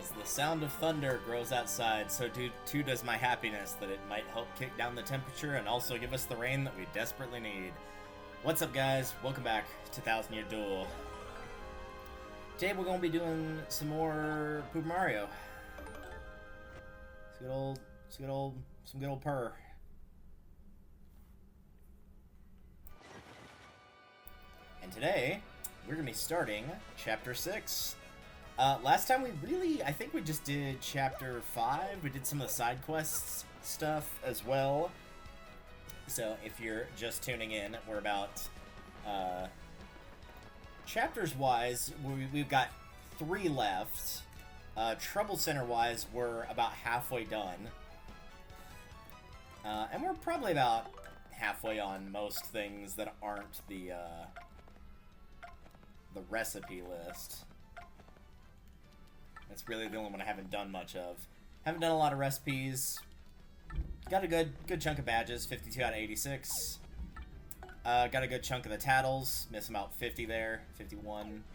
As the sound of thunder grows outside, so too does my happiness that it might help kick down the temperature and also give us the rain that we desperately need. What's up, guys? Welcome back to Thousand Year Duel. Today we're going to be doing some more Super Mario. Some good old purr. And today we're going to be starting Chapter 6. Last time I think we just did Chapter 5. We did some of the side quests stuff as well. So if you're just tuning in, we're about, chapters-wise, we've got 3 left. Trouble Center-wise, we're about halfway done. And we're probably about halfway on most things that aren't the recipe list. That's really the only one I haven't done much of. Haven't done a lot of recipes. Got a good chunk of badges, 52 out of 86. Got a good chunk of the tattles. Missing about 50 there, 51.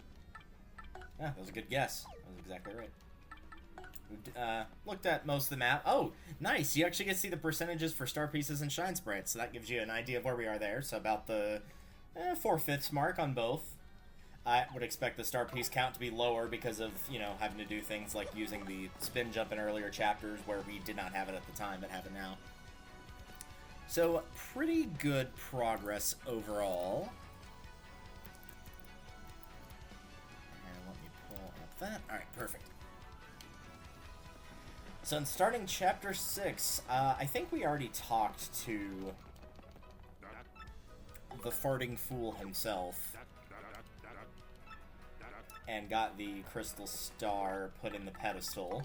Yeah, that was a good guess. That was exactly right. Looked at most of the map. Oh, nice! You actually get to see the percentages for star pieces and shine sprites, so that gives you an idea of where we are there. So about the 4/5 mark on both. I would expect the star piece count to be lower because of, you know, having to do things like using the spin jump in earlier chapters where we did not have it at the time but have it now. So, pretty good progress overall. And let me pull up that. Alright, perfect. So, in starting Chapter 6, I think we already talked to the farting fool himself. And got the crystal star put in the pedestal.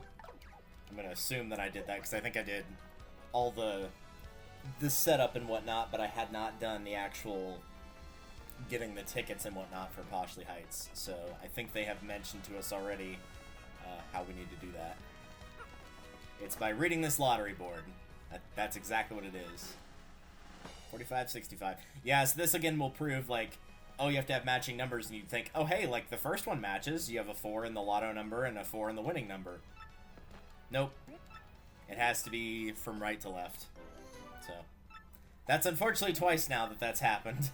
I'm gonna assume that I did that because I think I did all the setup and whatnot, but I had not done the actual getting the tickets and whatnot for Poshley Heights. So I think they have mentioned to us already how we need to do that. It's by reading this lottery board. That's exactly what it is. 45, 65. Yeah, so this again will prove, like, oh, you have to have matching numbers, and you think, oh, hey, like, the first one matches. You have a 4 in the lotto number and a 4 in the winning number. Nope. It has to be from right to left. So, that's unfortunately twice now that that's happened.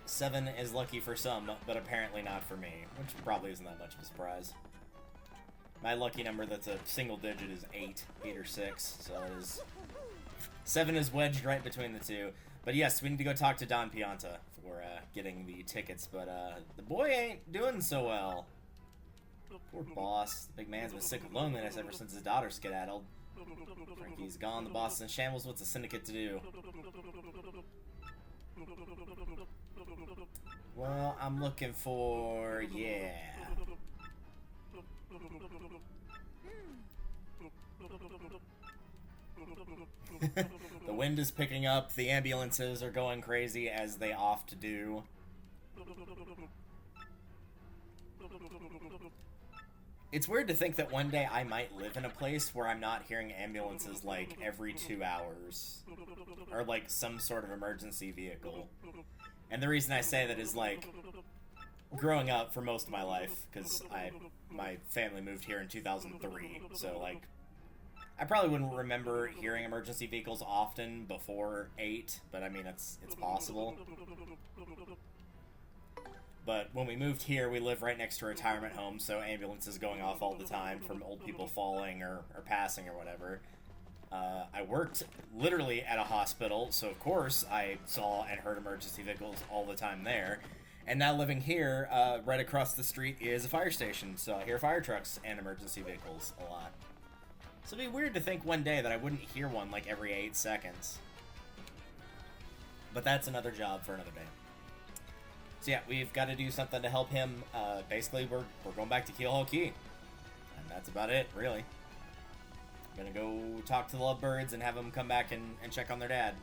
7 is lucky for some, but apparently not for me, which probably isn't that much of a surprise. My lucky number that's a single digit is 8 or 6, so it is... 7 is wedged right between the two. But yes, we need to go talk to Don Pianta for getting the tickets, but the boy ain't doing so well. Poor boss. The big man's been sick of loneliness ever since his daughter skedaddled. Frankie's gone, the boss is in shambles, what's the syndicate to do? Well, I'm looking for... yeah. The wind is picking up, the ambulances are going crazy as they oft do. It's weird to think that one day I might live in a place where I'm not hearing ambulances like every 2 hours. Or like some sort of emergency vehicle. And the reason I say that is like, growing up for most of my life, because my family moved here in 2003, so like, I probably wouldn't remember hearing emergency vehicles often before 8, but I mean, it's possible. But when we moved here, we live right next to a retirement home, so ambulances going off all the time from old people falling or passing or whatever. I worked literally at a hospital, so of course I saw and heard emergency vehicles all the time there. And now living here, right across the street is a fire station, so I hear fire trucks and emergency vehicles a lot. So it'd be weird to think one day that I wouldn't hear one like every 8 seconds. But that's another job for another day. So yeah, we've got to do something to help him. Basically, we're going back to Keelhaul Key. And that's about it, really. I'm gonna go talk to the lovebirds and have them come back and check on their dad.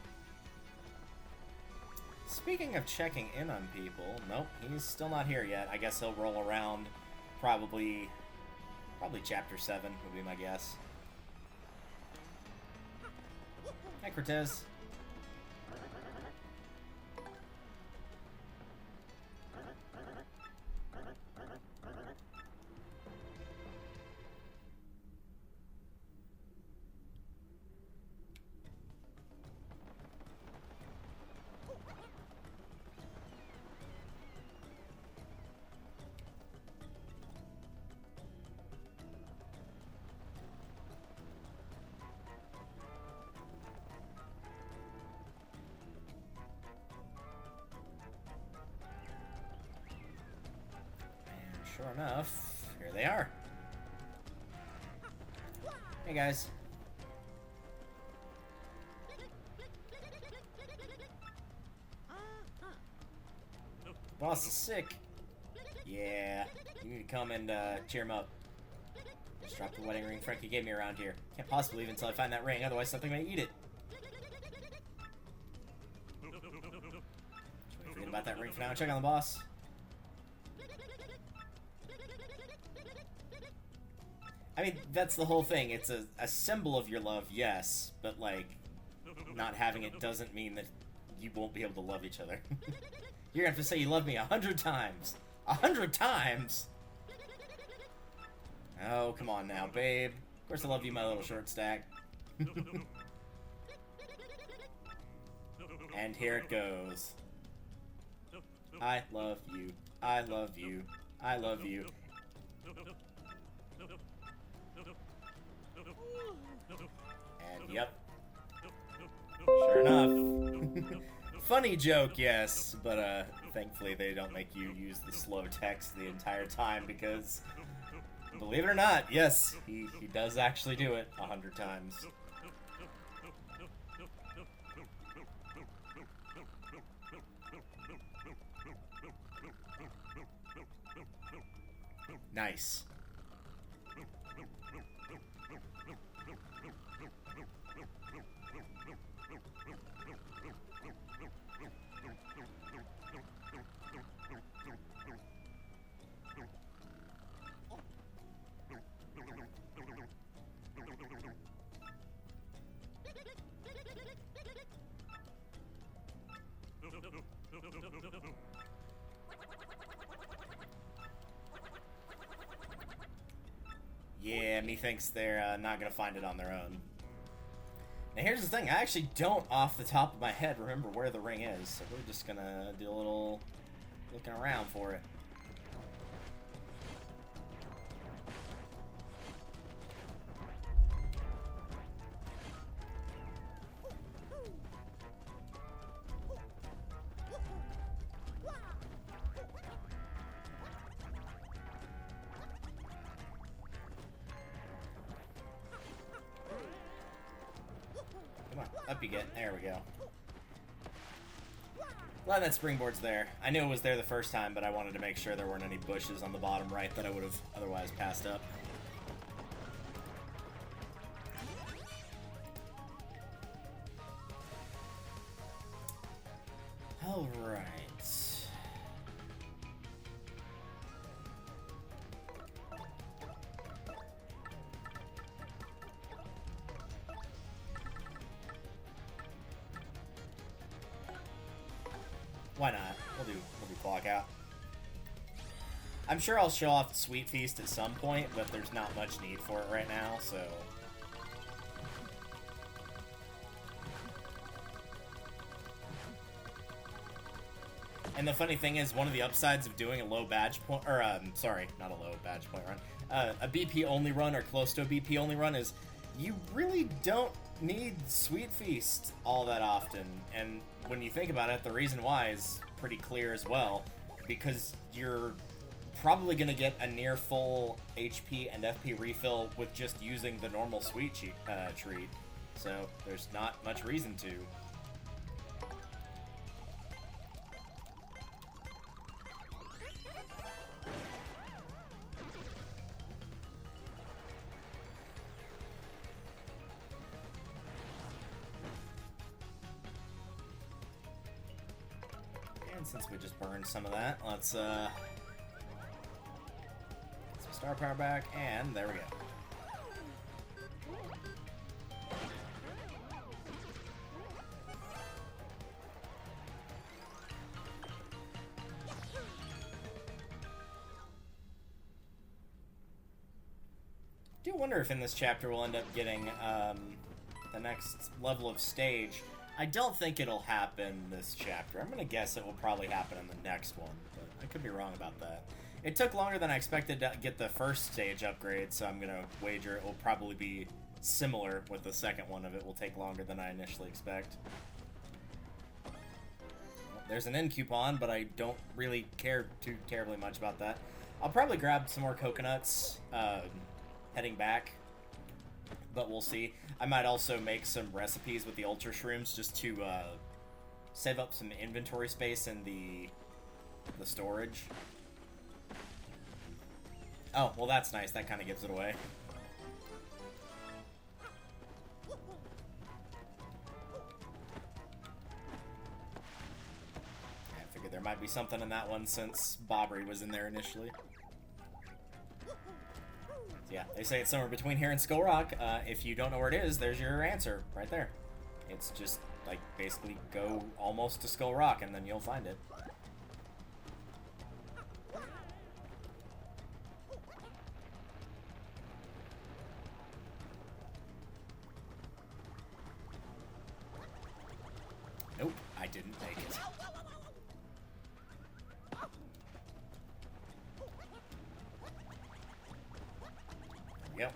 Speaking of checking in on people, nope, he's still not here yet. I guess he'll roll around probably Chapter 7 would be my guess. Hi, Cortez. sure enough, here they are. Hey guys. Boss is sick. Yeah, you need to come and cheer him up. Just dropped the wedding ring Frankie gave me around here. Can't possibly leave until I find that ring, otherwise something may eat it. Forget about that ring for now. Check on the boss. I mean, that's the whole thing. It's a symbol of your love, yes, but, like, not having it doesn't mean that you won't be able to love each other. You're gonna have to say you love me 100 times. 100 times? Oh, come on now, babe. Of course I love you, my little short stack. And here it goes. I love you. I love you. I love you. And yep. Sure enough. Funny joke, yes, but thankfully they don't make you use the slow text the entire time because, believe it or not, yes, he does actually do it 100 times. Nice. Yeah, methinks they're not gonna find it on their own. Now here's the thing, I actually don't, off the top of my head, remember where the ring is, so we're just gonna do a little looking around for it. Up you get. There we go. Glad that springboard's there. I knew it was there the first time, but I wanted to make sure there weren't any bushes on the bottom right that I would have otherwise passed up. Alright. Why not? We'll do clock out. I'm sure I'll show off the Sweet Feast at some point, but there's not much need for it right now, so... And the funny thing is, one of the upsides of doing a low badge point, or, sorry, not a low badge point run, a BP only run or close to a BP only run is you really don't need Sweet Feast all that often, and when you think about it, the reason why is pretty clear as well, because you're probably going to get a near full HP and FP refill with just using the normal Sweet treat, so there's not much reason to. Since we just burned some of that, let's get some star power back, and there we go. I do wonder if in this chapter we'll end up getting the next level of stage. I don't think it'll happen this chapter. I'm going to guess it will probably happen in the next one, but I could be wrong about that. It took longer than I expected to get the first stage upgrade, so I'm going to wager it will probably be similar with the second one of it. Will take longer than I initially expect. There's an end coupon, but I don't really care too terribly much about that. I'll probably grab some more coconuts heading back, but we'll see. I might also make some recipes with the Ultra Shrooms just to save up some inventory space in the storage. Oh, well that's nice. That kind of gives it away. I figured there might be something in that one since Bobbery was in there initially. Yeah, they say it's somewhere between here and Skull Rock. If you don't know where it is, there's your answer right there. It's just, like, basically go almost to Skull Rock and then you'll find it. Nope, I didn't make it. Yep.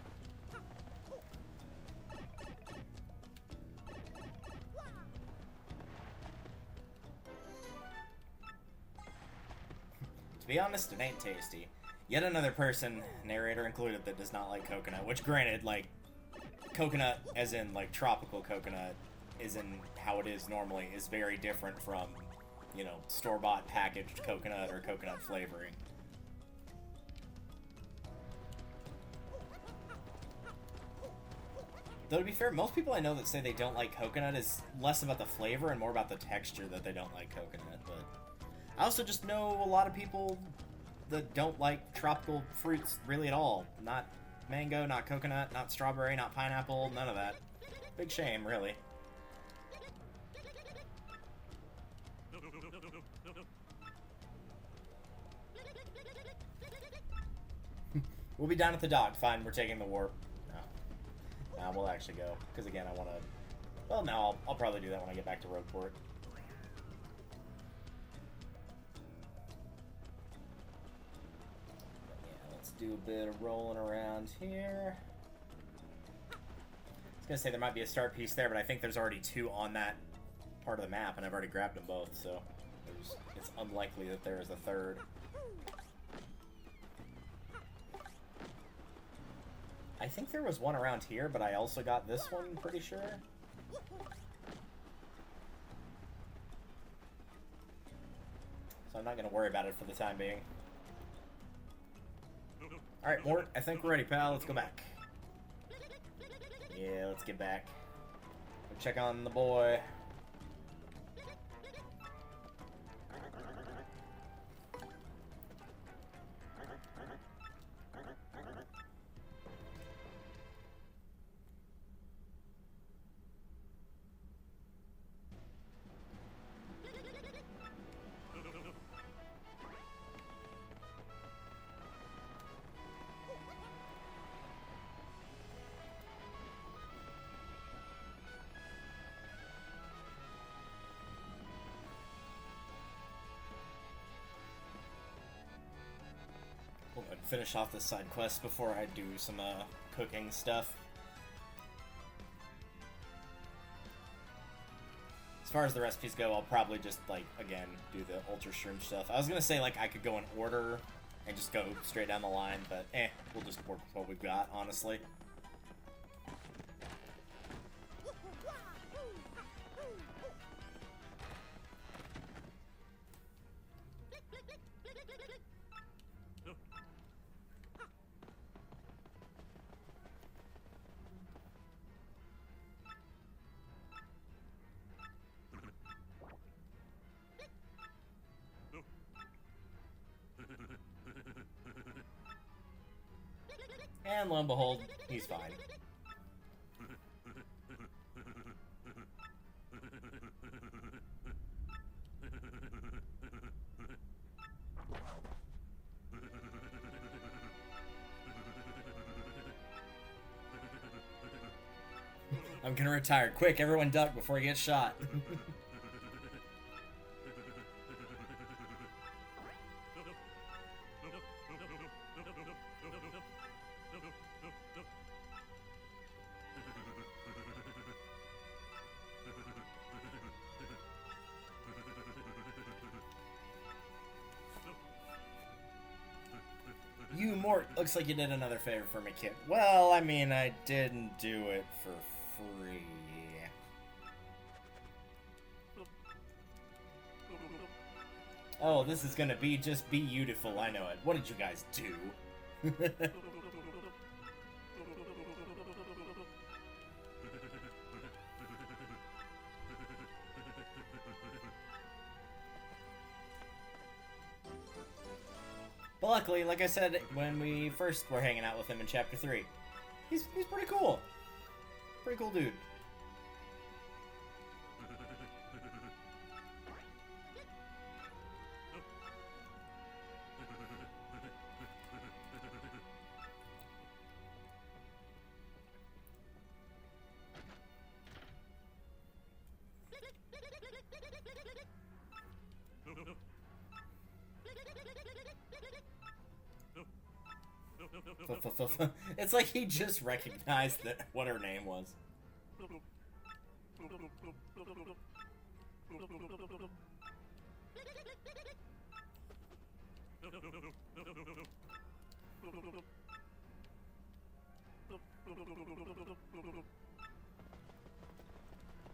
To be honest, it ain't tasty. Yet another person, narrator included, that does not like coconut. Which, granted, like, coconut, as in, like, tropical coconut, is in how it is normally, is very different from, you know, store-bought packaged coconut or coconut flavoring. Though, to be fair, most people I know that say they don't like coconut is less about the flavor and more about the texture that they don't like coconut. But I also just know a lot of people that don't like tropical fruits really at all. Not mango, not coconut, not strawberry, not pineapple, none of that. Big shame, really. We'll be down at the dock. Fine, we're taking the warp. Nah, we'll actually go. Because again, I want to... Well, no, I'll probably do that when I get back to Roadport. Yeah, let's do a bit of rolling around here. I was going to say there might be a start piece there, but I think there's already two on that part of the map, and I've already grabbed them both, so it's unlikely that there is a third. I think there was one around here, but I also got this one, pretty sure. So I'm not going to worry about it for the time being. Alright, Mort, I think we're ready, pal. Let's go back. Yeah, let's get back. Go check on the boy. Finish off this side quest before I do some cooking stuff. As far as the recipes go, I'll probably just, like, again, do the Ultra Shroom stuff. I was gonna say, like, I could go in order and just go straight down the line, but we'll just work with what we've got, honestly. And lo and behold, he's fine. I'm gonna retire. Quick, everyone duck before he gets shot. Smorg, looks like you did another favor for me, kid. Well, I mean, I didn't do it for free. Oh, this is gonna be just beautiful, I know it. What did you guys do? But luckily, like I said, when we first were hanging out with him in Chapter 3, he's pretty cool. Pretty cool dude. It's like he just recognized that what her name was.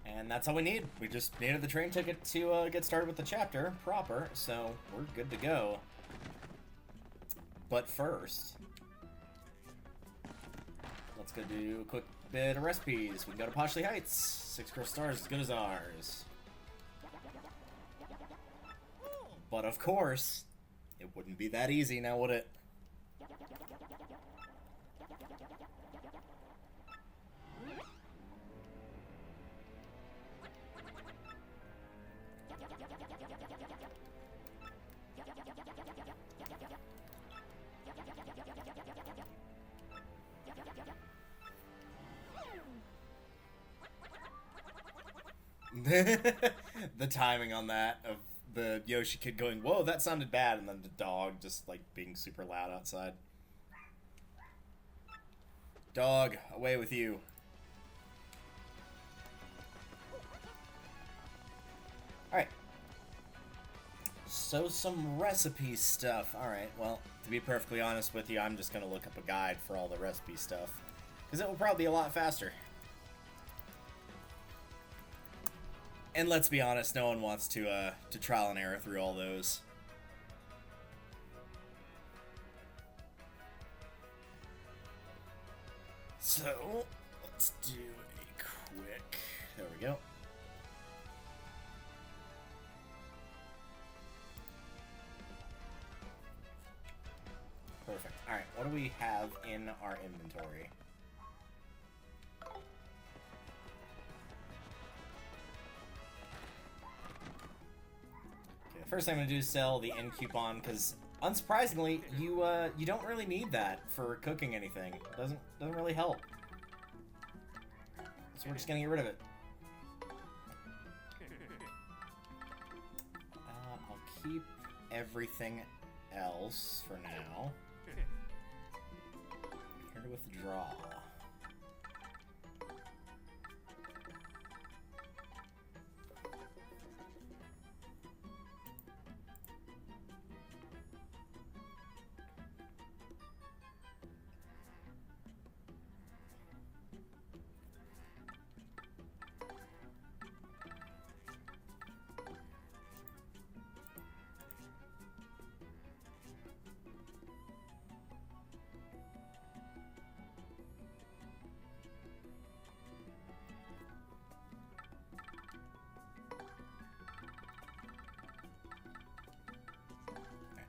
And that's all we need. We just needed the train ticket to get started with the chapter proper, so we're good to go. But first, let's go do a quick bit of recipes. We can go to Poshley Heights. 6 crystal stars, as good as ours. But of course, it wouldn't be that easy now, would it? The timing on that of the Yoshi kid going, whoa, that sounded bad, and then the dog just like being super loud outside. Dog, away with you. Alright. So some recipe stuff. Alright, well, to be perfectly honest with you, I'm just going to look up a guide for all the recipe stuff. Because it will probably be a lot faster. And let's be honest, no one wants to trial and error through all those. So, let's do a quick... There we go. Perfect. Alright, what do we have in our inventory? First thing I'm going to do is sell the end coupon, because unsurprisingly, you don't really need that for cooking anything. It doesn't really help. So we're just going to get rid of it. I'll keep everything else for now. Here to withdraw.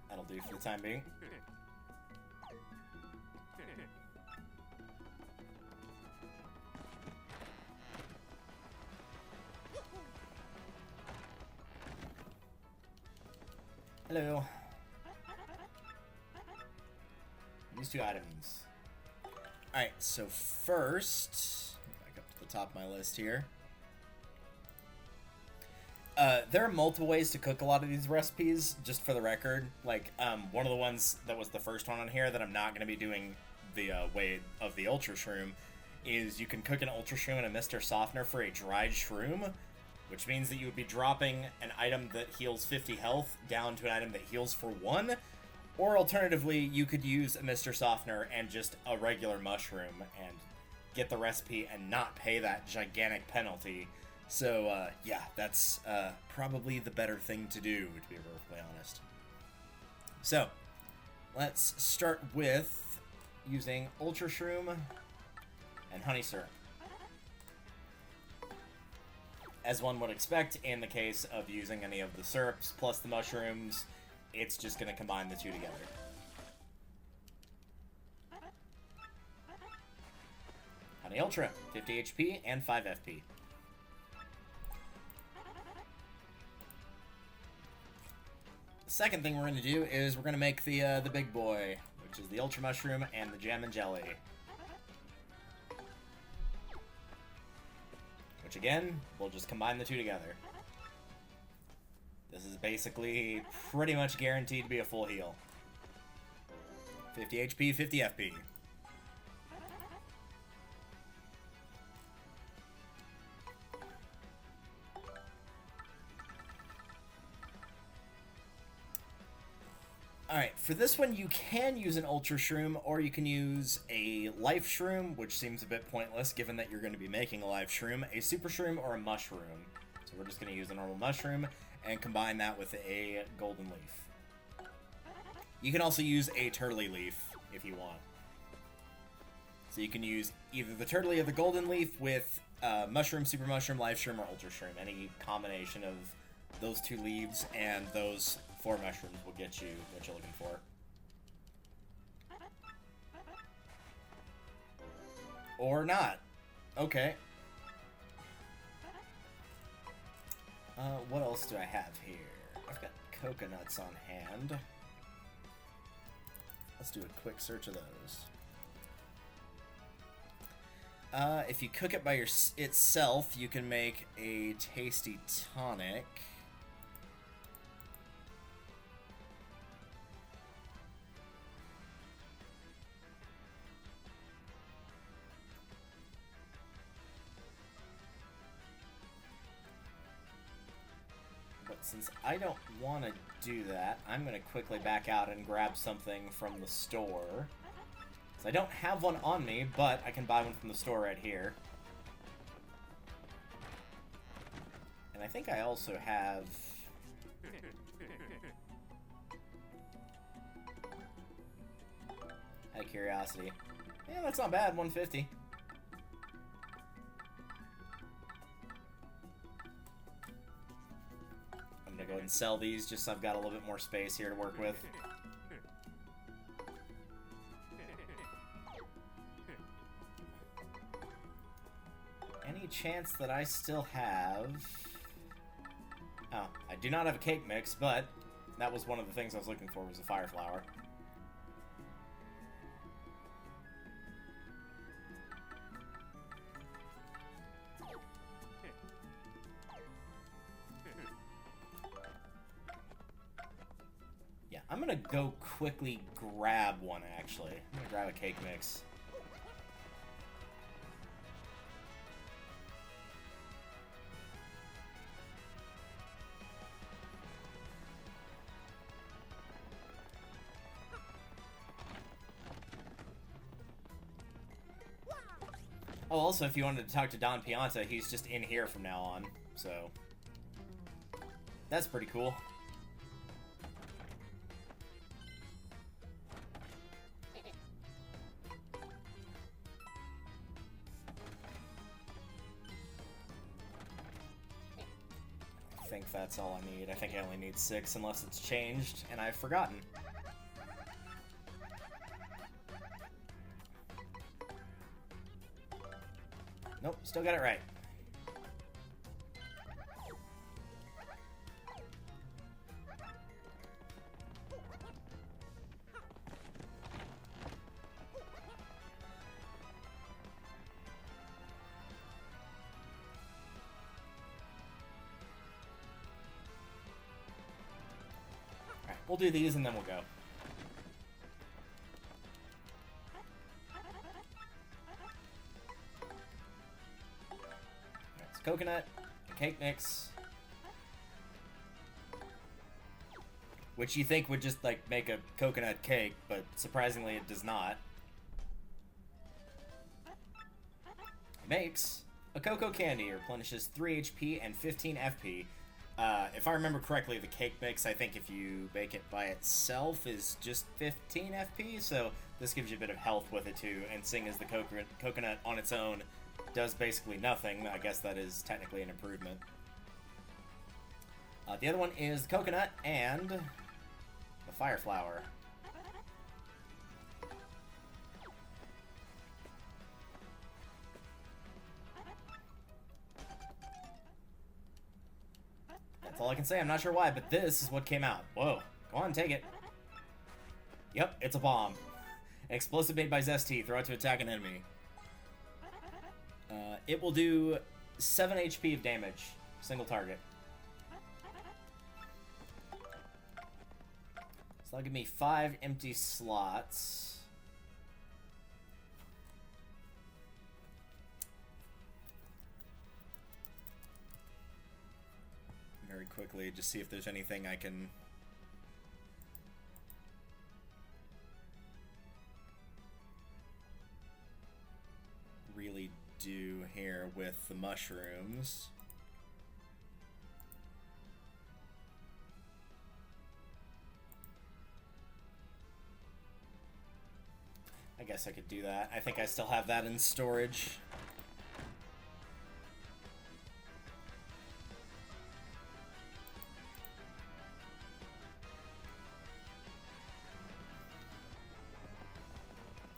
That'll do for the time being. Hello. These 2 items. Alright, so first, back up to the top of my list here. There are multiple ways to cook a lot of these recipes, just for the record. Like, one of the ones that was the first one on here that I'm not going to be doing the way of the Ultra Shroom is you can cook an Ultra Shroom and a Mr. Softener for a dried shroom, which means that you would be dropping an item that heals 50 health down to an item that heals for 1, Or alternatively, you could use a Mr. Softener and just a regular mushroom and get the recipe and not pay that gigantic penalty. So, yeah, that's probably the better thing to do, to be perfectly honest. So, let's start with using Ultra Shroom and Honey Syrup. As one would expect, in the case of using any of the syrups plus the mushrooms, it's just going to combine the two together. Honey Ultra, 50 HP and 5 FP. The second thing we're going to do is we're going to make the big boy, which is the Ultra Mushroom and the Jam and Jelly. Which again, we'll just combine the two together. This is basically pretty much guaranteed to be a full heal. 50 HP, 50 FP. Alright, for this one you can use an Ultra Shroom, or you can use a Life Shroom, which seems a bit pointless given that you're going to be making a Life Shroom, a Super Shroom, or a Mushroom. So we're just going to use a normal Mushroom and combine that with a Golden Leaf. You can also use a Turtley Leaf if you want. So you can use either the Turtley or the Golden Leaf with Mushroom, Super Mushroom, Life Shroom, or Ultra Shroom. Any combination of those two leaves and those 4 mushrooms will get you what you're looking for. Or not. Okay. What else do I have here? I've got coconuts on hand. Let's do a quick search of those. If you cook it by itself, you can make a tasty tonic. Since I don't want to do that, I'm going to quickly back out and grab something from the store. So I don't have one on me, but I can buy one from the store right here. And I think I also have... out of curiosity. Yeah, that's not bad, 150. I'm gonna go ahead and sell these just so I've got a little bit more space here to work with. Any chance that I still have... Oh, I do not have a cake mix, but that was one of the things I was looking for, was a fire flower. I'm gonna go quickly grab one, actually. I'm gonna grab a cake mix. Oh, also, if you wanted to talk to Don Pianta, he's just in here from now on, so... that's pretty cool. I think that's all I need. I think I only need 6 unless it's changed, and I've forgotten. Nope, still got it right. Alright, we'll do these and then we'll go. Coconut, cake mix. which you think would just, like, make a coconut cake, but surprisingly it does not. It makes a cocoa candy, replenishes 3 HP and 15 FP. If I remember correctly, the cake mix, I think if you bake it by itself, is just 15 FP, so this gives you a bit of health with it too, and seeing as the coconut on its own does basically nothing, I guess that is technically an improvement. The other one is the coconut and the fire flower. That's all I can say. I'm not sure why, but this is what came out. Whoa. Go on, take it. Yep, it's a bomb. An explosive made by Zesty. Throw it to attack an enemy. It will do 7 HP of damage. Single target. So that'll give me 5 empty slots. Very quickly, just see if there's anything I can... really do here with the mushrooms. I guess I could do that. I think I still have that in storage.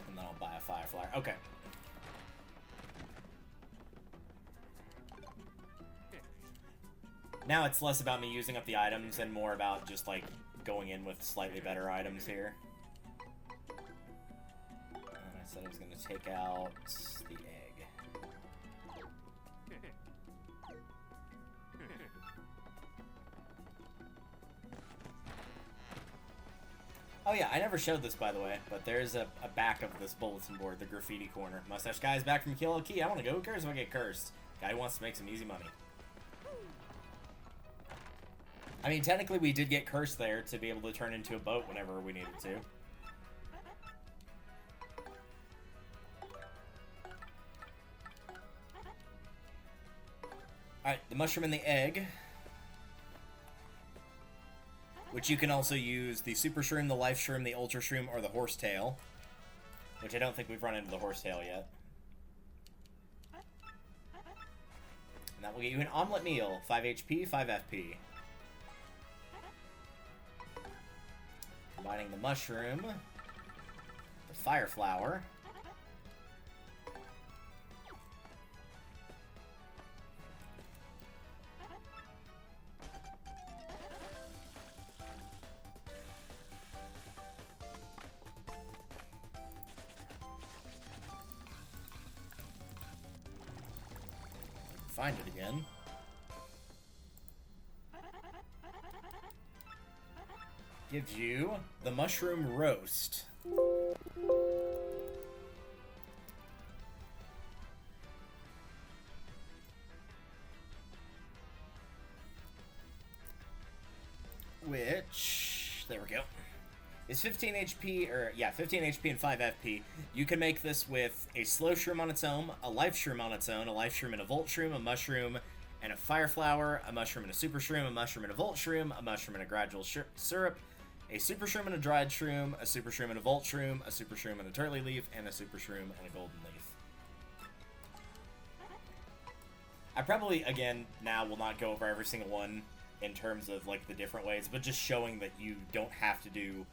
And then I'll buy a fire flower. Okay. Now it's less about me using up the items and more about just, like, going in with slightly better items here. And I said I was going to take out the egg. Oh yeah, I never showed this, by the way, but there's a back of this bulletin board, the graffiti corner. Mustache guy's back from Kilo Key. I want to go. Who cares if I get cursed? Guy who wants to make some easy money. I mean, technically we did get cursed there to be able to turn into a boat whenever we needed to. Alright, the mushroom and the egg. Which you can also use the super shroom, the life shroom, the ultra shroom, or the horsetail. Which I don't think we've run into the horsetail yet. And that will get you an omelet meal. 5 HP, 5 FP. Combining the mushroom, the fire flower, find it again. Gives you the mushroom roast. Which, there we go, is 15 HP, or yeah, 15 HP and 5 FP. You can make this with a slow shroom on its own, a life shroom on its own, a life shroom and a volt shroom, a mushroom and a fire flower, a mushroom and a super shroom, a mushroom and a volt shroom, a mushroom and a gradual syrup, a super shroom and a dried shroom, a super shroom and a volt shroom, a super shroom and a turtley leaf, and a super shroom and a golden leaf. I probably, again, now will not go over every single one in terms of, like, the different ways, but just showing that you don't have to do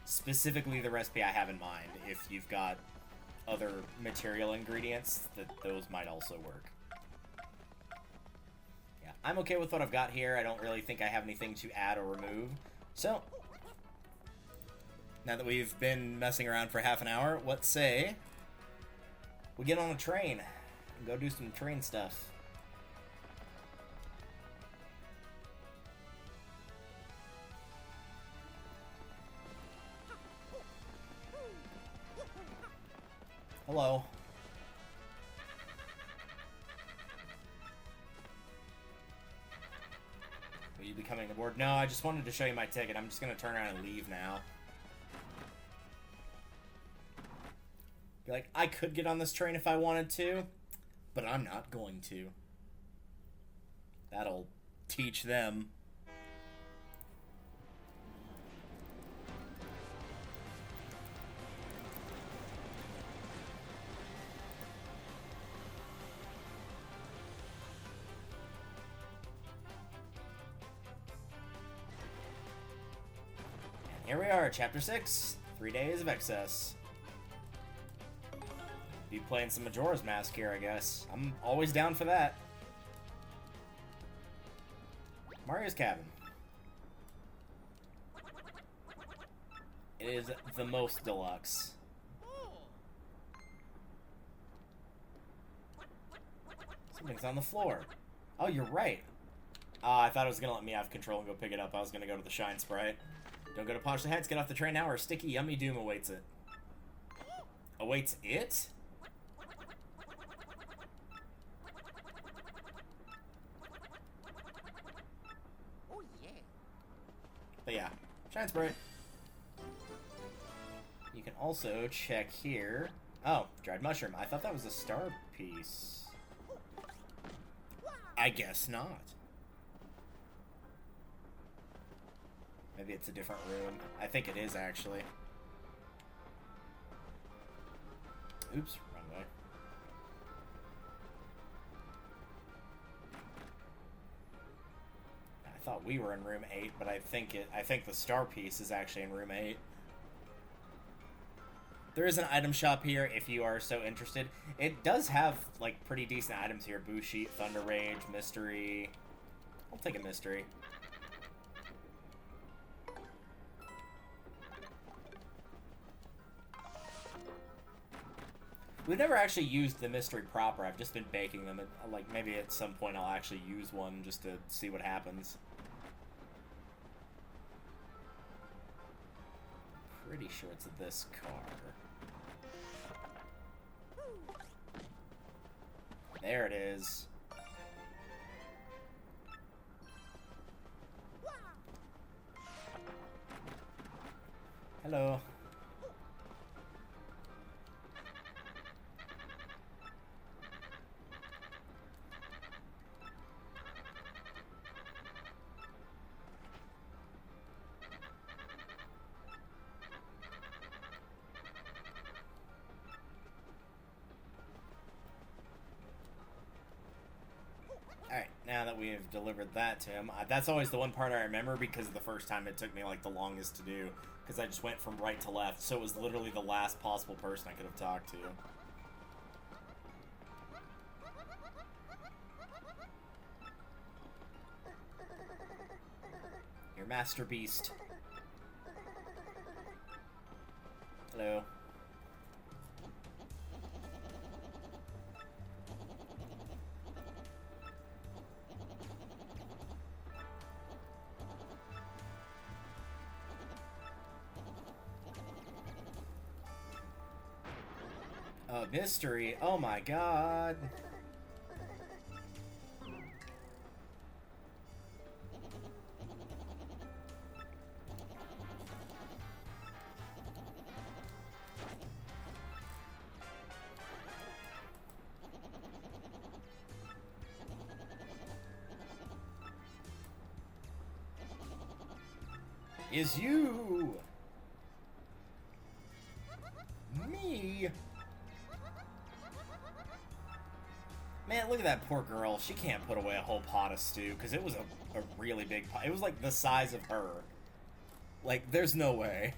specifically the recipe I have in mind. If you've got other material ingredients, that those might also work. Yeah, I'm okay with what I've got here. I don't really think I have anything to add or remove. So, now that we've been messing around for half an hour, what say we get on a train and go do some train stuff. Hello. Will you become coming aboard. No, I just wanted to show you my ticket. I'm just gonna turn around and leave now. Be like, I could get on this train if I wanted to, but I'm not going to. That'll teach them. And here we are, Chapter 6, 3 Days of Excess. Be playing some Majora's Mask here, I guess. I'm always down for that. Mario's Cabin. It is the most deluxe. Something's on the floor. Oh, you're right. I thought it was gonna let me have control and go pick it up. I was gonna go to the Shine Sprite. Don't go to Poshley Heights, get off the train now, or a sticky yummy doom awaits it. Awaits it? But yeah, Shine Sprite. You can also check here. Oh, dried mushroom. I thought that was a star piece. I guess not. Maybe it's a different room. I think it is, actually. Oops, wrong way. I thought we were in room 8, but I think the star piece is actually in room 8. There is an item shop here if you are so interested. It does have like pretty decent items here. Bushi, Thunder Rage, Mystery. I'll take a Mystery. We've never actually used the Mystery proper. I've just been baking them. Like, maybe at some point I'll actually use one just to see what happens. Pretty sure it's this car. There it is. Hello. Alright, now that we have delivered that to him, that's always the one part I remember because the first time it took me like the longest to do, because I just went from right to left, so it was literally the last possible person I could have talked to. Your Master Beast. Hello. Mystery. Oh my god. Is you me? Man, look at that poor girl. She can't put away a whole pot of stew, because it was a really big pot. It was like the size of her. Like, there's no way.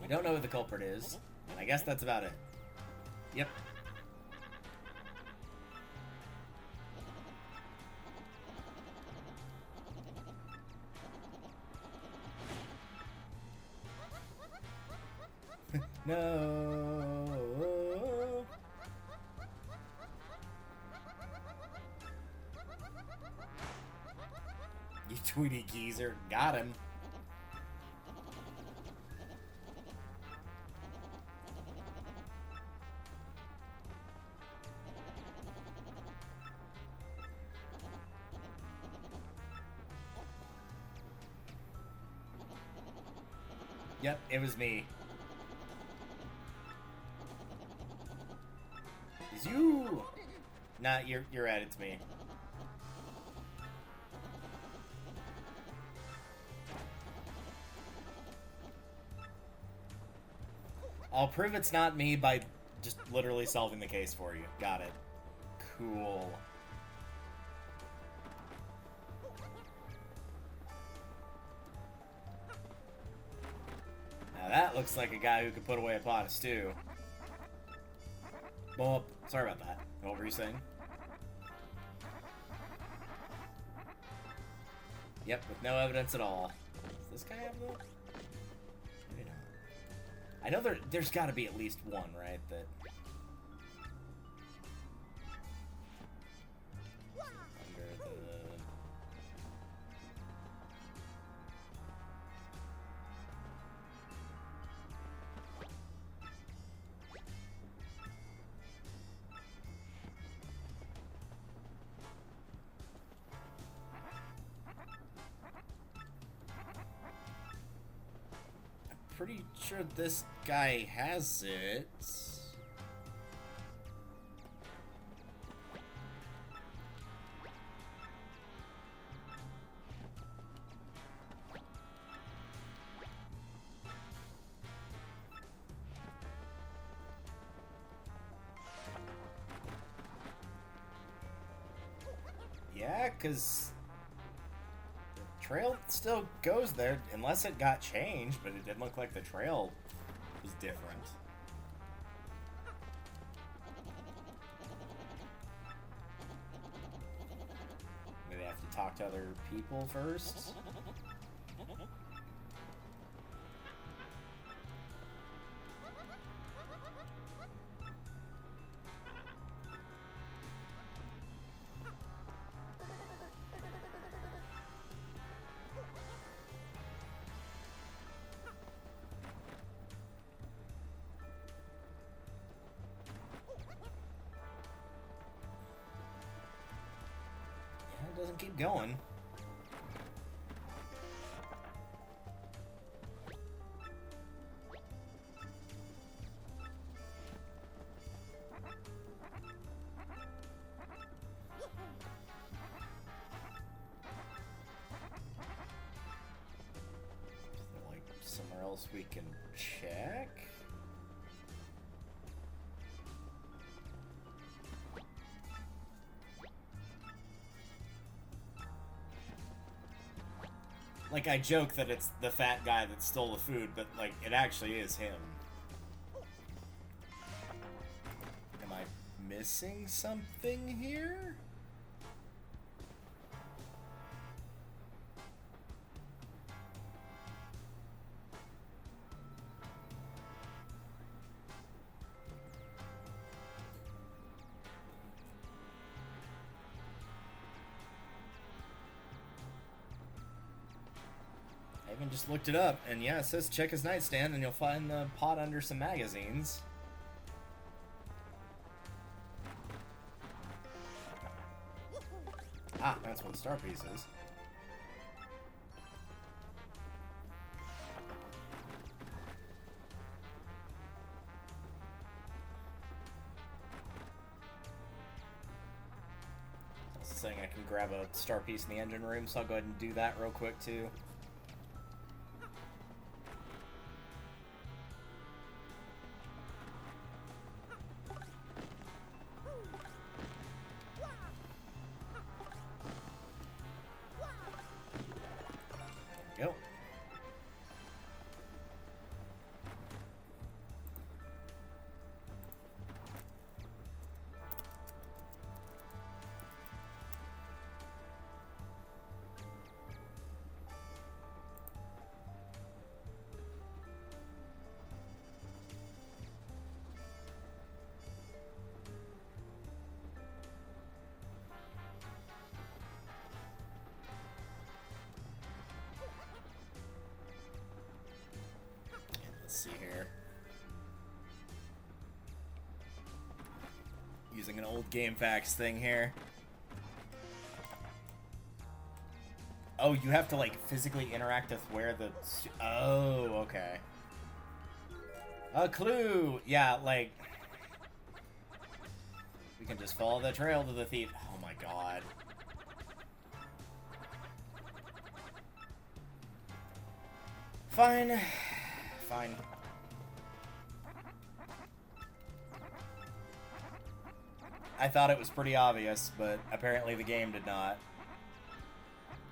We don't know who the culprit is, and I guess that's about it. Yep. No. You Tweety geezer. Got him. Yep, it was me. It's you! Nah, you're right, it's me. I'll prove it's not me by just literally solving the case for you. Got it. Cool. Now that looks like a guy who could put away a pot of stew. Well, sorry about that. What were you saying? Yep, with no evidence at all. Does this guy have the... Maybe not. I know there's got to be at least one, right? That... Under the... Pretty sure this guy has it. Yeah, 'cause trail still goes there, unless it got changed, but it didn't look like the trail was different. Maybe I have to talk to other people first? Doesn't keep going. Is there like somewhere else we can check? Like, I joke that it's the fat guy that stole the food, but, like, it actually is him. Am I missing something here? I even just looked it up, and yeah, it says check his nightstand, and you'll find the pot under some magazines. Ah, that's what the star piece is. Saying I can grab a star piece in the engine room, so I'll go ahead and do that real quick too. Go. Let's see here. Using an old GameFAQs thing here. Oh, you have to like physically interact with where the... Oh, okay. A clue! Yeah, like... We can just follow the trail to the thief. Oh my god. Fine. Fine. I thought it was pretty obvious, but apparently the game did not.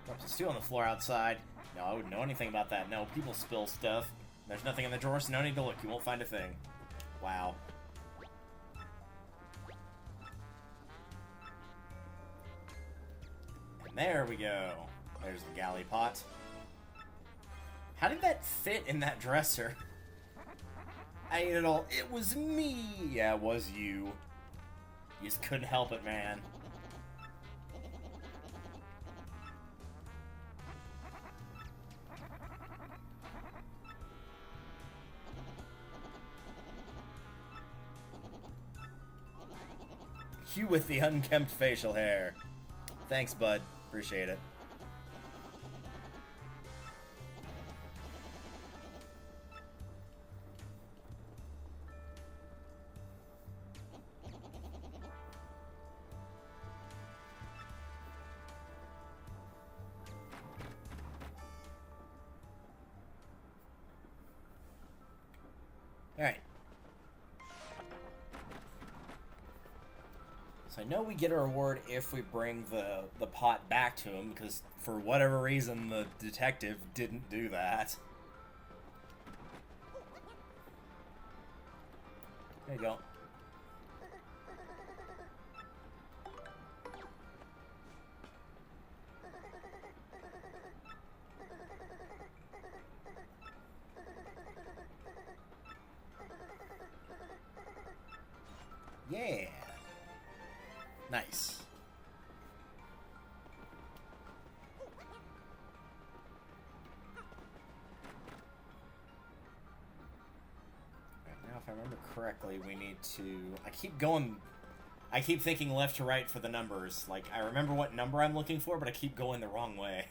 Drops a stew on the floor outside. No, I wouldn't know anything about that. No, people spill stuff. There's nothing in the drawer, so no need to look. You won't find a thing. Wow. And there we go. There's the galley pot. How did that fit in that dresser? I ate it all. It was me! Yeah, it was you. You just couldn't help it, man. You with the unkempt facial hair. Thanks, bud. Appreciate it. Alright. So I know we get a reward if we bring the pot back to him, because for whatever reason the detective didn't do that. There you go. Yeah. Nice. Right, now, if I remember correctly, we need to... I keep thinking left to right for the numbers. Like, I remember what number I'm looking for, but I keep going the wrong way.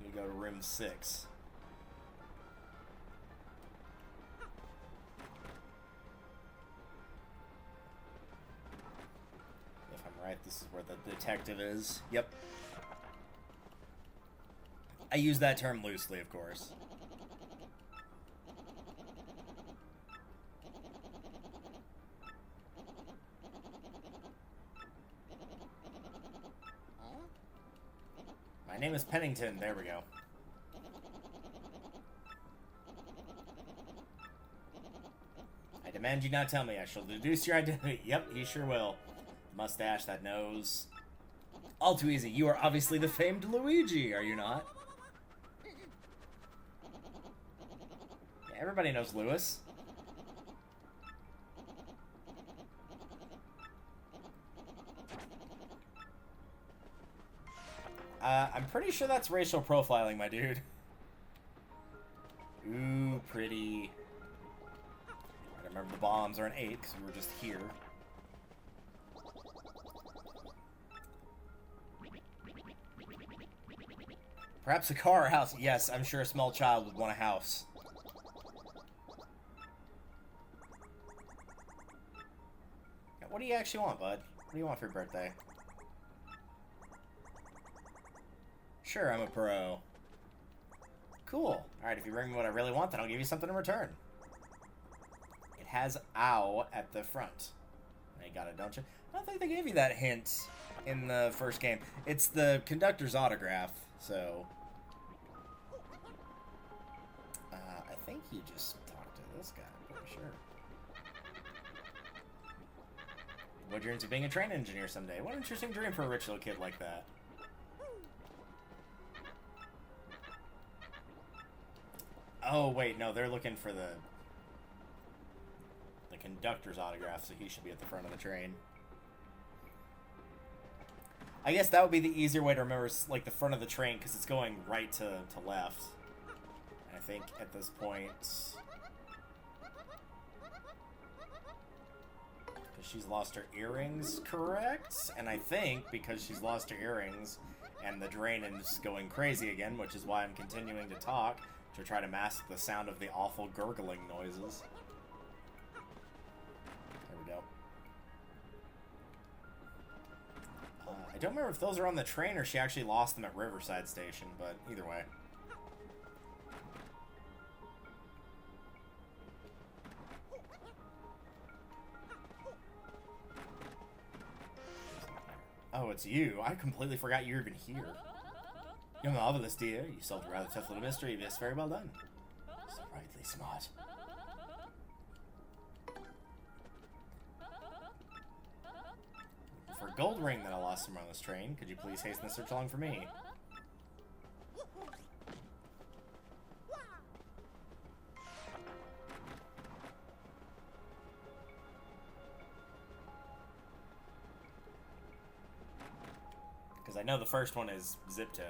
We go to room 6. Right, this is where the detective is. Yep. I use that term loosely, of course. My name is Pennington. There we go. I demand you not tell me. I shall deduce your identity. Yep, he sure will. Mustache, that nose. All too easy. You are obviously the famed Luigi, are you not? Yeah, everybody knows Lewis. I'm pretty sure that's racial profiling, my dude. Ooh, pretty. I remember the bombs are an 8 because we were just here. Perhaps a car or house. Yes, I'm sure a small child would want a house. What do you actually want, bud? What do you want for your birthday? Sure, I'm a pro. Cool. Alright, if you bring me what I really want, then I'll give you something in return. It has OW at the front. You got it, don't you? I don't think they gave you that hint in the first game. It's the conductor's autograph, so... I think you just talked to this guy, I'm pretty sure. What dreams of being a train engineer someday? What an interesting dream for a rich little kid like that. Oh, wait, no, they're looking for the conductor's autograph, so he should be at the front of the train. I guess that would be the easier way to remember, like, the front of the train, because it's going right to left. I think at this point... Because she's lost her earrings, correct? And I think because she's lost her earrings and the drain is going crazy again, which is why I'm continuing to talk, to try to mask the sound of the awful gurgling noises. There we go. I don't remember if those are on the train or she actually lost them at Riverside Station, but either way. Oh, it's you. I completely forgot you were even here. You're marvelous, dear. You solved a rather tough little mystery. It's very well done. Sprightly smart. For a gold ring that I lost somewhere on this train, could you please hasten the search along for me? Because I know the first one is Zip Toad.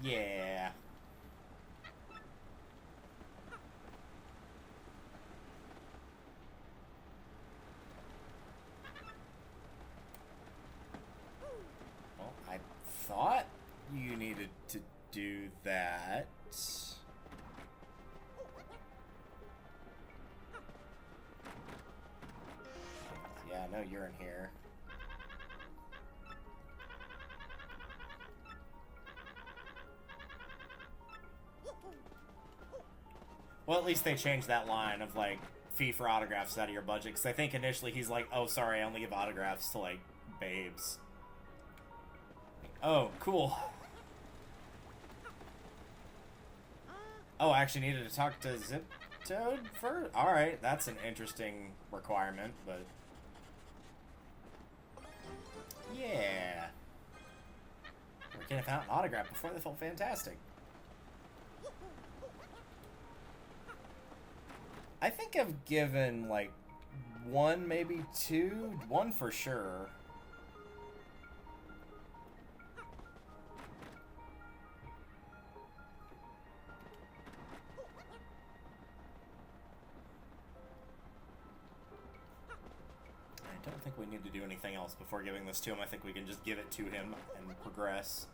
Yeah. Well, I thought you needed to do that. Yeah, I know you're in here. Well, at least they changed that line of, like, fee for autographs out of your budget. Because I think initially he's like, oh, sorry, I only give autographs to, like, babes. Oh, cool. Oh, I actually needed to talk to Zip Toad first? Alright, that's an interesting requirement, but... yeah. We're getting out an autograph before they felt fantastic. I think I've given, like, one, maybe two. One for sure. I don't think we need to do anything else before giving this to him. I think we can just give it to him and progress.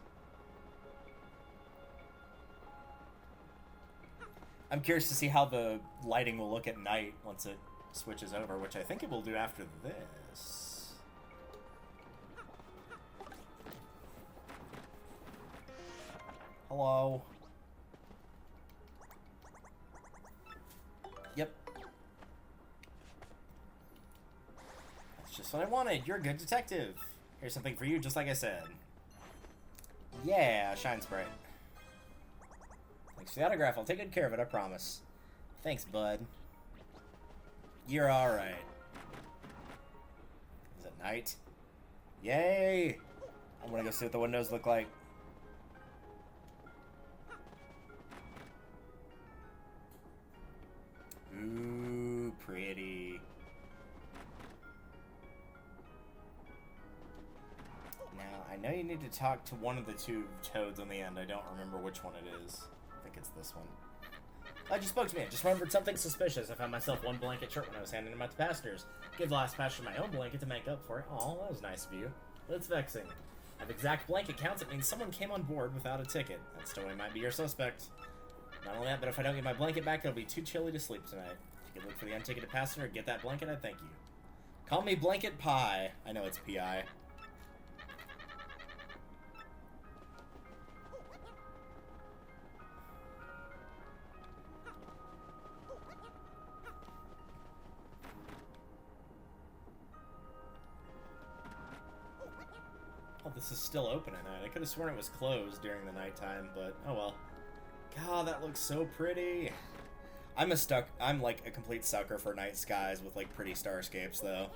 I'm curious to see how the lighting will look at night once it switches over, which I think it will do after this. Hello. Yep. That's just what I wanted. You're a good detective. Here's something for you, just like I said. Yeah, shine Sprite. Thanks for the autograph. I'll take good care of it, I promise. Thanks, bud. You're alright. Is it night? Yay! I'm gonna go see what the windows look like. Ooh, pretty. Now, I know you need to talk to one of the two toads on the end. I don't remember which one it is. I think it's this one. Oh, you spoke to me. I just remembered something suspicious. I found myself one blanket shirt when I was handing them out to passengers. Give the last passenger my own blanket to make up for it. Oh, that was nice of you. But it's vexing. I have exact blanket counts. It means someone came on board without a ticket. That stowaway might be your suspect. Not only that, but if I don't get my blanket back, it'll be too chilly to sleep tonight. If you could look for the unticketed passenger and get that blanket, I'd thank you. Call me Blanket Pie. I know it's P.I. Oh, this is still open at night. I could have sworn it was closed during the nighttime, but oh well. God, that looks so pretty. I'm like a complete sucker for night skies with like pretty starscapes though.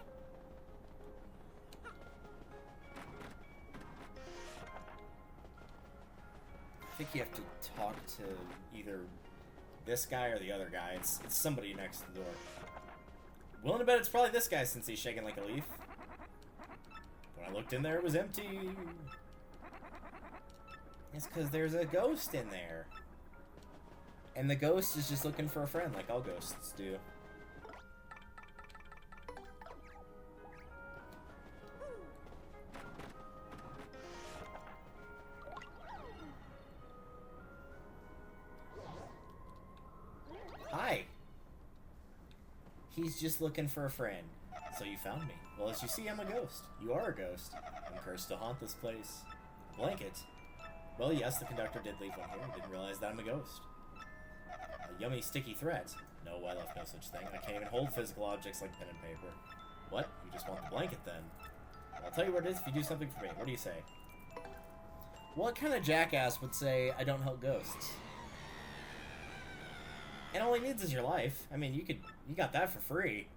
I think you have to talk to either this guy or the other guy. It's somebody next to the door. Willing to bet it's probably this guy since he's shaking like a leaf. When I looked in there, it was empty. It's because there's a ghost in there. And the ghost is just looking for a friend, like all ghosts do. was just looking for a friend. So you found me. Well, as you see, I'm a ghost. You are a ghost. I'm cursed to haunt this place. A blanket. Well, yes, the conductor did leave one here. I didn't realize that I'm a ghost. A yummy, sticky threat. No, I left no such thing. I can't even hold physical objects like pen and paper. What? You just want the blanket, then? I'll tell you what it is if you do something for me. What do you say? What kind of jackass would say, I don't help ghosts? And all he needs is your life. I mean, you got that for free.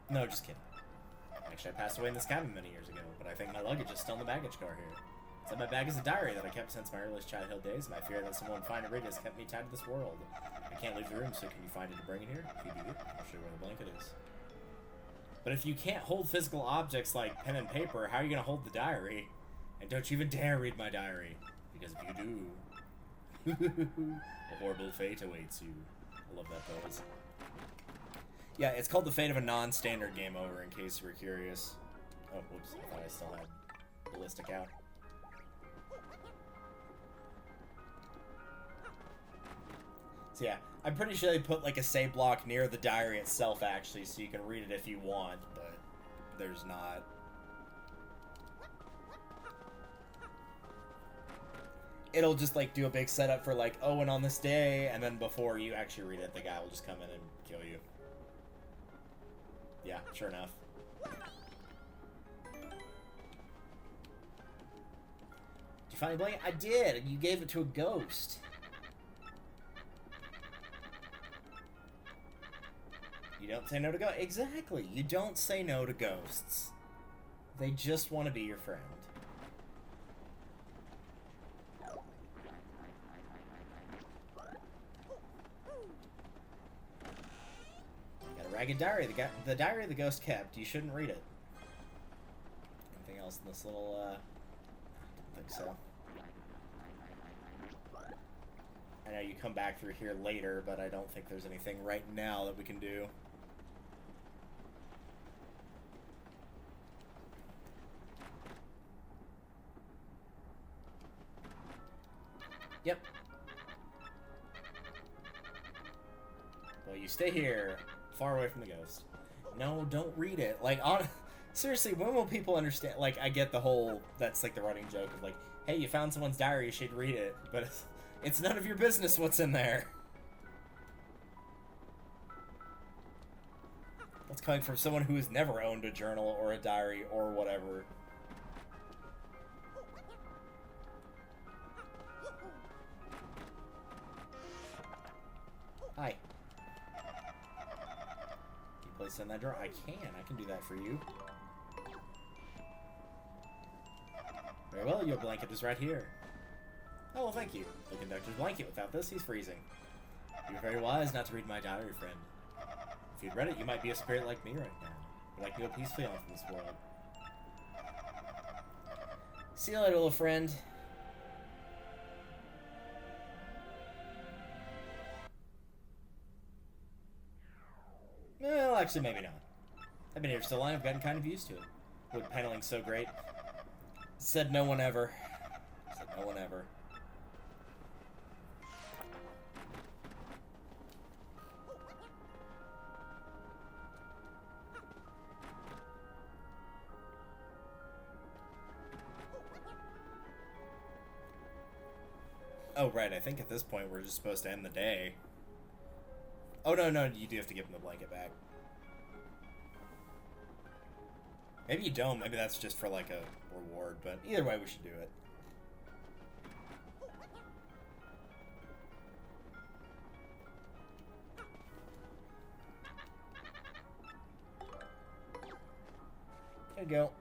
No, just kidding. Actually, I passed away in this cabin many years ago, but I think my luggage is still in the baggage car here. Inside my bag is a diary that I kept since my earliest childhood days. My fear that someone would find and read it has kept me tied to this world. I can't leave the room, so can you find it and bring it here? If you do, I'll show you where the blanket is. But if you can't hold physical objects like pen and paper, how are you going to hold the diary? And don't you even dare read my diary. Because if you do, a horrible fate awaits you. I love that pose. Yeah, it's called The Fate of a Non-Standard Game Over, in case you were curious. Oh, whoops, I thought I still had Ballistic out. So yeah, I'm pretty sure they put like a save block near the diary itself, actually, so you can read it if you want, but there's not. It'll just like do a big setup for like, oh, and on this day, and then before you actually read it, the guy will just come in and kill you. Yeah, sure enough. Did you find a blanket? I did! You gave it to a ghost. You don't say no to ghosts. Exactly. You don't say no to ghosts. They just want to be your friend. Got a ragged diary. The diary the ghost kept. You shouldn't read it. Anything else in this little, I don't think so. I know you come back through here later, but I don't think there's anything right now that we can do. Yep. Well, you stay here, far away from the ghost. No, don't read it. Like, seriously, when will people understand? Like, I get the whole, that's like the running joke of like, hey, you found someone's diary, you should read it. But it's none of your business what's in there. That's coming from someone who has never owned a journal or a diary or whatever. Hi. Can you place it in that drawer? I can do that for you. Very well, your blanket is right here. Oh, well, thank you. The conductor's blanket. Without this, he's freezing. You're very wise not to read my diary, friend. If you'd read it, you might be a spirit like me right now. You'd like to go peacefully on from this world. See you later, little friend. Well, actually, maybe not. I've been here so long, I've gotten kind of used to it. Wood paneling's so great. Said no one ever. Said no one ever. Oh, right, I think at this point we're just supposed to end the day. Oh, no, you do have to give him the blanket back. Maybe you don't. Maybe that's just for, like, a reward. But either way, we should do it. There you go.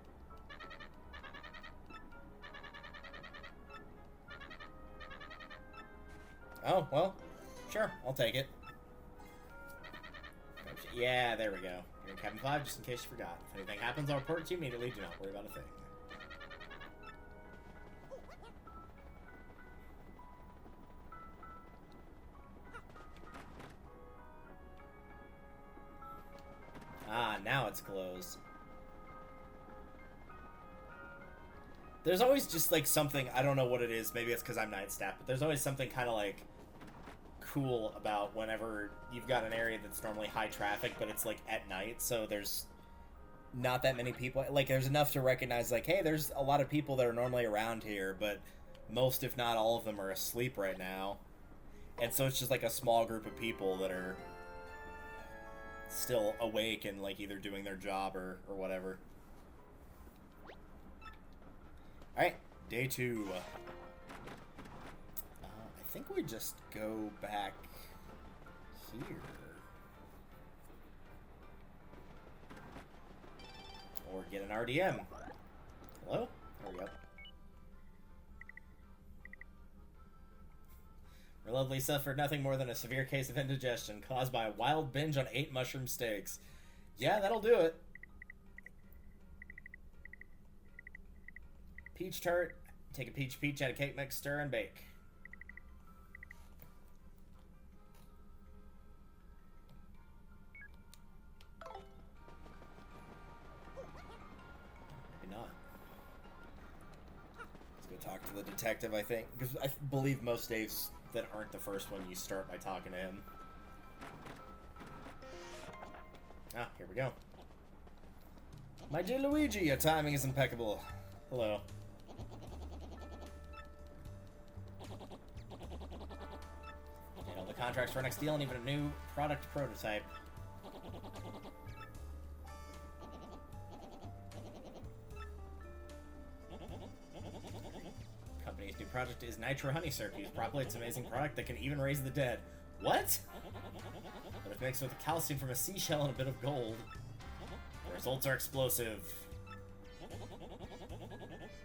Oh, well, sure, I'll take it. Yeah, there we go. You're in cabin 5, just in case you forgot. If anything happens, I'll report it to you immediately. Do not worry about a thing. Ah, now it's closed. There's always just, like, something, I don't know what it is, maybe it's because I'm night staff, but there's always something kind of, like, cool about whenever you've got an area that's normally high traffic, but it's like at night, so there's not that many people. Like, there's enough to recognize, like, hey, there's a lot of people that are normally around here, but most, if not all of them, are asleep right now. And so it's just like a small group of people that are still awake and like either doing their job or whatever. Alright, day 2. I think we just go back here. Or get an RDM. Hello? There we go. Our lovely suffered nothing more than a severe case of indigestion caused by a wild binge on 8 mushroom steaks. Yeah, that'll do it. Peach tart. Take a peach, add a cake mix, stir, and bake. Maybe not. Let's go talk to the detective, I think. Because I believe most days that aren't the first one you start by talking to him. Ah, here we go. My dear Luigi, your timing is impeccable. Hello. You know, the contracts for our next deal and even a new product prototype. Company's new project is Nitro Honey Syrup. Used properly, it's an amazing product that can even raise the dead. What? But if mixed with the calcium from a seashell and a bit of gold, the results are explosive.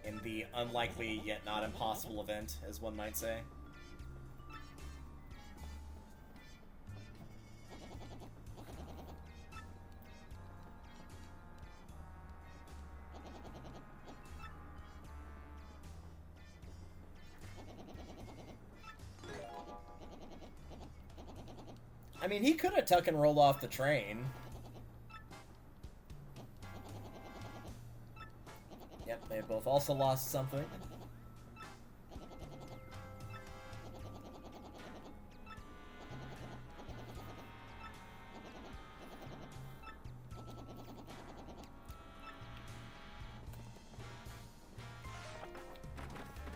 In the unlikely yet not impossible event, as one might say. I mean, he could have tuck and rolled off the train. Yep, they both also lost something.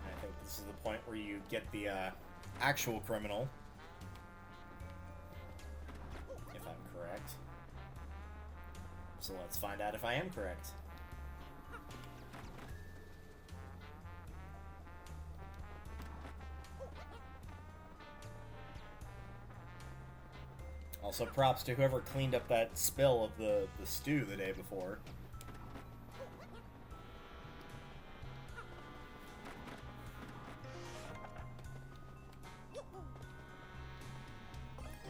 I think this is the point where you get the actual criminal. If I'm correct. So let's find out if I am correct. Also, props to whoever cleaned up that spill of the stew the day before.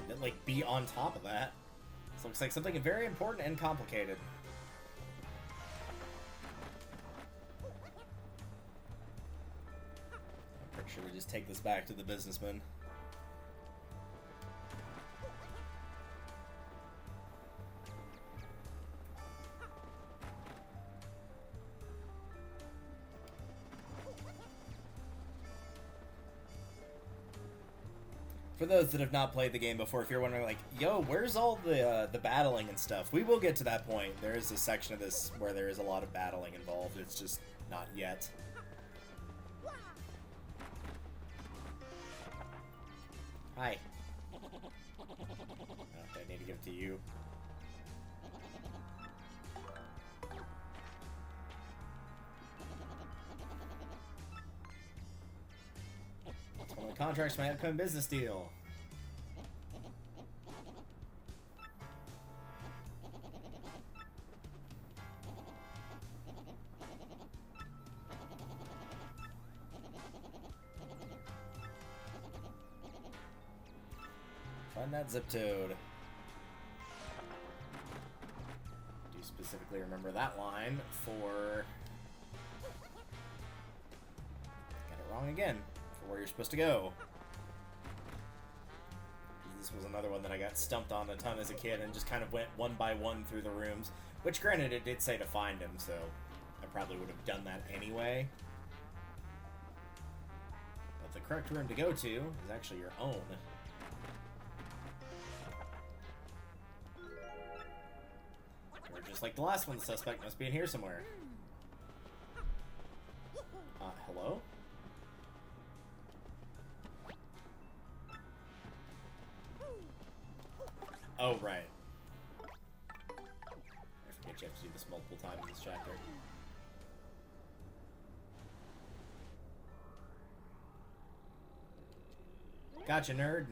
And then, like, be on top of that. This looks like something very important and complicated. I'm pretty sure we just take this back to the businessman. For those that have not played the game before, if you're wondering, like, yo, where's all the battling and stuff? We will get to that point. There is a section of this where there is a lot of battling involved. It's just not yet. Hi. Oh, I need to give it to you. One of the contracts for my upcoming business deal. Find that zip toad. Do specifically remember that line for... Got it wrong again. For where you're supposed to go. This was another one that I got stumped on a ton as a kid and just kind of went one by one through the rooms. Which, granted, it did say to find him, so I probably would have done that anyway. But the correct room to go to is actually your own. Just like the last one, the suspect must be in here somewhere. Hello? Oh, right. I forget you have to do this multiple times in this chapter. Gotcha, nerd.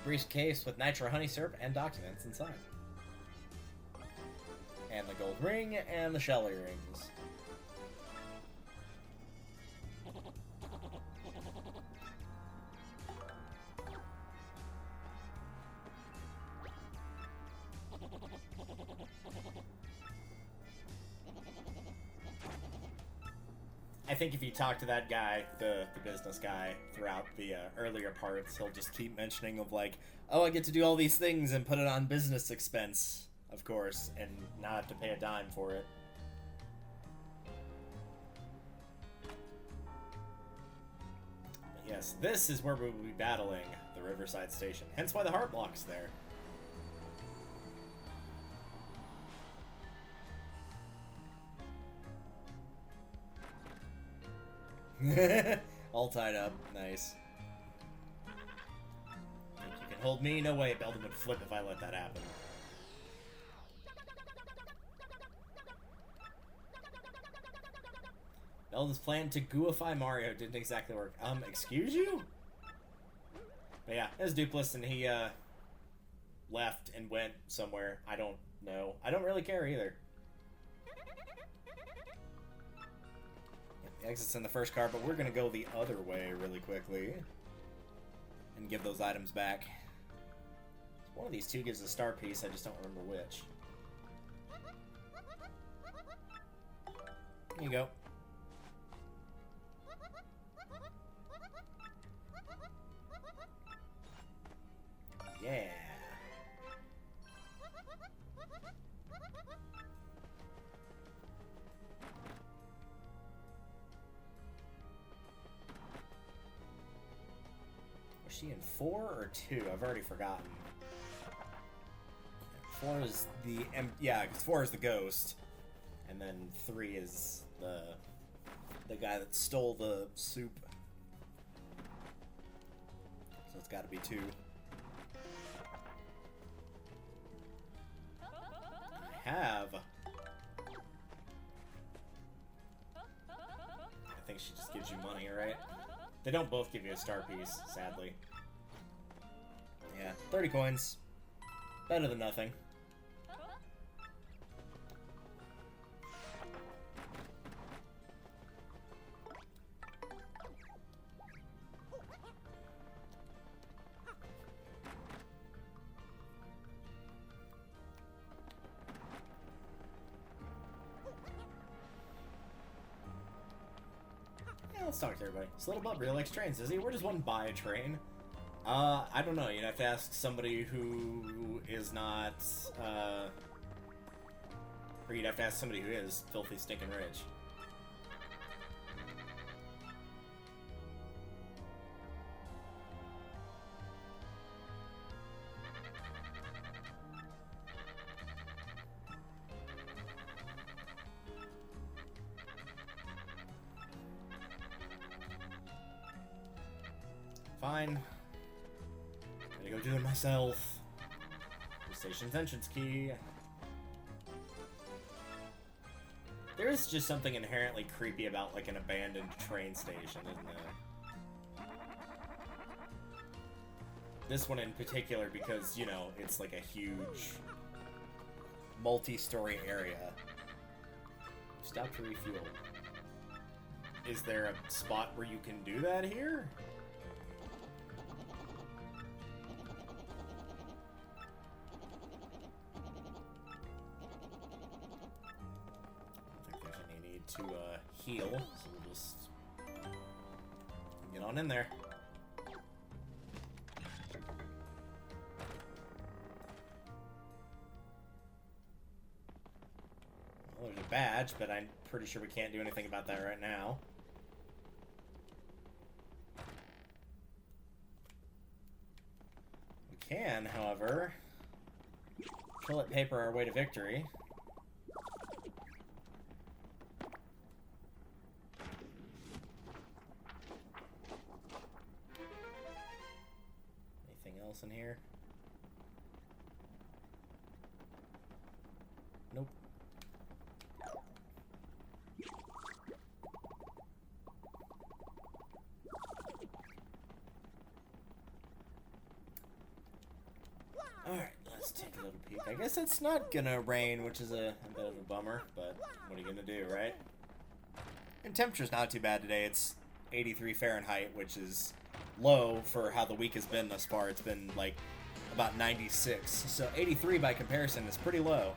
Briefcase with nitro honey syrup and documents inside. And the gold ring and the shell earrings. I think if you talk to that guy, the business guy, throughout the earlier parts, he'll just keep mentioning of like, oh, I get to do all these things and put it on business expense, of course, and not have to pay a dime for it. But yes, this is where we will be battling the Riverside Station, hence why the heart block's there. All tied up. Nice. Think you can hold me? No way. Belden would flip if I let that happen. Belden's plan to gooify Mario didn't exactly work. Excuse you? But yeah, it was Dupless, and he, left and went somewhere. I don't know. I don't really care either. The exit's in the first car, but we're gonna go the other way really quickly and give those items back. One of these two gives a star piece, I just don't remember which. Here you go. Yeah. Was she in 4 or 2? I've already forgotten. 4 is the... yeah, because 4 is the ghost. And then 3 is the guy that stole the soup. So it's got to be 2. I have... I think she just gives you money, right? They don't both give you a star piece, sadly. Yeah, 30 coins. Better than nothing. Let's talk to everybody. This little bub really likes trains, does he? Where does one buy a train? I don't know. You'd have to ask somebody who is not, or you'd have to ask somebody who is filthy stinking rich. Fine. Gotta go do it myself. The station's entrance key. There is just something inherently creepy about, like, an abandoned train station, isn't there? This one in particular because, you know, it's like a huge multi-story area. Stop to refuel. Is there a spot where you can do that here? I don't think there's any need to heal, so we'll just get on in there. Well, there's a badge, but I'm pretty sure we can't do anything about that right now. We can, however, toilet paper our way to victory. Anything else in here? Nope. Alright, let's take a little peek. I guess it's not gonna rain, which is a bit of a bummer, but what are you gonna do, right? And temperature's not too bad today. It's 83 Fahrenheit, which is low for how the week has been thus far. It's been, like, about 96. So 83 by comparison is pretty low.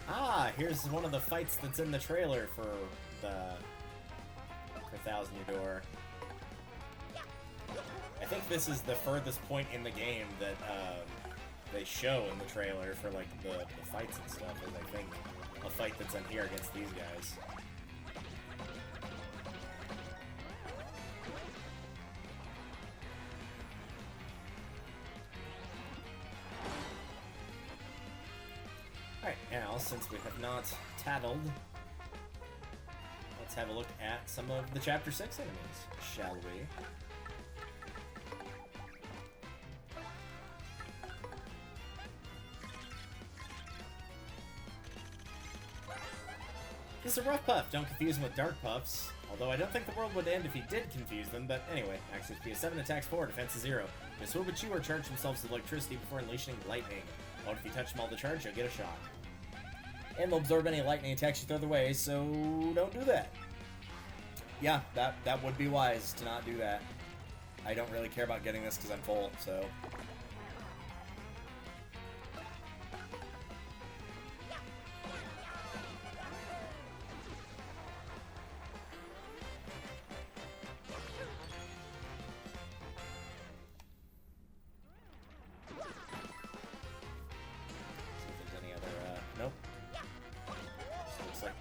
Ah, here's one of the fights that's in the trailer for Thousand Year Door. I think this is the furthest point in the game that they show in the trailer for like the fights and stuff. Is I think a fight that's in here against these guys. Alright, now since we have not tattled, let's have a look at some of the Chapter 6 enemies, shall we? This is a rough puff. Don't confuse him with dark puffs. Although I don't think the world would end if he did confuse them, but anyway. Max HP is 7, attacks 4, defense is 0. They swirl at you or charge themselves with electricity before unleashing lightning. Oh, if you touch them all to charge, you'll get a shock. And they'll absorb any lightning attacks you throw their way, so don't do that. Yeah, that would be wise to not do that. I don't really care about getting this because I'm full, so...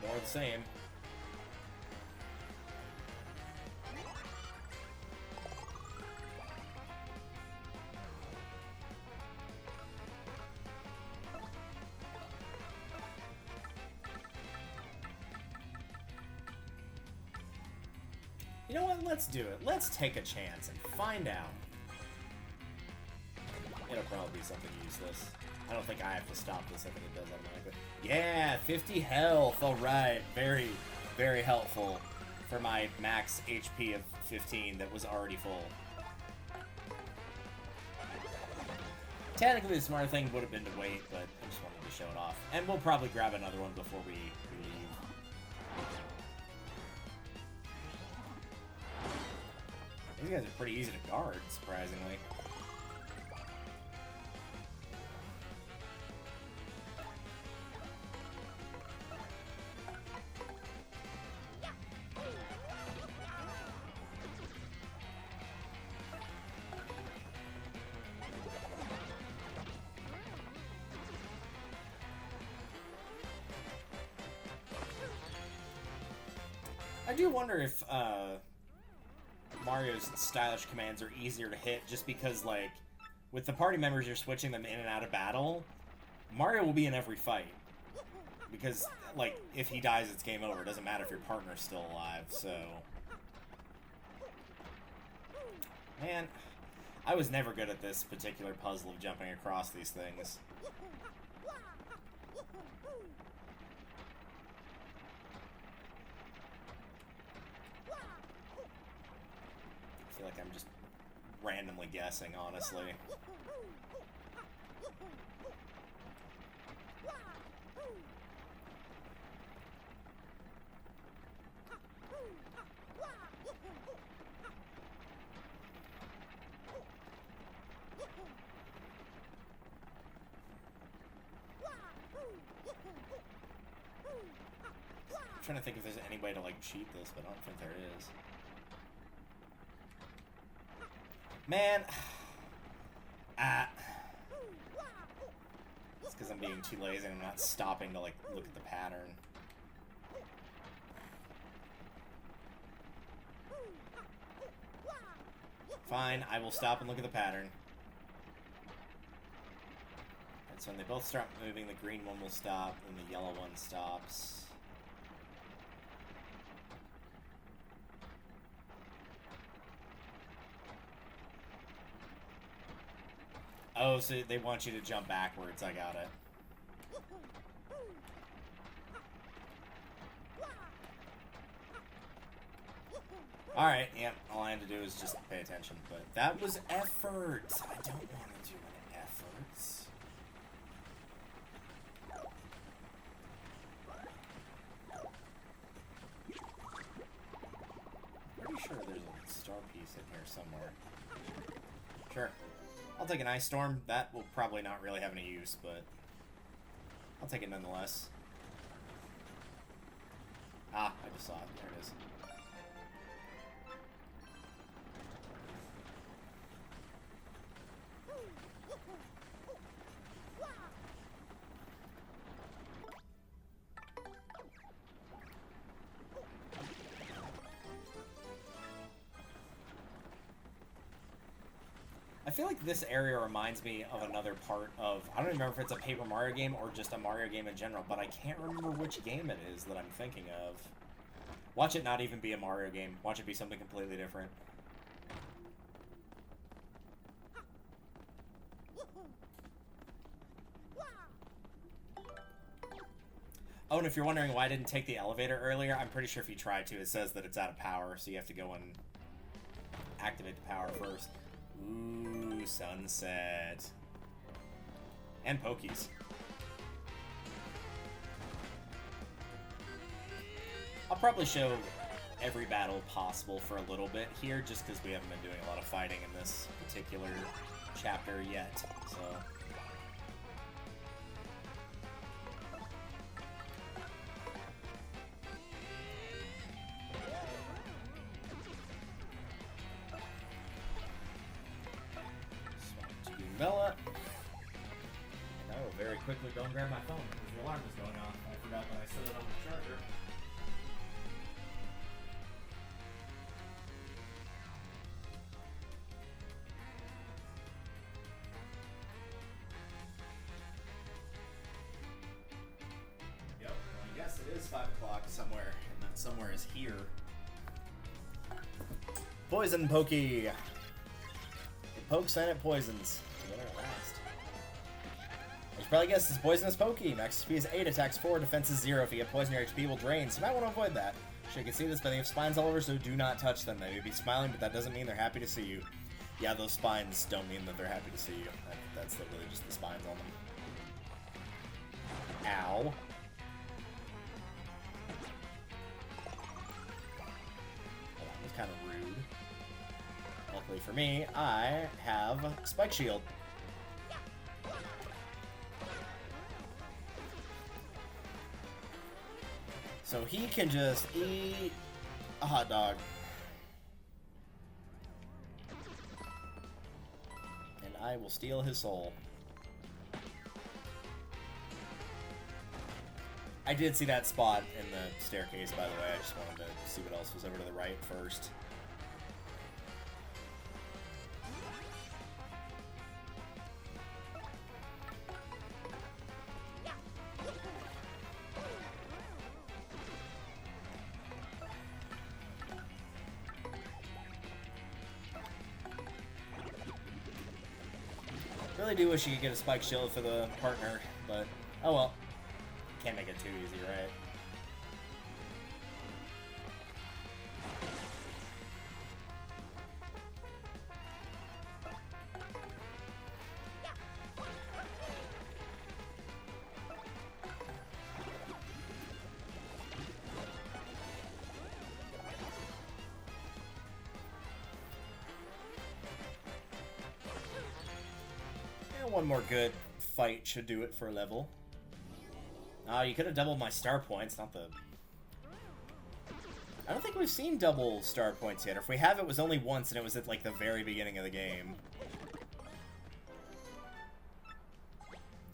More of the same. You know what? Let's do it. Let's take a chance and find out. It'll probably be something useless. I don't think I have to stop this. I think it does automatically. Yeah, 50 health. All right, very, very helpful for my max HP of 15 that was already full. Technically, the smarter thing would have been to wait, but I just wanted to show it off. And we'll probably grab another one before we leave. These guys are pretty easy to guard, surprisingly. I do wonder if Mario's stylish commands are easier to hit just because, like, with the party members, you're switching them in and out of battle. Mario will be in every fight. Because, like, if he dies, it's game over. It doesn't matter if your partner's still alive, so... Man, I was never good at this particular puzzle of jumping across these things. I feel like I'm just randomly guessing, honestly. trying to think if there's any way to, like, cheat this, but I don't think there is. Man. It's because I'm being too lazy and I'm not stopping to, like, look at the pattern. Fine, I will stop and look at the pattern. And so when they both start moving, the green one will stop, and the yellow one stops. Oh, so they want you to jump backwards. I got it. Alright, yep, all I had to do is just pay attention, but that was effort! I don't want to do an effort. Pretty sure there's a star piece in here somewhere. Sure. I'll take an ice storm. That will probably not really have any use, but I'll take it nonetheless. Ah, I just saw it. There it is. I feel like this area reminds me of another part of, I don't even remember if it's a Paper Mario game or just a Mario game in general, but I can't remember which game it is that I'm thinking of. Watch it not even be a Mario game. Watch it be something completely different. Oh, and if you're wondering why I didn't take the elevator earlier, I'm pretty sure if you try to, it says that it's out of power, so you have to go and activate the power first. Ooh, sunset. And pokies. I'll probably show every battle possible for a little bit here, just because we haven't been doing a lot of fighting in this particular chapter yet, so... Bella. And I will very quickly go and grab my phone because the alarm was going off. I forgot that I set it on the charger. Yep, well, I guess it is 5 o'clock somewhere, and that somewhere is here. Poison Pokey. It pokes and it poisons. Last. I should probably guess this poisonous Pokey. Max HP is 8, attacks 4, defense is 0. If you get poison, your HP will drain, so you might want to avoid that. Sure, you can see this, but they have spines all over, so do not touch them. They may be smiling, but that doesn't mean they're happy to see you. Yeah, those spines don't mean that they're happy to see you. That's literally just the spines on them. Ow. That was kind of rude. Luckily for me, I have Spike Shield. So he can just eat a hot dog. And I will steal his soul. I did see that spot in the staircase, by the way. I just wanted to see what else was over to the right first. Really do wish you could get a spike shield for the partner, but oh well. Can't make it too easy, right? One more good fight should do it for a level. You could have doubled my star points, not the I don't think we've seen double star points yet. Or if we have, it was only once, and it was at, like, the very beginning of the game.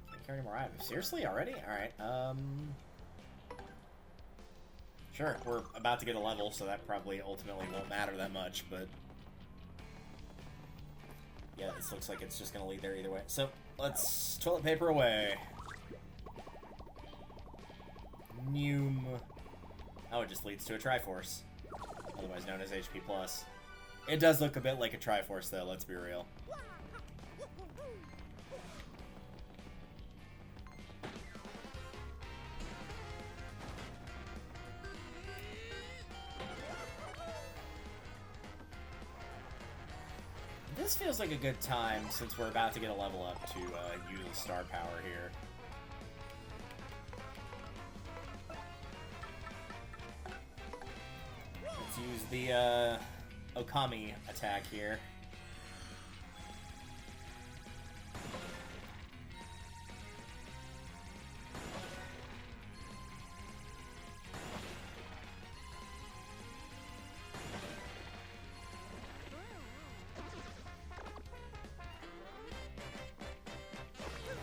Can't carry any more items. Seriously? Already? Alright, Sure, we're about to get a level, so that probably ultimately won't matter that much, but... Yeah, this looks like it's just gonna lead there either way. So, let's toilet paper away. Noom. Oh, it just leads to a Triforce, otherwise known as HP+. It does look a bit like a Triforce, though, let's be real. This feels like a good time, since we're about to get a level up, to use a star power here. Let's use the Okami attack here.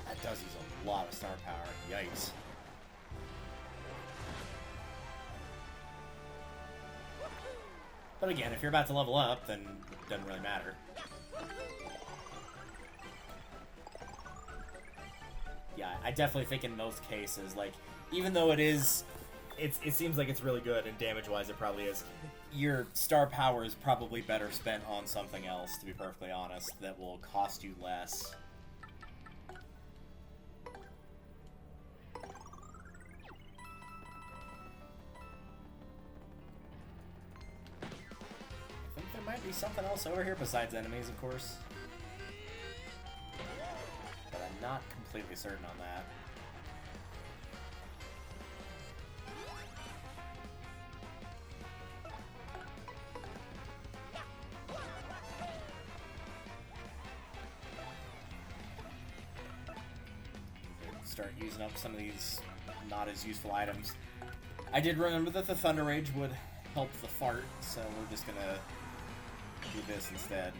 That does use a lot of star power. Yikes. But again, if you're about to level up, then it doesn't really matter. Yeah, I definitely think in most cases, like, even though it seems like it's really good, and damage-wise it probably is, your star power is probably better spent on something else, to be perfectly honest, that will cost you less. Might be something else over here besides enemies, of course. But I'm not completely certain on that. Start using up some of these not as useful items. I did remember that the Thunder Rage would help the fart, so we're just gonna do this instead.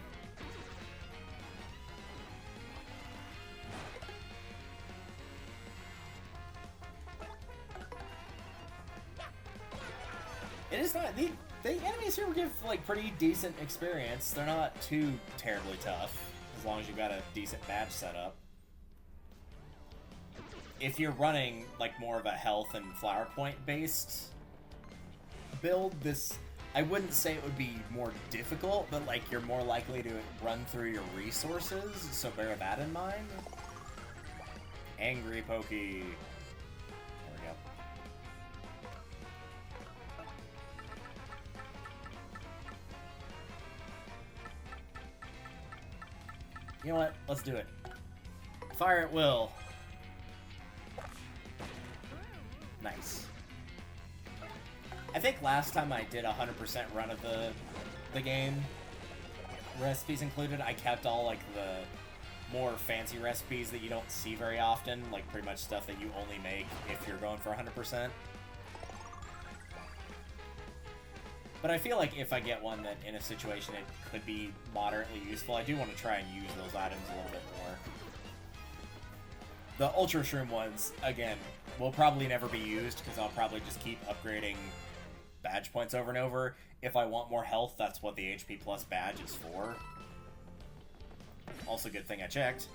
It is not... The enemies here give, like, pretty decent experience. They're not too terribly tough, as long as you've got a decent badge set up. If you're running, like, more of a health and flower point-based build, this... I wouldn't say it would be more difficult, but, like, you're more likely to run through your resources, so bear that in mind. Angry Pokey. There we go. You know what? Let's do it. Fire at will. Nice. I think last time I did a 100% run of the game, recipes included, I kept all, like, the more fancy recipes that you don't see very often, like pretty much stuff that you only make if you're going for 100%. But I feel like if I get one that in a situation it could be moderately useful, I do want to try and use those items a little bit more. The Ultra Shroom ones, again, will probably never be used because I'll probably just keep upgrading badge points over and over. If I want more health, that's what the HP Plus badge is for. Also, good thing I checked.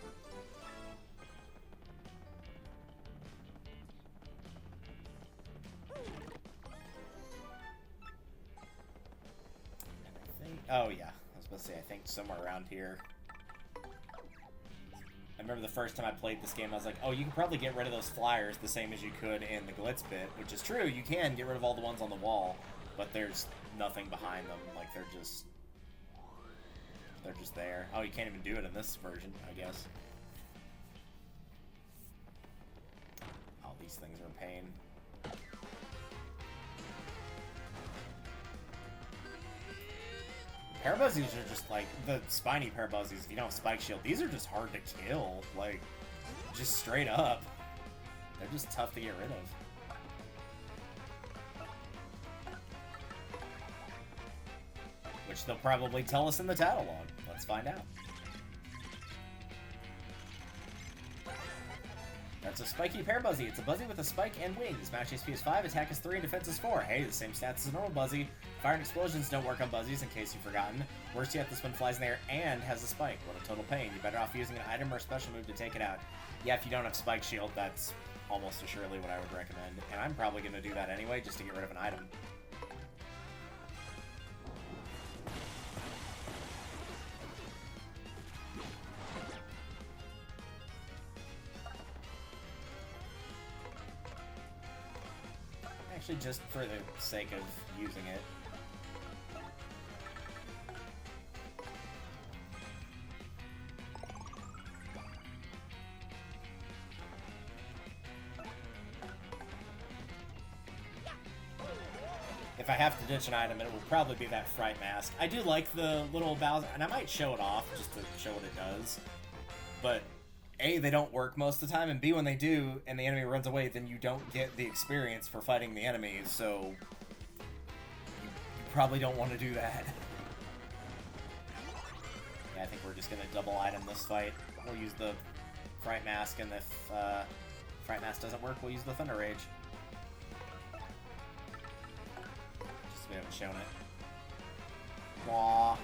Oh yeah, I was about to say, I think somewhere around here. I remember the first time I played this game, I was like, oh, you can probably get rid of those flyers the same as you could in the Glitz bit, which is true, you can get rid of all the ones on the wall, but there's nothing behind them, like they're just there. Oh, you can't even do it in this version, I guess. Oh, these things are a pain. Parabuzzies are just like, the spiny Parabuzzies, if you don't have Spike Shield, these are just hard to kill, like, just straight up. They're just tough to get rid of. Which they'll probably tell us in the title log. Let's find out. That's a spiky pear Buzzy. It's a Buzzy with a spike and wings. Max HP is 5, attack is 3, and defense is 4. Hey, the same stats as a normal Buzzy. Fire and explosions don't work on Buzzies, in case you've forgotten. Worse yet, this one flies in the air and has a spike. What a total pain. You're better off using an item or a special move to take it out. Yeah, if you don't have Spike Shield, that's almost assuredly what I would recommend. And I'm probably going to do that anyway, just to get rid of an item. Actually, just for the sake of using it. If I have to ditch an item, it will probably be that Fright Mask. I do like the little Bowser, and I might show it off just to show what it does. But A, they don't work most of the time, and B, when they do, and the enemy runs away, then you don't get the experience for fighting the enemy, so you probably don't want to do that. Yeah, I think we're just going to double item this fight. We'll use the Fright Mask, and if Fright Mask doesn't work, we'll use the Thunder Rage. Just so we haven't shown it. Aww.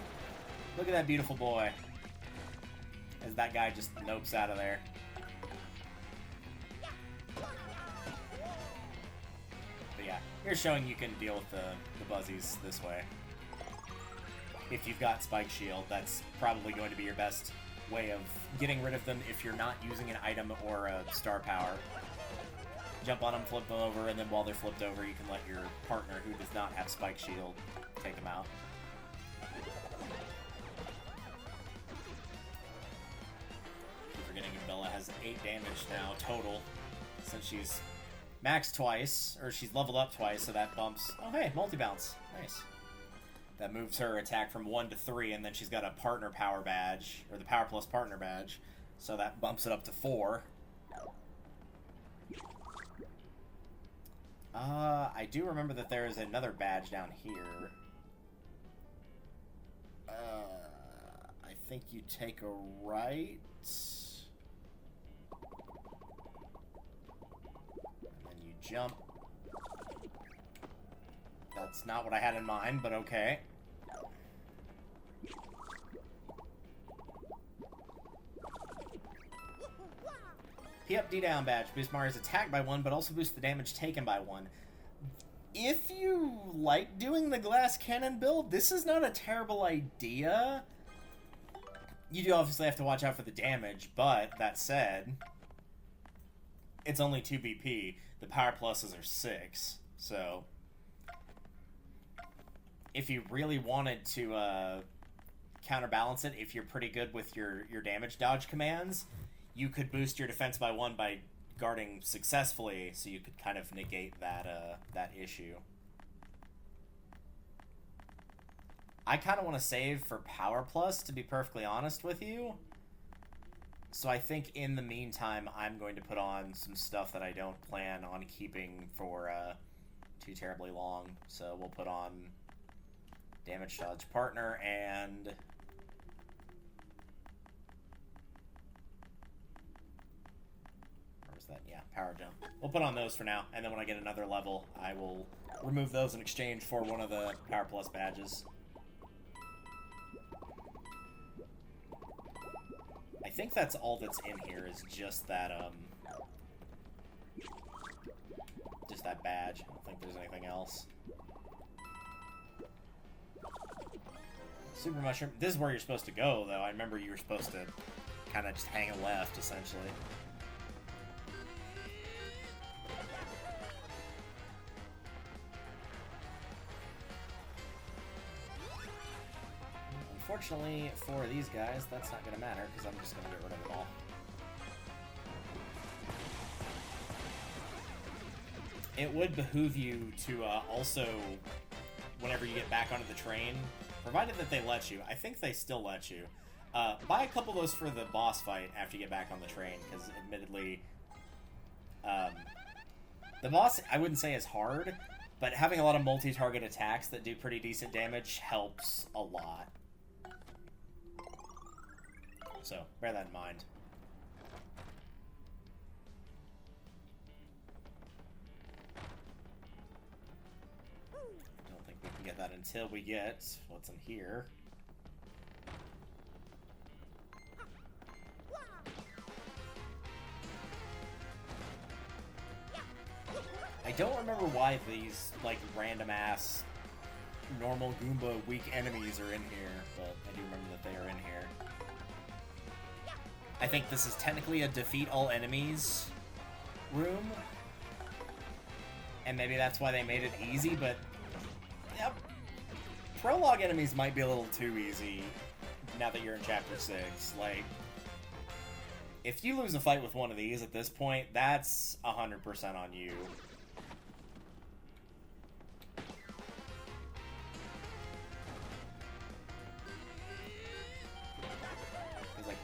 Look at that beautiful boy. As that guy just nopes out of there. But yeah, here's showing you can deal with the Buzzies this way. If you've got Spike Shield, that's probably going to be your best way of getting rid of them if you're not using an item or a star power. Jump on them, flip them over, and then while they're flipped over, you can let your partner who does not have Spike Shield take them out. Bella has 8 damage now total since she's maxed twice, or she's leveled up twice, so that bumps. Oh hey, multi-bounce. Nice. That moves her attack from 1 to 3, and then she's got a partner power badge, or the Power Plus partner badge, so that bumps it up to 4. I do remember that there is another badge down here. I think you take a right. Jump. That's not what I had in mind, but okay. P up, D down badge. Boost Mario's attack by 1, but also boost the damage taken by 1. If you like doing the glass cannon build, this is not a terrible idea. You do obviously have to watch out for the damage, but that said, it's only 2 BP. The Power Pluses are 6, so if you really wanted to counterbalance it, if you're pretty good with your damage dodge commands, you could boost your defense by 1 by guarding successfully, so you could kind of negate that issue. I kind of want to save for Power Plus, to be perfectly honest with you. So I think in the meantime, I'm going to put on some stuff that I don't plan on keeping for too terribly long. So we'll put on Damage Dodge Partner and where's that? Yeah, Power Jump. We'll put on those for now, and then when I get another level, I will remove those in exchange for one of the Power Plus badges. I think that's all that's in here is just that badge. I don't think there's anything else. Super Mushroom. This is where you're supposed to go, though. I remember you were supposed to kind of just hang a left, essentially. Unfortunately, for these guys, that's not going to matter, because I'm just going to get rid of them all. It would behoove you to also, whenever you get back onto the train, provided that they let you, I think they still let you, buy a couple of those for the boss fight after you get back on the train, because admittedly, the boss, I wouldn't say is hard, But having a lot of multi-target attacks that do pretty decent damage helps a lot. So, bear that in mind. Don't think we can get that until we get what's in here. I don't remember why these, like, random-ass normal Goomba weak enemies are in here, but I do remember that they are in here. I think this is technically a defeat all enemies room. And maybe that's why they made it easy, but... Yep. Prologue enemies might be a little too easy now that you're in Chapter 6. Like, if you lose a fight with one of these at this point, that's 100% on you.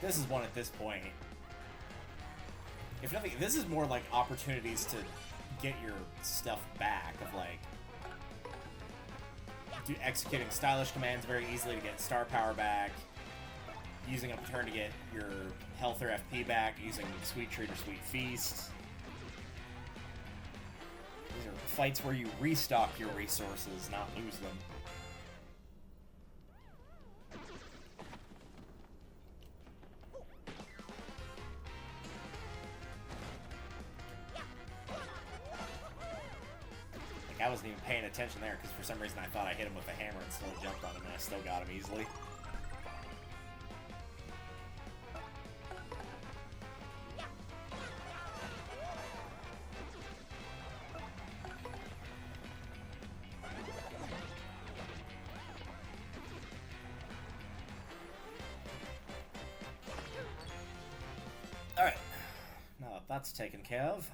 This is one at this point. If nothing, this is more like opportunities to get your stuff back, of like executing stylish commands very easily to get star power back, using up a turn to get your health or FP back, using Sweet Treat or Sweet Feast. These are fights where you restock your resources, not lose them. I wasn't even paying attention there because for some reason I thought I hit him with a hammer and still jumped on him, and I still got him easily. Alright, now that that's taken care of,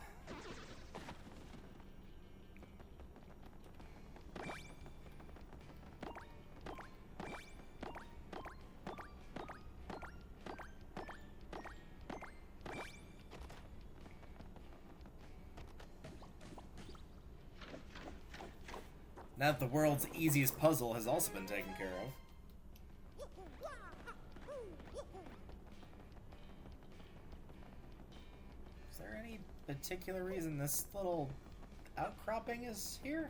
now that the world's easiest puzzle has also been taken care of. Is there any particular reason this little outcropping is here?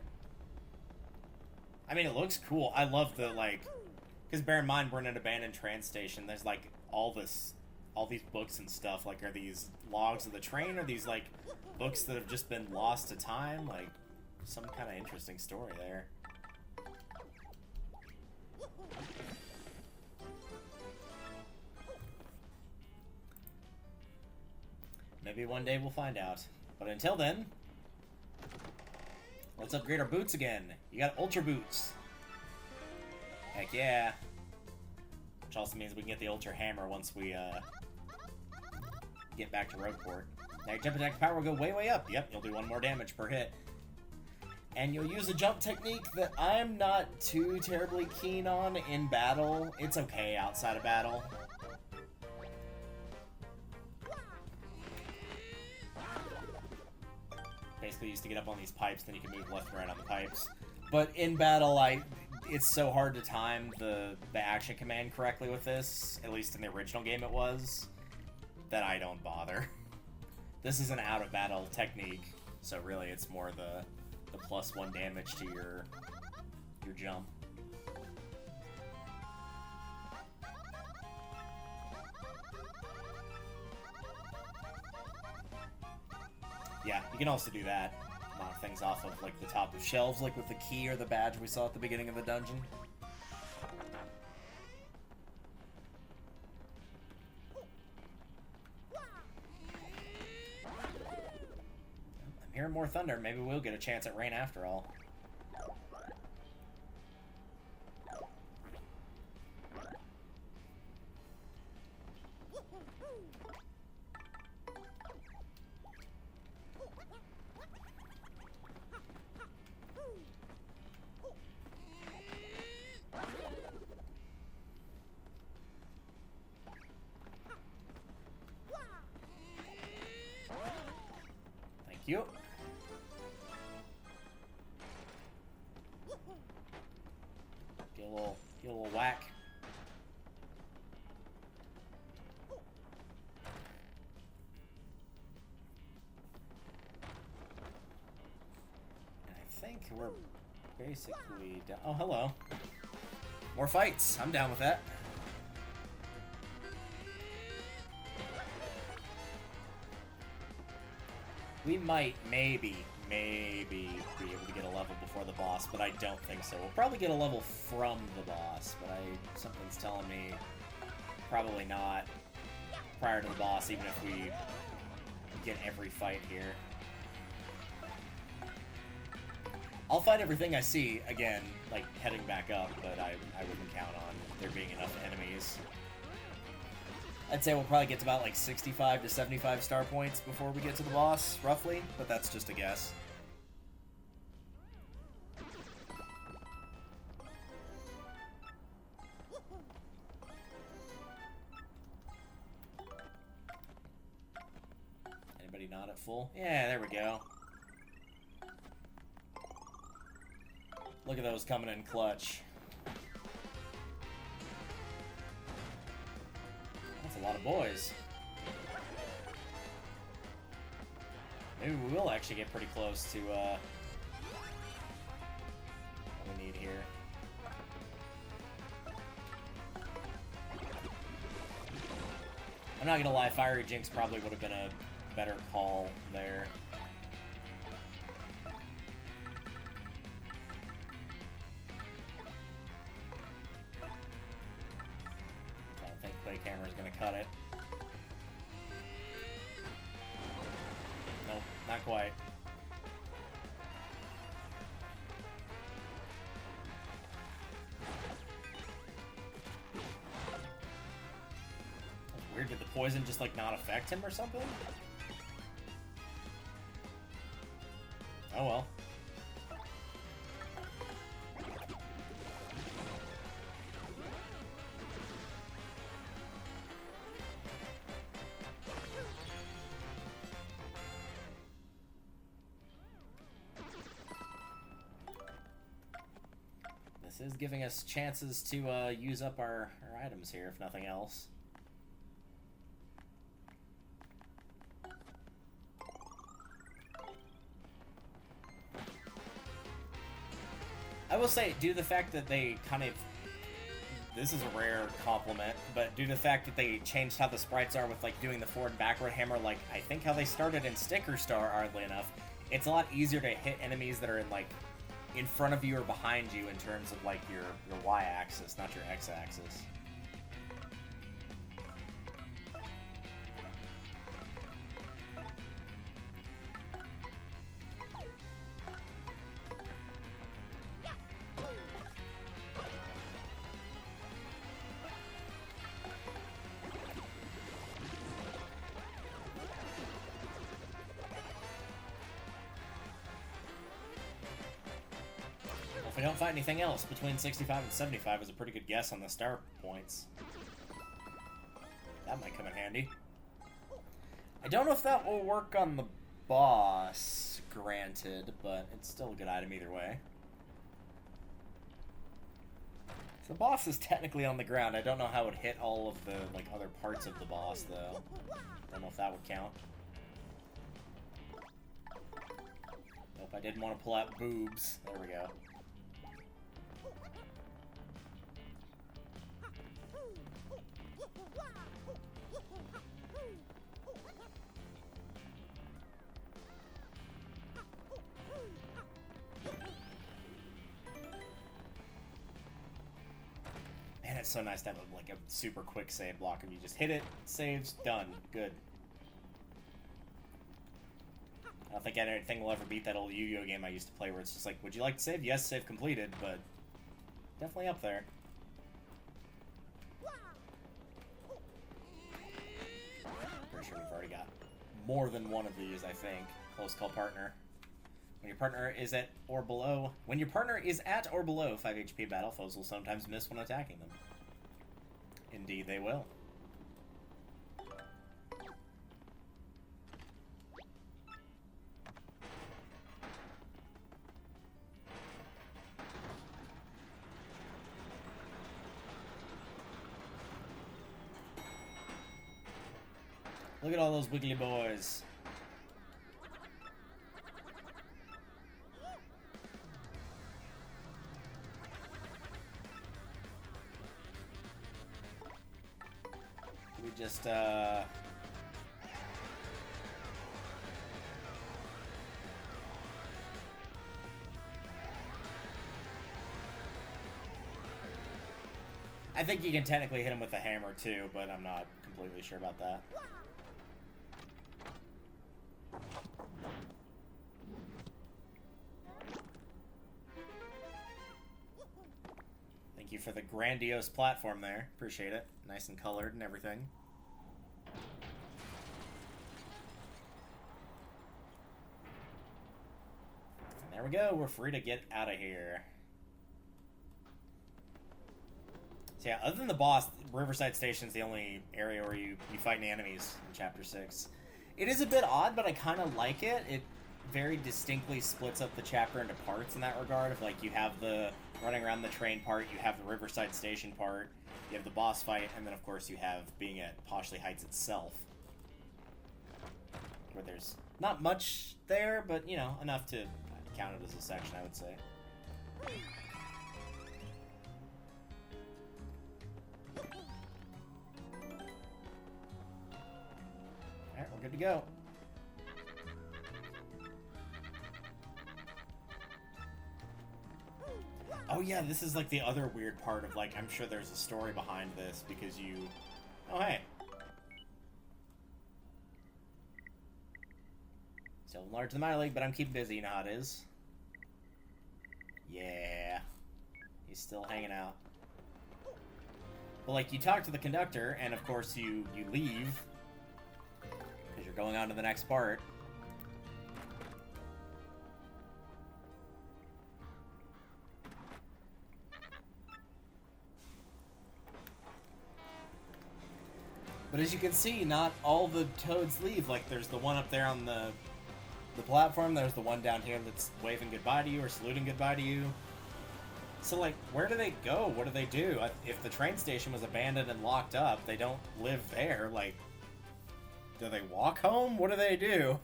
I mean, it looks cool. I love the, like... Because bear in mind, we're in an abandoned train station. There's, like, all these books and stuff. Like, are these logs of the train? Are these, like, books that have just been lost to time? Like... Some kind of interesting story there. Maybe one day we'll find out. But until then, let's upgrade our boots again. You got Ultra Boots. Heck yeah. Which also means we can get the Ultra Hammer once we get back to Roadport. Now your jump attack power will go way, way up. Yep, you'll do 1 more damage per hit. And you'll use a jump technique that I'm not too terribly keen on in battle. It's okay outside of battle. Basically used to get up on these pipes, then you can move left and right on the pipes. But in battle, it's so hard to time the action command correctly with this, at least in the original game it was, that I don't bother. This is an out-of-battle technique, so really it's more the +1 damage to your jump. Yeah, you can also do that. Knock things off of like the top of shelves, like with the key or the badge we saw at the beginning of the dungeon. I'm hearing more thunder. Maybe we'll get a chance at rain after all. Thank you. get a little whack. And I think we're basically done. Oh, hello. More fights. I'm down with that. We might, maybe be able to get a level before the boss, but I don't think so. We'll probably get a level from the boss, but something's telling me probably not prior to the boss, even if we get every fight here. I'll fight everything I see, again, like, heading back up, but I wouldn't count on there being enough enemies. I'd say we'll probably get to about, like, 65 to 75 star points before we get to the boss, roughly, but that's just a guess. Anybody not at full? Yeah, there we go. Look at those coming in clutch. That's a lot of boys. Maybe we will actually get pretty close to what we need here. I'm not gonna lie, Fiery Jinx probably would have been a better call there. Camera's gonna cut it. Nope, not quite. That's weird, did the poison just like not affect him or something? Oh well. This is giving us chances to use up our items here, if nothing else. I will say, due to the fact that they kind of... This is a rare compliment, but due to the fact that they changed how the sprites are with, like, doing the forward and backward hammer, like, I think how they started in Sticker Star, oddly enough, it's a lot easier to hit enemies that are in, like, in front of you or behind you in terms of, like, your Y-axis, not your X-axis. If we don't find anything else, between 65 and 75 is a pretty good guess on the star points. That might come in handy. I don't know if that will work on the boss, granted, but it's still a good item either way. So the boss is technically on the ground. I don't know how it would hit all of the, like, other parts of the boss, though. Don't know if that would count. Nope, I didn't want to pull out boobs. There we go. Man, it's so nice to have like a super quick save block, and you just hit it, saves, done, good. I don't think anything will ever beat that old Yu-Gi-Oh game I used to play where it's just like, would you like to save? Yes, save completed, but definitely up there. Pretty sure we've already got more than one of these, I think. Close call partner. When your partner is at or below 5 HP battle, foes will sometimes miss when attacking them. Indeed, they will. Look at all those wiggly boys. We just, I think you can technically hit him with a hammer too, but I'm not completely sure about that. Thank you for the grandiose platform there. Appreciate it. Nice and colored and everything. And there we go. We're free to get out of here. So yeah, other than the boss, Riverside Station is the only area where you fight any enemies in Chapter 6. It is a bit odd, but I kind of like it. It very distinctly splits up the chapter into parts in that regard. Of like, you have the running around the train part, you have the Riverside Station part, you have the boss fight, and then of course you have being at Poshley Heights itself. Where there's not much there, but, you know, enough to count it as a section, I would say. Alright, we're good to go. Oh yeah, this is like the other weird part of, like, I'm sure there's a story behind this because you... Oh hey. Still enlarge the minor league, but I'm keeping busy, you know how it is. Yeah. He's still hanging out. But like, you talk to the conductor, and of course you leave. Because you're going on to the next part. But as you can see, not all the Toads leave. Like, there's the one up there on the platform, there's the one down here that's waving goodbye to you or saluting goodbye to you. So, like, where do they go? What do they do? If the train station was abandoned and locked up, they don't live there. Like, do they walk home? What do they do?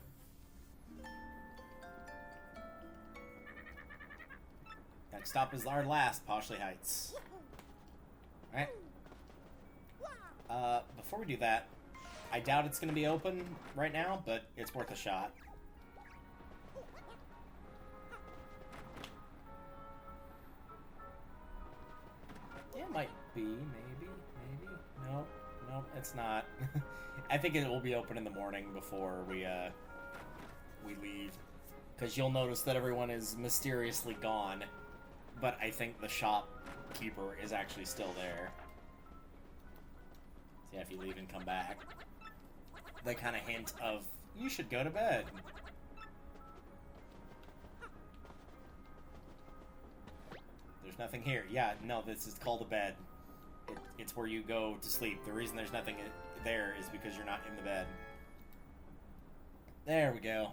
Next stop is our last, Poshley Heights. Alright. Before we do that, I doubt it's going to be open right now, but it's worth a shot. Yeah, it might be, maybe. Nope, it's not. I think it will be open in the morning before we leave. Because you'll notice that everyone is mysteriously gone, but I think the shopkeeper is actually still there. So yeah, if you leave and come back, they kind of hint of, you should go to bed. There's nothing here. Yeah, no, this is called a bed. It's where you go to sleep. The reason there's nothing there is because you're not in the bed. There we go.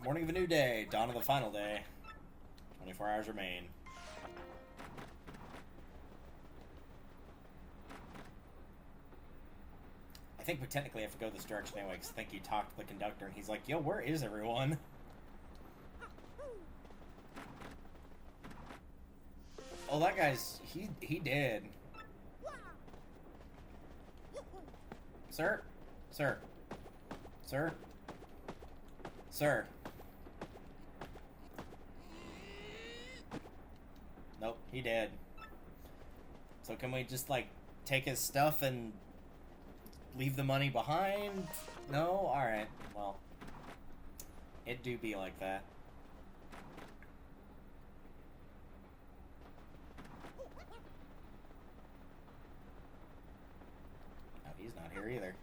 Morning of a new day. Dawn of the final day. 24 hours remain. I think we technically have to go this direction anyway, because I think you talked to the conductor, and he's like, yo, where is everyone? Oh, that guy's... He did. Sir? Sir? Sir? Sir? Nope, he did. So can we just, like, take his stuff and leave the money behind? No? Alright, well. It do be like that. Oh, he's not here either.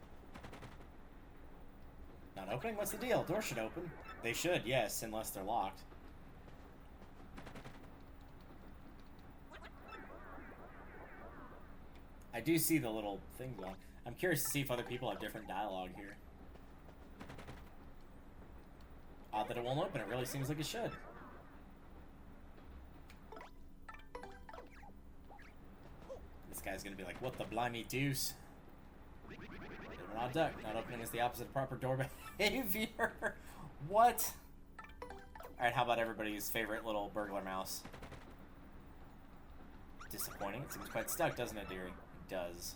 Not opening? What's the deal? Door should open. They should, yes, unless they're locked. I do see the little things on. I'm curious to see if other people have different dialogue here. Odd that it won't open. It really seems like it should. This guy's gonna be like, what the blimey deuce? Not duck. Not opening is the opposite of proper door behavior. What? Alright, how about everybody's favorite little burglar mouse? Disappointing. It seems quite stuck, doesn't it, dearie? It does.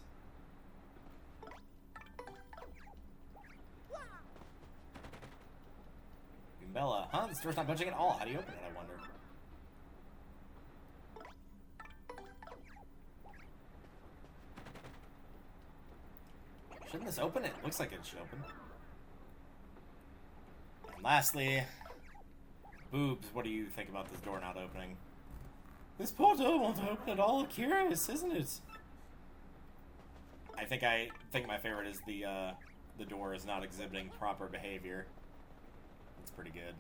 Bella. Huh? This door's not budging at all. How do you open it, I wonder? Shouldn't this open? It looks like it should open. And lastly, Boobs, what do you think about this door not opening? This poor door won't open at all. Curious, isn't it? I think my favorite is the door is not exhibiting proper behavior. It's pretty good.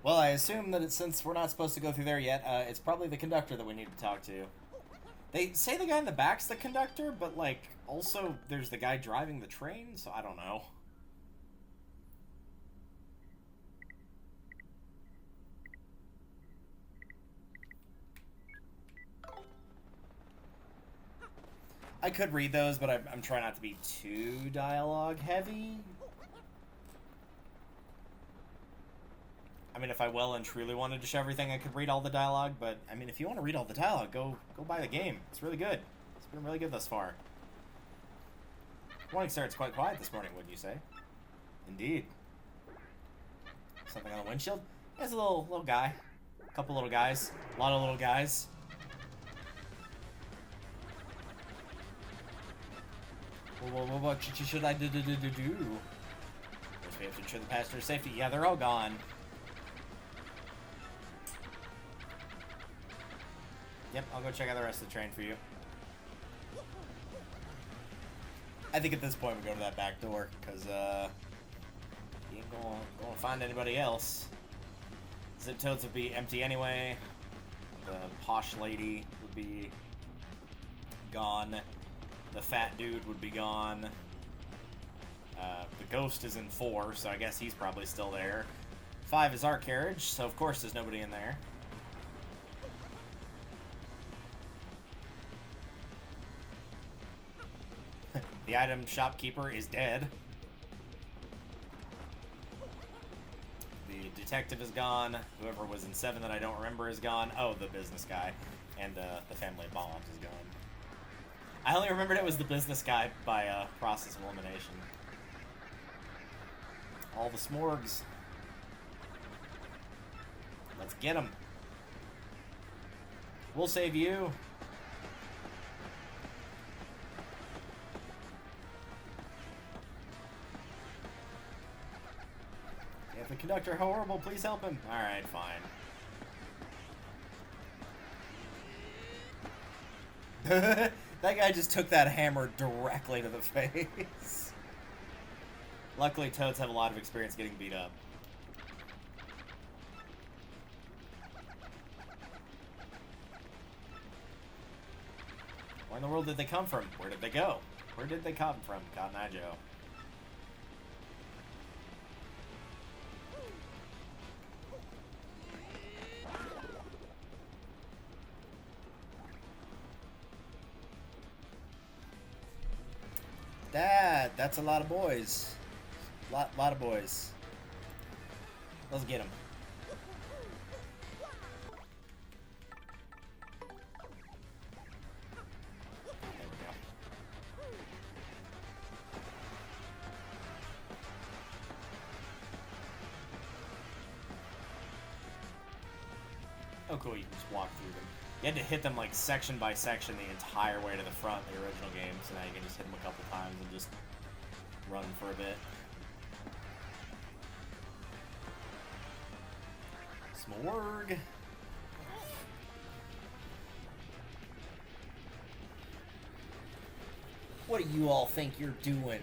Well, I assume that since we're not supposed to go through there yet, it's probably the conductor that we need to talk to. They say the guy in the back's the conductor, but, like, also there's the guy driving the train, so I don't know. I could read those, but I'm trying not to be too dialogue heavy. I mean, if I well and truly wanted to show everything, I could read all the dialogue, but, I mean, if you want to read all the dialogue, go buy the game. It's really good. It's been really good thus far. Morning, sir. It's quite quiet this morning, wouldn't you say? Indeed. Something on the windshield? There's a little guy. A couple little guys. A lot of little guys. What should I do? First, we have to ensure the passenger's safety. Yeah, they're all gone. Yep, I'll go check out the rest of the train for you. I think at this point we go to that back door, because, you ain't gonna find anybody else. Zip totes would be empty anyway. The posh lady would be gone. The fat dude would be gone. The ghost is in 4, so I guess he's probably still there. 5 is our carriage, so of course there's nobody in there. The item shopkeeper is dead. The detective is gone. Whoever was in 7 that I don't remember is gone. Oh, the business guy. And the family of bombs is gone. I only remembered it was the business guy by process of elimination. All the Smorgs. Let's get them. We'll save you. If the conductor horrible, please help him. Alright, fine. That guy just took that hammer directly to the face. Luckily, Toads have a lot of experience getting beat up. Where in the world did they come from? Where did they go? Where did they come from, Cotton Eye Joe? Dad, that's a lot of boys. Lot of boys. Let's get them. There we go. Oh, cool! You can just walk through them. You had to hit them like section by section the entire way to the front in the original game, so now you can just hit them a couple times and just run for a bit. Smorg. What do you all think you're doing?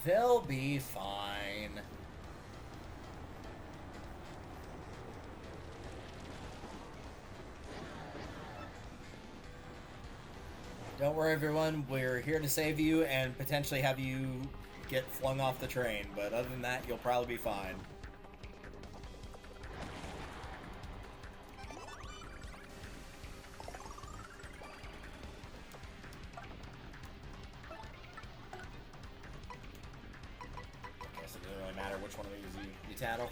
They'll be fine. Don't worry, everyone. We're here to save you and potentially have you get flung off the train. But other than that, you'll probably be fine. Guess it doesn't really matter which one of these you tattle.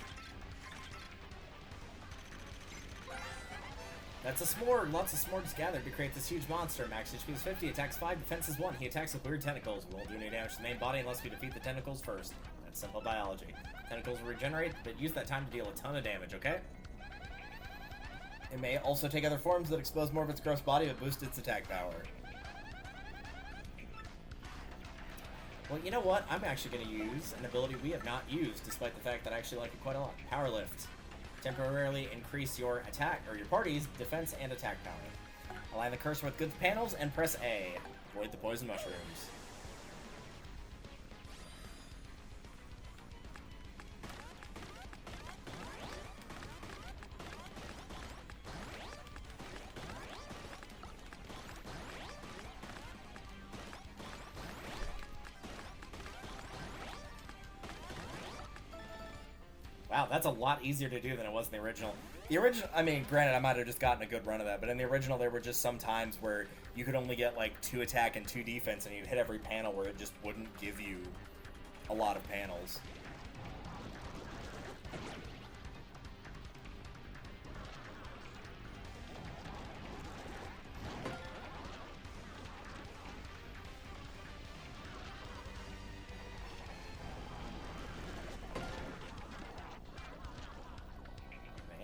That's a Smorg. Lots of Smorgs gathered to create this huge monster. Max HP is 50, attacks 5, defense is 1. He attacks with weird tentacles. We won't do any damage to the main body unless we defeat the tentacles first. That's simple biology. Tentacles will regenerate, but use that time to deal a ton of damage, okay? It may also take other forms that expose more of its gross body but boost its attack power. Well, you know what? I'm actually going to use an ability we have not used, despite the fact that I actually like it quite a lot. Power Lift. Temporarily increase your attack, or your party's defense and attack power. Align the cursor with good panels and press A. Avoid the poison mushrooms. Wow, that's a lot easier to do than it was in the original. The original, I mean, granted, I might have just gotten a good run of that, but in the original, there were just some times where you could only get, like, 2 attack and 2 defense, and you'd hit every panel where it just wouldn't give you a lot of panels.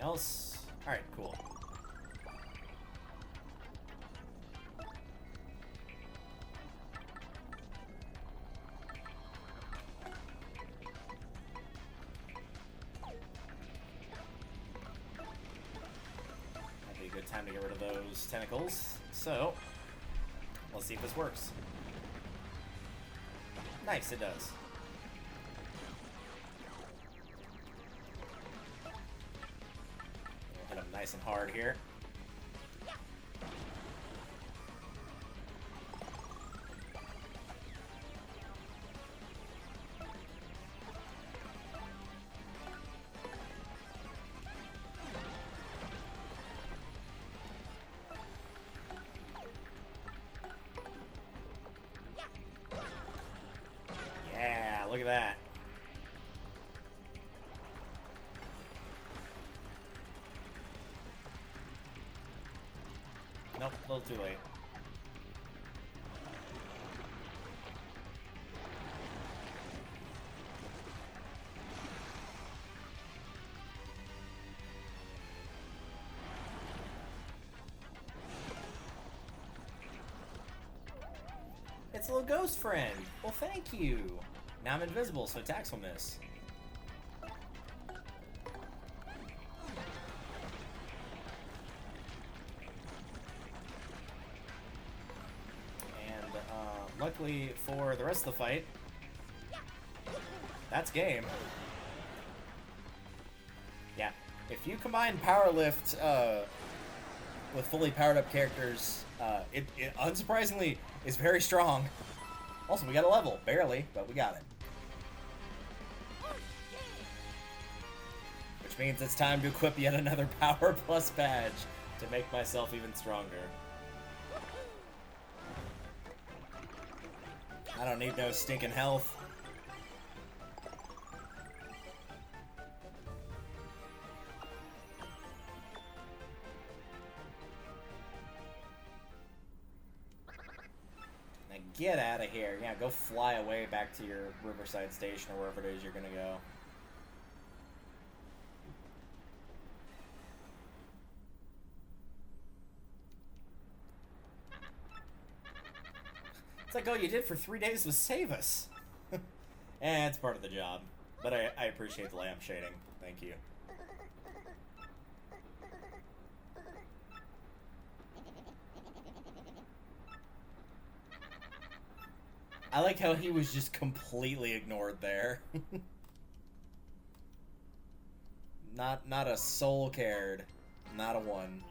Else. Alright, cool. That'd be a good time to get rid of those tentacles. So, let's see if this works. Nice, it does. Nice and hard here. Yeah, look at that. Nope, a little too late. It's a little ghost friend. Well, thank you. Now I'm invisible, so attacks will miss. Luckily for the rest of the fight, that's game. Yeah, if you combine Power Lift with fully powered up characters, it unsurprisingly is very strong. Also, we got a level, barely, but we got it. Which means it's time to equip yet another Power Plus badge to make myself even stronger. I don't need no stinking health. Now get out of here. Yeah, go fly away back to your Riverside Station or wherever it is you're gonna go. It's like, all you did for 3 days was save us. It's part of the job. But I appreciate the lamp shading. Thank you. I like how he was just completely ignored there. Not a soul cared. Not a one.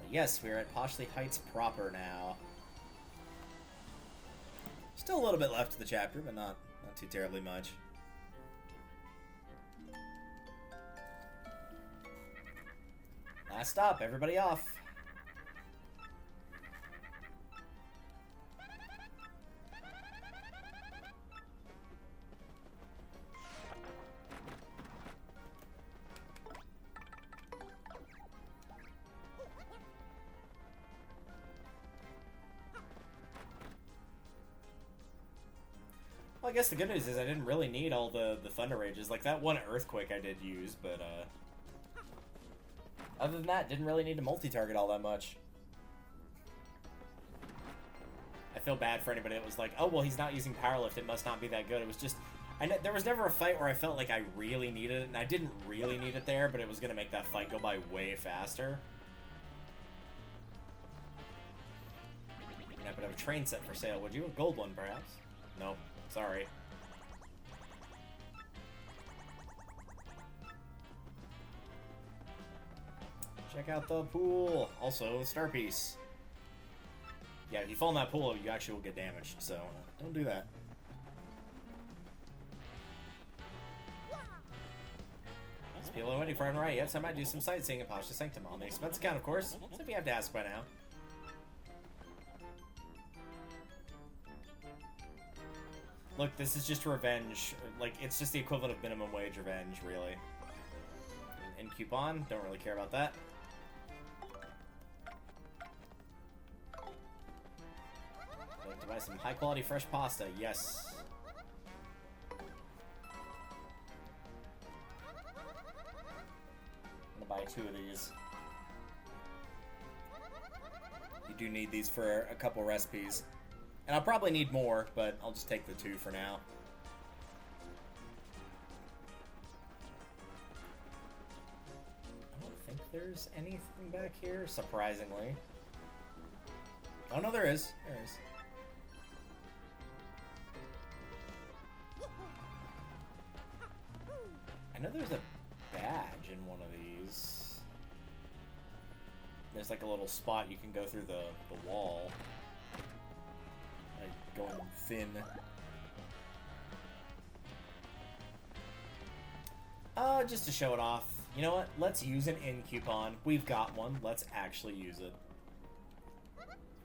Yes, we're at Poshley Heights proper now. Still a little bit left of the chapter, but not too terribly much. Last stop, everybody off. Well, I guess the good news is I didn't really need all the Thunder Rages. Like, that one Earthquake I did use, but, other than that, didn't really need to multi-target all that much. I feel bad for anybody that was like, oh, well, he's not using Power Lift, it must not be that good. It was just... there was never a fight where I felt like I really needed it, and I didn't really need it there, but it was going to make that fight go by way faster. Yeah, but I have a train set for sale. Would you? A gold one, perhaps? Nope. Sorry. Check out the pool. Also, Star Piece. Yeah, if you fall in that pool, you actually will get damaged, so don't do that. Most people are waiting for him, right? Yes, I might do some sightseeing at Poshley Sanctum on the expense account, of course. So if you have to ask by now. Look, this is just revenge. Like, it's just the equivalent of minimum wage revenge, really. And coupon, don't really care about that. I'd like to buy some high-quality fresh pasta, yes. I'm gonna buy 2 of these. You do need these for a couple recipes. And I'll probably need more, but I'll just take the 2 for now. I don't think there's anything back here, surprisingly. Oh, no, there is. There is. I know there's a badge in one of these. There's like a little spot you can go through the wall. Like, going thin. Just to show it off. You know what? Let's use an in coupon. We've got one. Let's actually use it.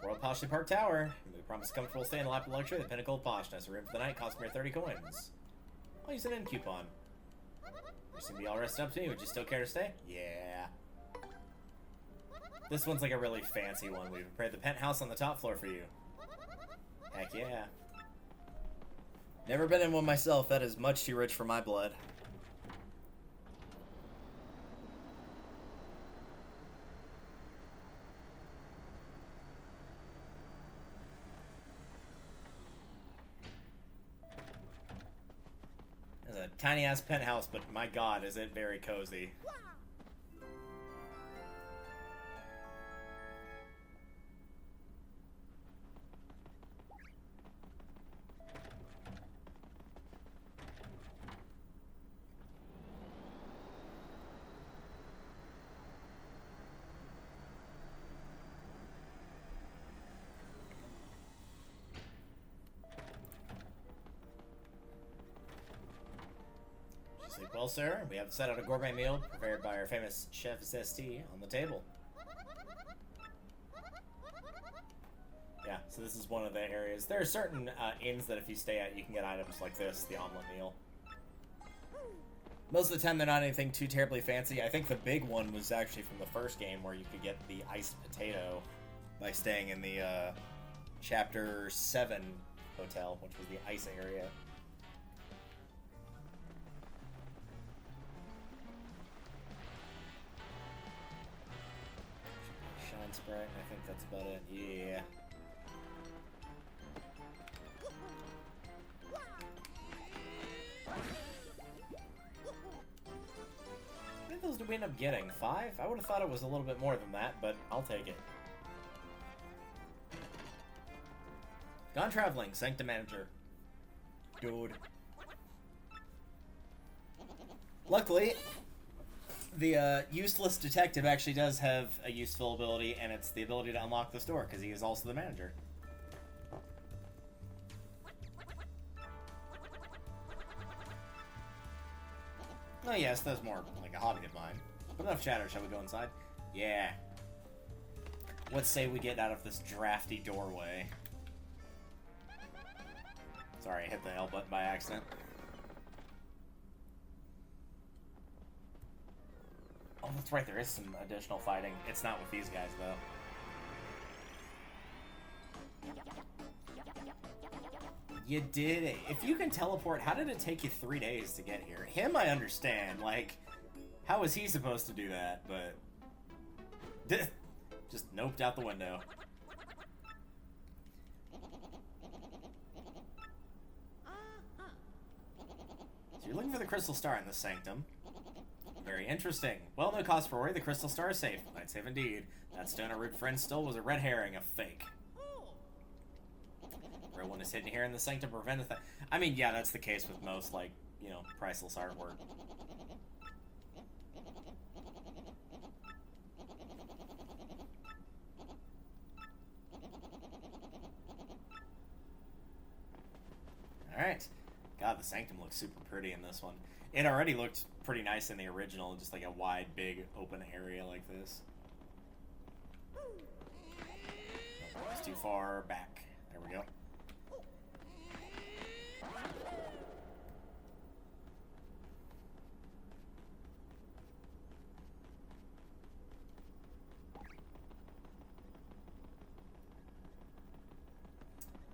Royal Poshley Park Tower. We promise a comfortable stay in the lap of luxury, the pinnacle of poshness. A room for the night costs mere 30 coins. I'll use an in coupon. You seem to be all rested up to me. Would you still care to stay? Yeah. This one's like a really fancy one. We've prepared the penthouse on the top floor for you. Heck yeah. Never been in one myself. That is much too rich for my blood. It's a tiny-ass penthouse, but my god, is it very cozy. Sleep well, sir. We have set out a gourmet meal prepared by our famous chef Zesty on the table. Yeah, so this is one of the areas. There are certain inns that if you stay at, you can get items like this, the omelet meal. Most of the time, they're not anything too terribly fancy. I think the big one was actually from the first game where you could get the iced potato by staying in the Chapter 7 hotel, which was the ice area. Sprite, I think that's about it. Yeah. How many of those did we end up getting? 5? I would have thought it was a little bit more than that, but I'll take it. Gone traveling, Sanctum manager. Dude. Luckily, the useless detective actually does have a useful ability, and it's the ability to unlock this door, because he is also the manager. Oh yes, that's more like a hobby of mine. But enough chatter, shall we go inside? Yeah. Let's say we get out of this drafty doorway. Sorry, I hit the L button by accident. Oh, that's right, there is some additional fighting. It's not with these guys, though. You did it. If you can teleport, how did it take you 3 days to get here? Him, I understand. Like, how was he supposed to do that? But... just noped out the window. So you're looking for the crystal star in the sanctum. Very interesting. Well, no cause for worry, the crystal star is safe. I'd say indeed. That stone our rude friend stole was a red herring, a fake. Real one is hidden here in the sanctum to prevent the I mean, yeah, that's the case with most, like, you know, priceless artwork. Alright. God, the sanctum looks super pretty in this one. It already looked pretty nice in the original, just like a wide, big, open area like this. It's too far back. There we go.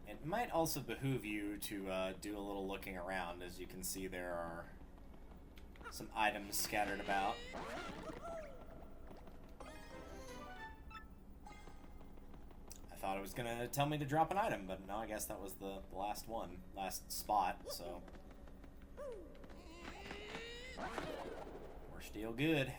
It might also behoove you to do a little looking around. As you can see, there are some items scattered about. I thought it was going to tell me to drop an item, but no, I guess that was the last one, last spot, so. We're still good.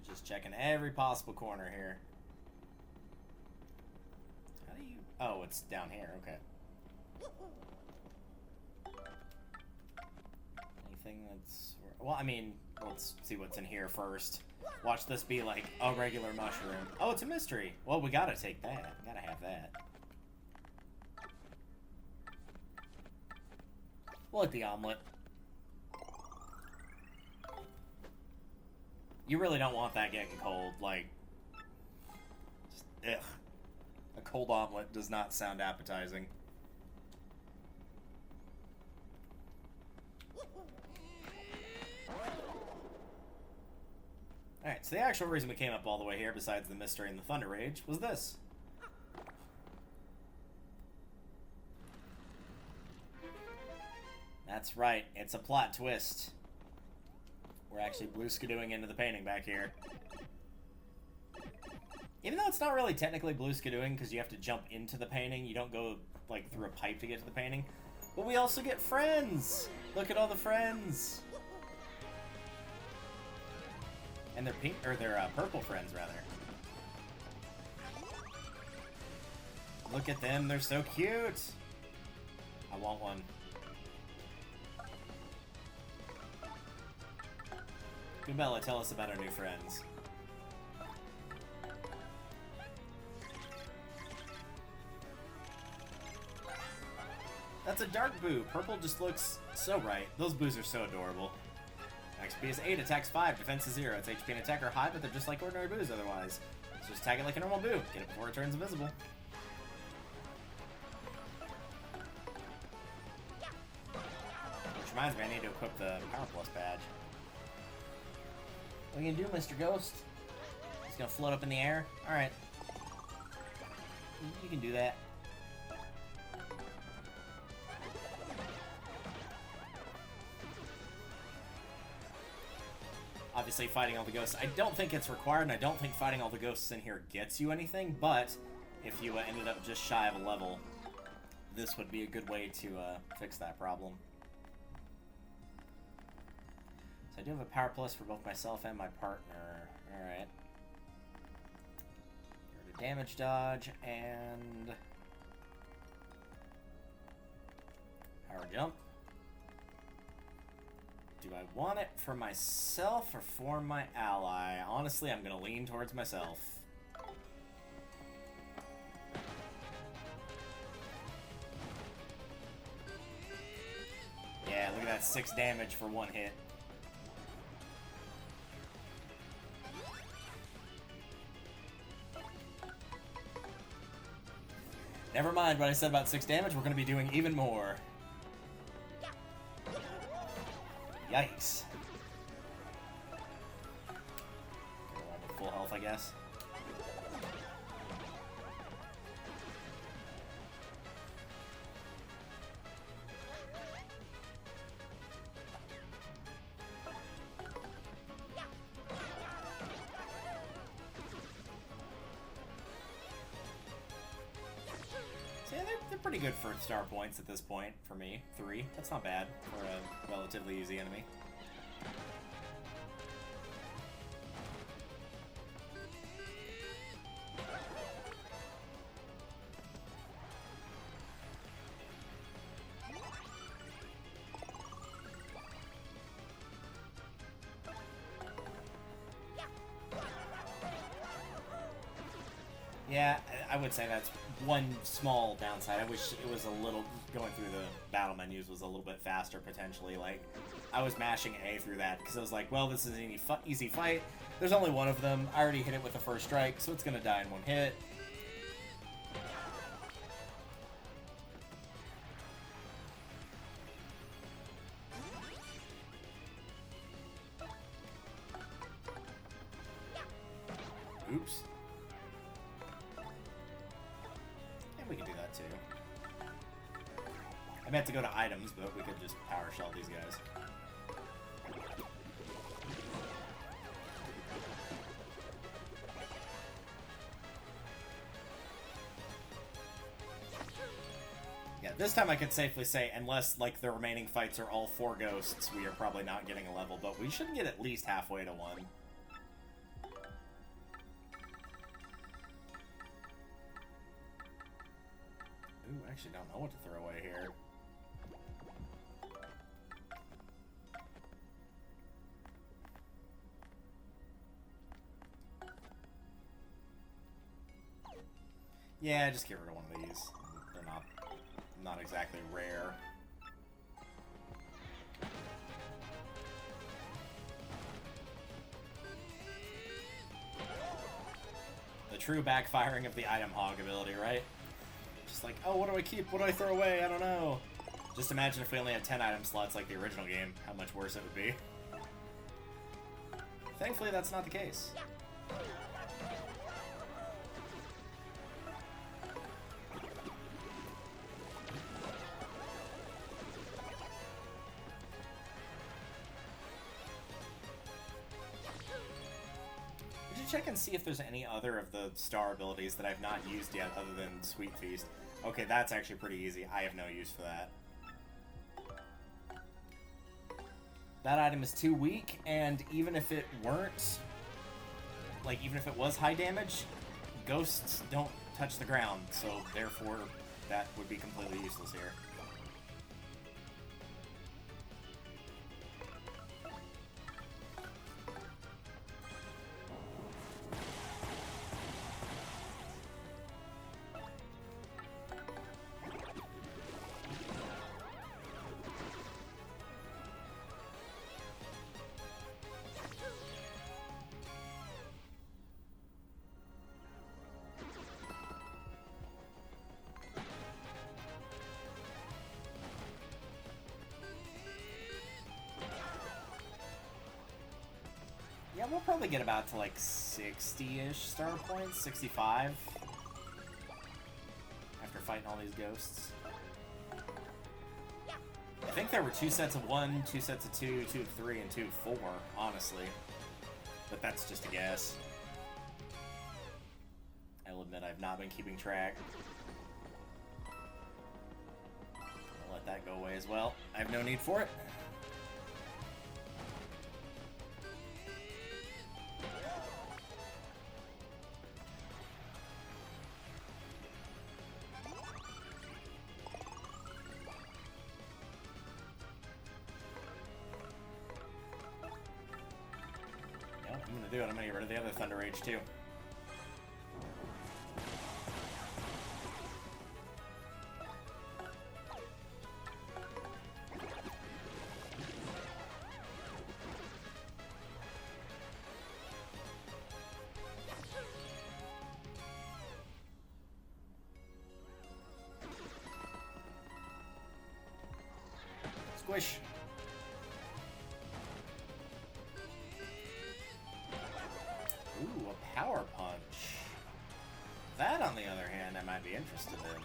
Just checking every possible corner here. How do you... Oh, it's down here. Okay. Anything that's... Well, I mean, let's see what's in here first. Watch this be like a regular mushroom. Oh, it's a mystery. Well, we gotta take that. We gotta have that. Look, the omelet. You really don't want that getting cold, like, just, ugh. A cold omelet does not sound appetizing. Alright, so the actual reason we came up all the way here, besides the mystery and the thunder rage, was this. That's right, it's a plot twist. We're actually blue-skidooing into the painting back here. Even though it's not really technically blue-skidooing because you have to jump into the painting, you don't go like through a pipe to get to the painting. But we also get friends! Look at all the friends! And they're pink, or they're purple friends, rather. Look at them, they're so cute! I want one. Gubella, tell us about our new friends. That's a dark boo. Purple just looks so right. Those boos are so adorable. XP is 8, attacks 5, defense is 0. Its HP and attack are high, but they're just like ordinary boos otherwise. So just tag it like a normal boo. Get it before it turns invisible. Which reminds me, I need to equip the Power Plus badge. What are you gonna do, Mr. Ghost? He's gonna float up in the air? Alright. You can do that. Obviously, fighting all the ghosts, I don't think it's required, and I don't think fighting all the ghosts in here gets you anything, but if you ended up just shy of a level, this would be a good way to fix that problem. So I do have a Power Plus for both myself and my partner. Alright. Get rid of damage dodge, and power jump. Do I want it for myself or for my ally? Honestly, I'm going to lean towards myself. Yeah, look at that 6 damage for 1 hit. Never mind what I said about 6 damage, we're going to be doing even more. Yikes. Go on with full health, I guess. So yeah, they're pretty good for star points at this point for me. 3. That's not bad for a relatively easy enemy. Yeah, I would say that's one small downside. I wish it was a little, going through the battle menus was a little bit faster, potentially. Like, I was mashing A through that, because I was like, well, this is an easy fight. There's only one of them. I already hit it with the first strike, so it's going to die in 1 hit. Oops. We can do that too. I meant to go to items, but we could just power shell these guys. Yeah, this time I could safely say, unless like the remaining fights are all 4 ghosts, we are probably not getting a level, but we should get at least halfway to 1. Ooh, I actually don't know what to throw away here. Yeah, just get rid of one of these. They're not exactly rare. The true backfiring of the item hog ability, right? Just like, oh, what do I keep? What do I throw away? I don't know. Just imagine if we only had 10 item slots like the original game, how much worse it would be. Thankfully, that's not the case. Did you check and see if there's any other of the star abilities that I've not used yet other than Sweet Feast? Okay, that's actually pretty easy. I have no use for that. That item is too weak, and even if it weren't, like, even if it was high damage, ghosts don't touch the ground, so therefore that would be completely useless here. Yeah, we'll probably get about to like 60-ish star points, 65. After fighting all these ghosts. I think there were 2 sets of 1, 2 sets of 2, 2 of 3, and 2 of 4, honestly. But that's just a guess. I'll admit I've not been keeping track. I'll let that go away as well. I have no need for it. I'm gonna get rid of the other Thunder Rage too. Squish. Ooh, a power punch. That, on the other hand, I might be interested in.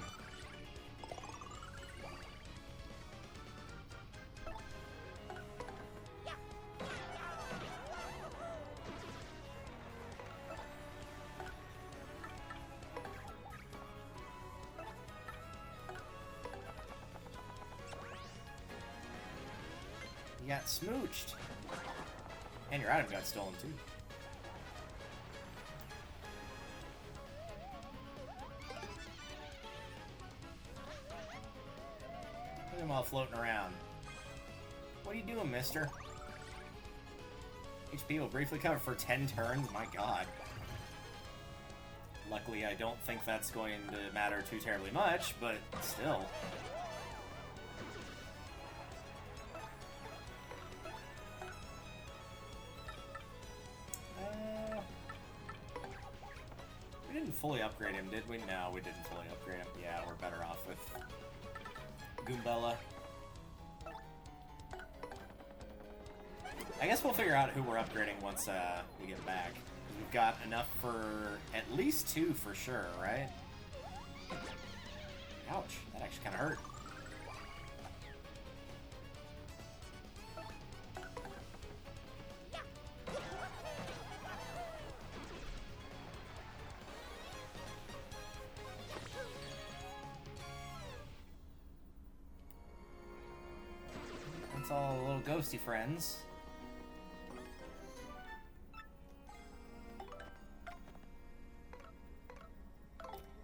You got smooched. And your item got stolen, too. While floating around. What are you doing, mister? HP will briefly cover for 10 turns? My god. Luckily, I don't think that's going to matter too terribly much, but still. We didn't fully upgrade him, did we? No, we didn't fully upgrade him. Yeah, we're better off with Goombella. I guess we'll figure out who we're upgrading once we get back. We've got enough for at least 2 for sure, right? Ouch, that actually kind of hurt. That's all little ghosty friends.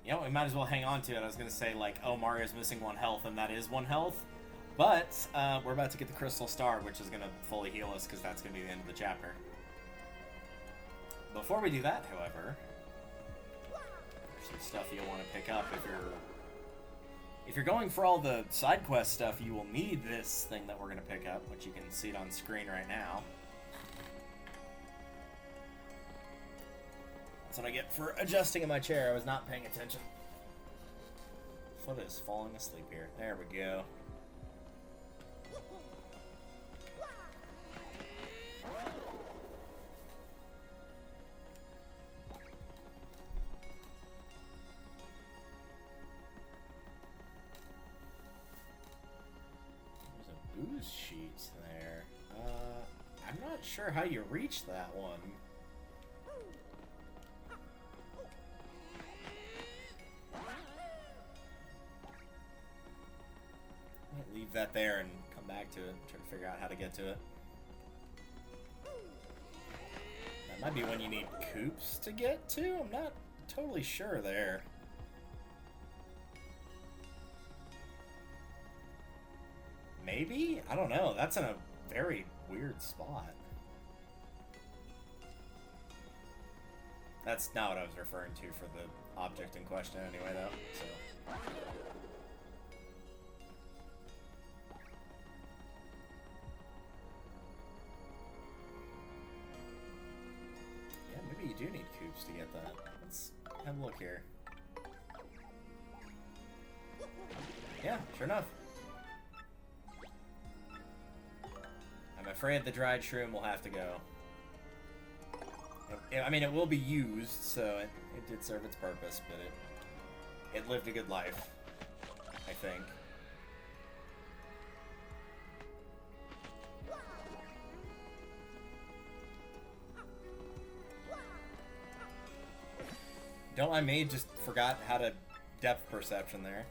You know, we might as well hang on to it. I was going to say, like, oh, Mario's missing 1 health, and that is 1 health. But we're about to get the Crystal Star, which is going to fully heal us, because that's going to be the end of the chapter. Before we do that, however, there's some stuff you'll want to pick up if you're going for all the side quest stuff. You will need this thing that we're going to pick up, which you can see it on screen right now. That's what I get for adjusting in my chair. I was not paying attention. Foot is falling asleep here. There we go. There's a booze sheet there. I'm not sure how you reach that one. Leave that there and come back to it. Try to figure out how to get to it. That might be one you need coops to get to. I'm not totally sure there. Maybe? I don't know. That's in a very weird spot. That's not what I was referring to for the object in question anyway, though. So. You do need coops to get that. Let's have a look here. Yeah, sure enough. I'm afraid the dried shroom will have to go. I mean, it will be used, so it did serve its purpose, but it lived a good life, I think. Don't mind me, just forgot how to depth perception there.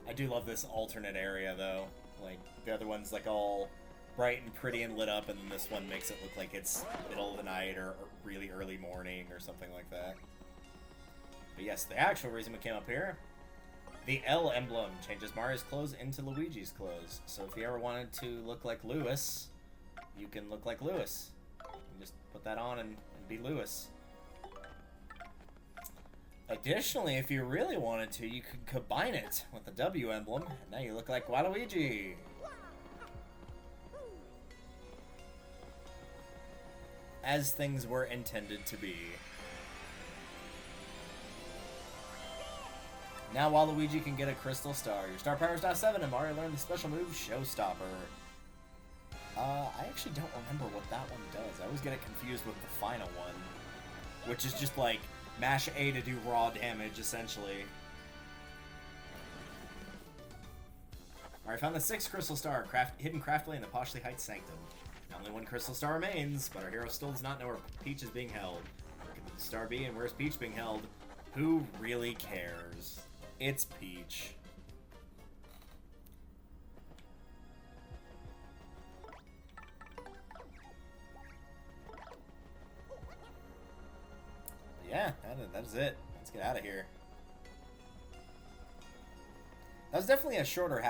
I do love this alternate area, though. Like, the other one's, like, all bright and pretty and lit up, and then this one makes it look like it's middle of the night or really early morning or something like that. But yes, the actual reason we came up here, the L emblem changes Mario's clothes into Luigi's clothes. So if you ever wanted to look like Lewis, you can look like Lewis. You just put that on and be Lewis. Additionally, if you really wanted to, you could combine it with the W emblem, and now you look like Waluigi. As things were intended to be. Now Waluigi can get a crystal star. Your star power is now 7, and Mario learned the special move, Showstopper. I actually don't remember what that one does. I always get it confused with the final one, which is just like mash A to do raw damage, essentially. Alright, found the 6th crystal star hidden craftily in the Poshley Heights Sanctum. Now only 1 crystal star remains, but our hero still does not know where Peach is being held. Where could the star be, and where's Peach being held? Who really cares? It's Peach. Yeah, that is it. Let's get out of here. That was definitely a shorter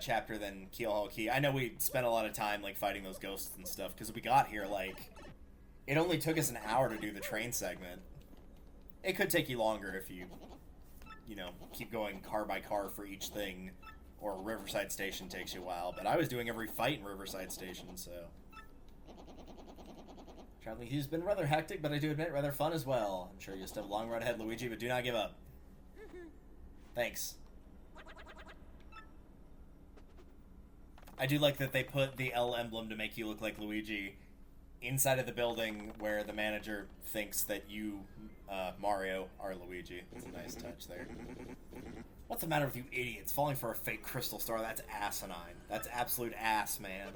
chapter than Keel Hall Key. I know we spent a lot of time like fighting those ghosts and stuff because we got here like it only took us an hour to do the train segment. It could take you longer if you know, keep going car by car for each thing, or Riverside Station takes you a while. But I was doing every fight in Riverside Station, so. Traveling here's been rather hectic, but I do admit rather fun as well. I'm sure you still have a long road ahead, Luigi, but do not give up. Thanks. I do like that they put the L emblem to make you look like Luigi inside of the building where the manager thinks that you, Mario, are Luigi. That's a nice touch there. What's the matter with you idiots? Falling for a fake crystal star? That's asinine. That's absolute ass, man.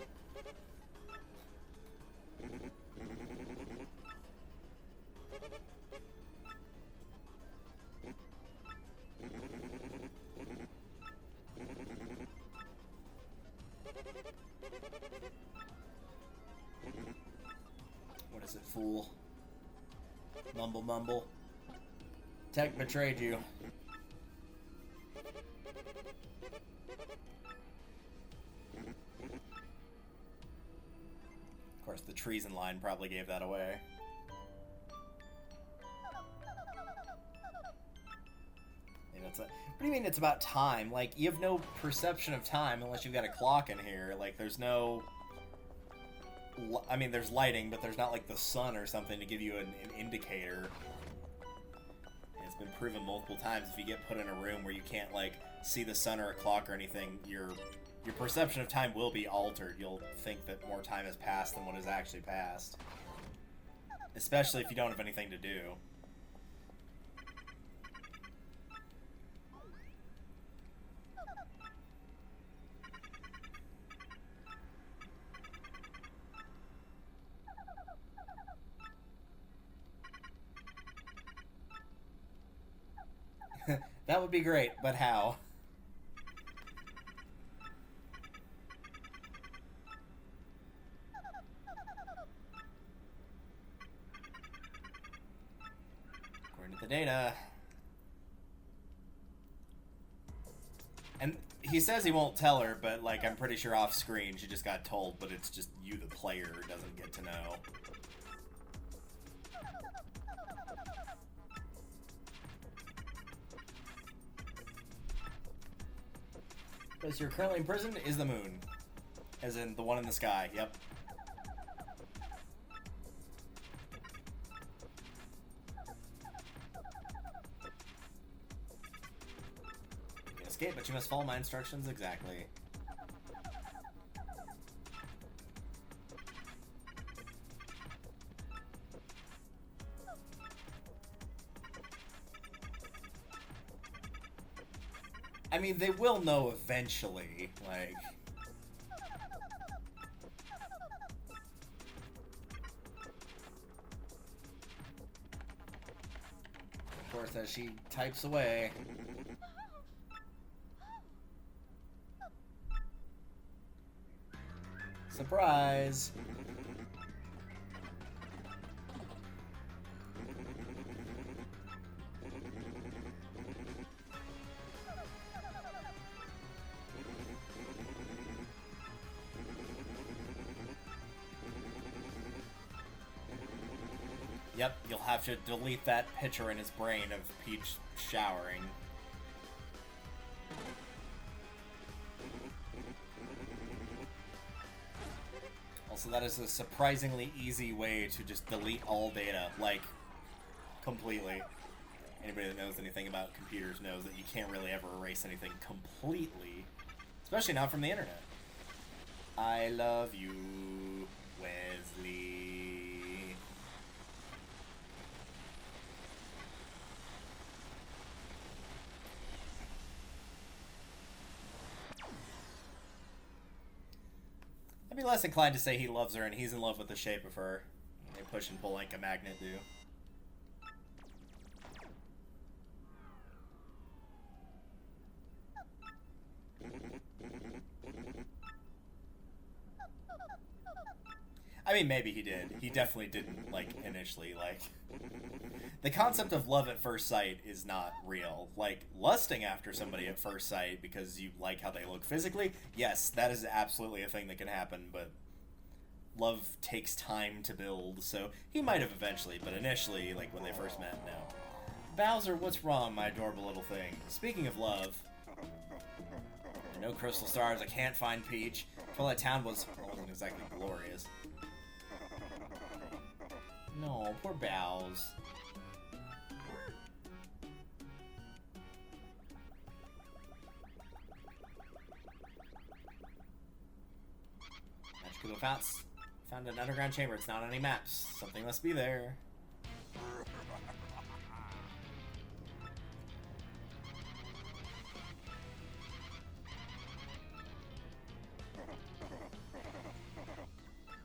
What is it, fool? Mumble mumble. Tech betrayed you. Of course, the trees in line probably gave that away. What do you mean it's about time? Like, you have no perception of time unless you've got a clock in here. Like, there's no... I mean, there's lighting, but there's not, like, the sun or something to give you an indicator. And it's been proven multiple times, if you get put in a room where you can't, like, see the sun or a clock or anything, your perception of time will be altered. You'll think that more time has passed than what has actually passed. Especially if you don't have anything to do. That would be great, but how? According to the data. And he says he won't tell her, but like I'm pretty sure off screen she just got told, but it's just you, the player, doesn't get to know. Place you're currently imprisoned is the moon. As in the one in the sky, yep. You can escape, but you must follow my instructions exactly. I mean, they will know eventually, like... Of course, as she types away... Surprise! Yep, you'll have to delete that picture in his brain of Peach showering. Also, that is a surprisingly easy way to just delete all data, like, completely. Anybody that knows anything about computers knows that you can't really ever erase anything completely, especially not from the internet. I love you, Wesley. I'd be less inclined to say he loves her and he's in love with the shape of her. They push and pull like a magnet do. I mean, maybe he did. He definitely didn't, like, initially, like... The concept of love at first sight is not real. Like, lusting after somebody at first sight because you like how they look physically, yes, that is absolutely a thing that can happen, but love takes time to build, so he might have eventually, but initially, like, when they first met, no. Bowser, what's wrong, my adorable little thing? Speaking of love... No crystal stars, I can't find Peach. Twilight Town wasn't exactly glorious. No, poor Bows. Magical Founts. Found an underground chamber. It's not on any maps. Something must be there.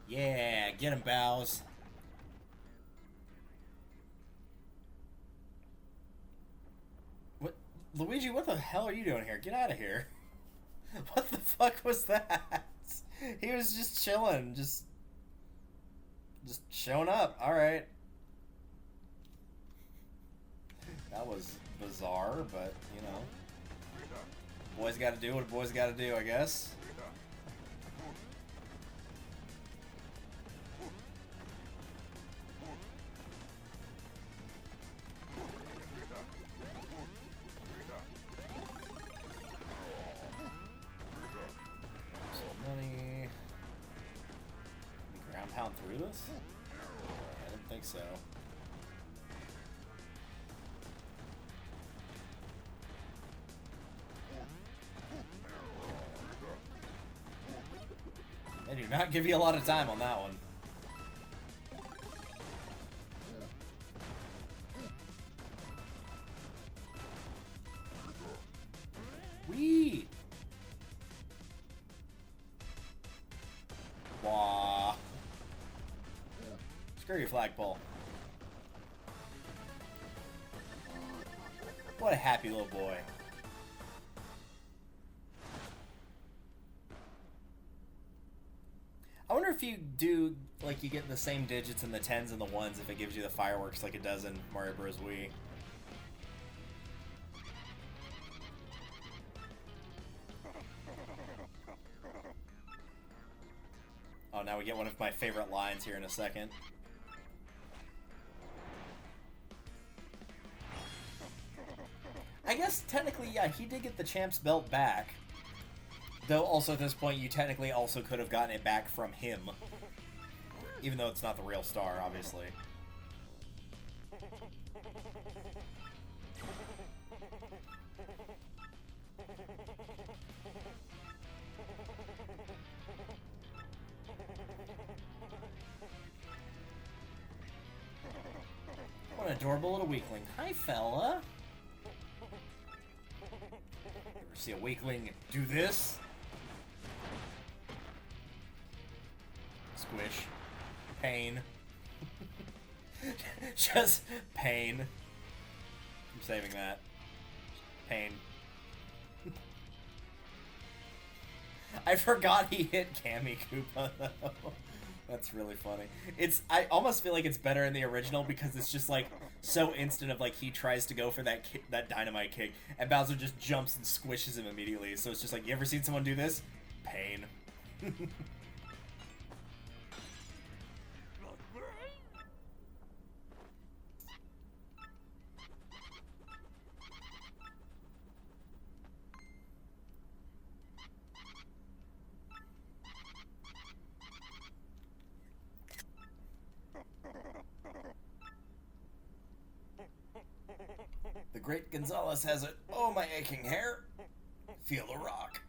Yeah, get him, Bows. What? Luigi, what the hell are you doing here? Get out of here. What the fuck was that? He was just chilling, just showing up. Alright. That was bizarre, but, you know. Boys gotta do what boys gotta do, I guess. Through this? I didn't think so. They do not give you a lot of time on that one. Wee! Wah. Screw your flagpole. What a happy little boy. I wonder if you do, like, you get the same digits in the 10s and the 1s if it gives you the fireworks like it does in Mario Bros. Wii. Oh, now we get one of my favorite lines here in a second. I guess, technically, yeah, he did get the champ's belt back. Though, also, at this point, you technically also could have gotten it back from him. Even though it's not the real star, obviously. What an adorable little weakling. Hi, fella. See a weakling do this? Squish. Pain. Just pain. I'm saving that. Pain. I forgot he hit Kammy Koopa, though. That's really funny. I almost feel like it's better in the original because it's just, like, so instant of, like, he tries to go for that dynamite kick, and Bowser just jumps and squishes him immediately. So it's just like, you ever seen someone do this? Pain. The great Gonzalez has it. Oh, my aching hair. Feel the rock.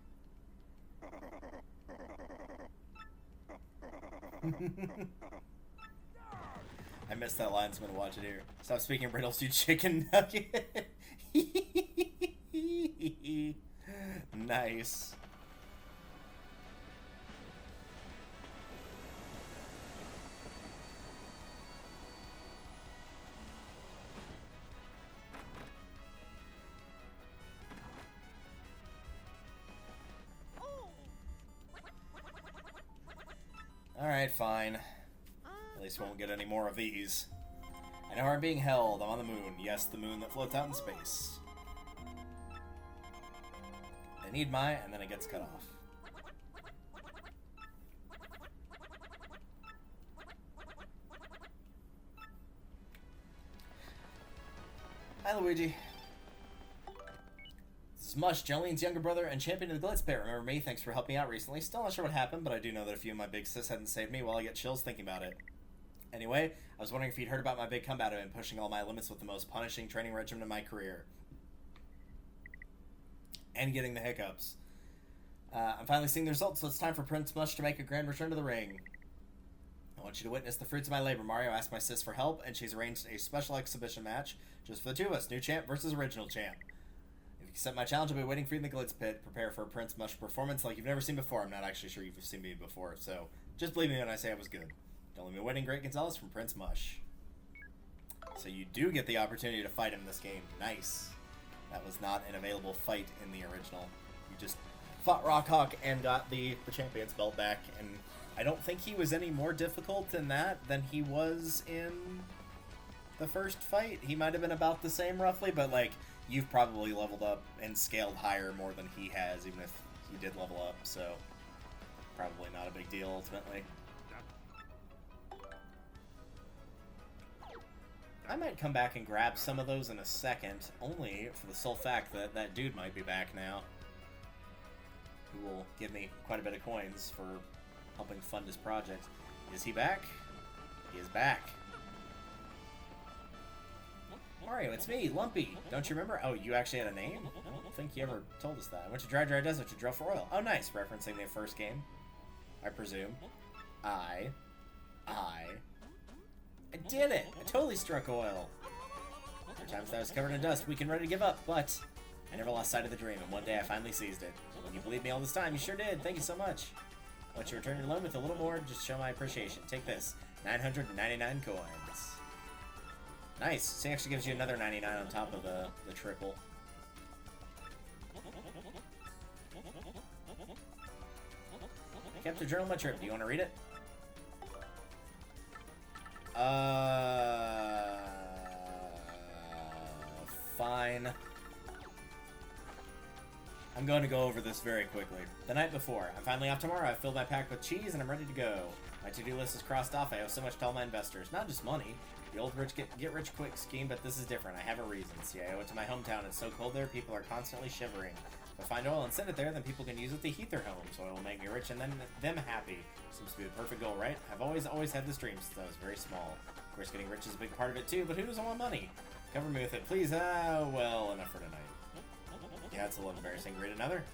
I missed that line, so I'm gonna watch it here. Stop speaking riddles, you chicken nugget. Nice. Alright, fine. At least we won't get any more of these. I know where I'm being held. I'm on the moon. Yes, the moon that floats out in space. I need my, and then it gets cut off. Hi, Luigi. This is Mush, Jolene's younger brother and champion of the Glitz Pit. Remember me? Thanks for helping me out recently. Still not sure what happened, but I do know that a few of my big sis hadn't saved me while I get chills thinking about it. Anyway, I was wondering if you'd heard about my big comeback and pushing all my limits with the most punishing training regimen in my career. And getting the hiccups. I'm finally seeing the results, so it's time for Prince Mush to make a grand return to the ring. I want you to witness the fruits of my labor. Mario asked my sis for help, and she's arranged a special exhibition match just for the two of us. New champ versus original champ. If you accept my challenge, I'll be waiting for you in the Glitz Pit. Prepare for a Prince Mush performance like you've never seen before. I'm not actually sure you've seen me before, so just believe me when I say I was good. Don't leave me waiting, Great Gonzalez from Prince Mush. So you do get the opportunity to fight him in this game. Nice. That was not an available fight in the original. You just fought Rawk and got the champion's belt back, and I don't think he was any more difficult in that than he was in the first fight. He might have been about the same roughly, but like you've probably leveled up and scaled higher more than he has, even if he did level up, so probably not a big deal ultimately. I might come back and grab some of those in a second, only for the sole fact that that dude might be back now, who will give me quite a bit of coins for helping fund his project. Is he back? He is back. Mario, it's me, Lumpy. Don't you remember? Oh, you actually had a name? I don't think you ever told us that. I went to Dry Desert to drill for oil. Oh, nice. Referencing the first game, I presume. I did it! I totally struck oil. There were times that I was covered in dust, weak and ready to give up, but I never lost sight of the dream, and one day I finally seized it. When you believed me all this time, you sure did. Thank you so much. I want you to return your loan with a little more, just to show my appreciation. Take this. 999 coins. Nice. So it actually gives you another 99 on top of the triple. I kept a journal of my trip. Do you want to read it? Fine. I'm going to go over this very quickly. The night before. I'm finally off tomorrow. I've filled my pack with cheese and I'm ready to go. My to-do list is crossed off. I owe so much to all my investors. Not just money. The old get rich quick scheme, but this is different. I have a reason. See, I owe it to my hometown. It's so cold there, people are constantly shivering. If I find oil and send it there, then people can use it to heat their homes. Oil will make me rich and then them happy. Seems to be the perfect goal, right? I've always had this dream since I was very small. Of course, getting rich is a big part of it too, but who doesn't want money? Cover me with it, please. Well, enough for tonight. Yeah, it's a little embarrassing. Read another.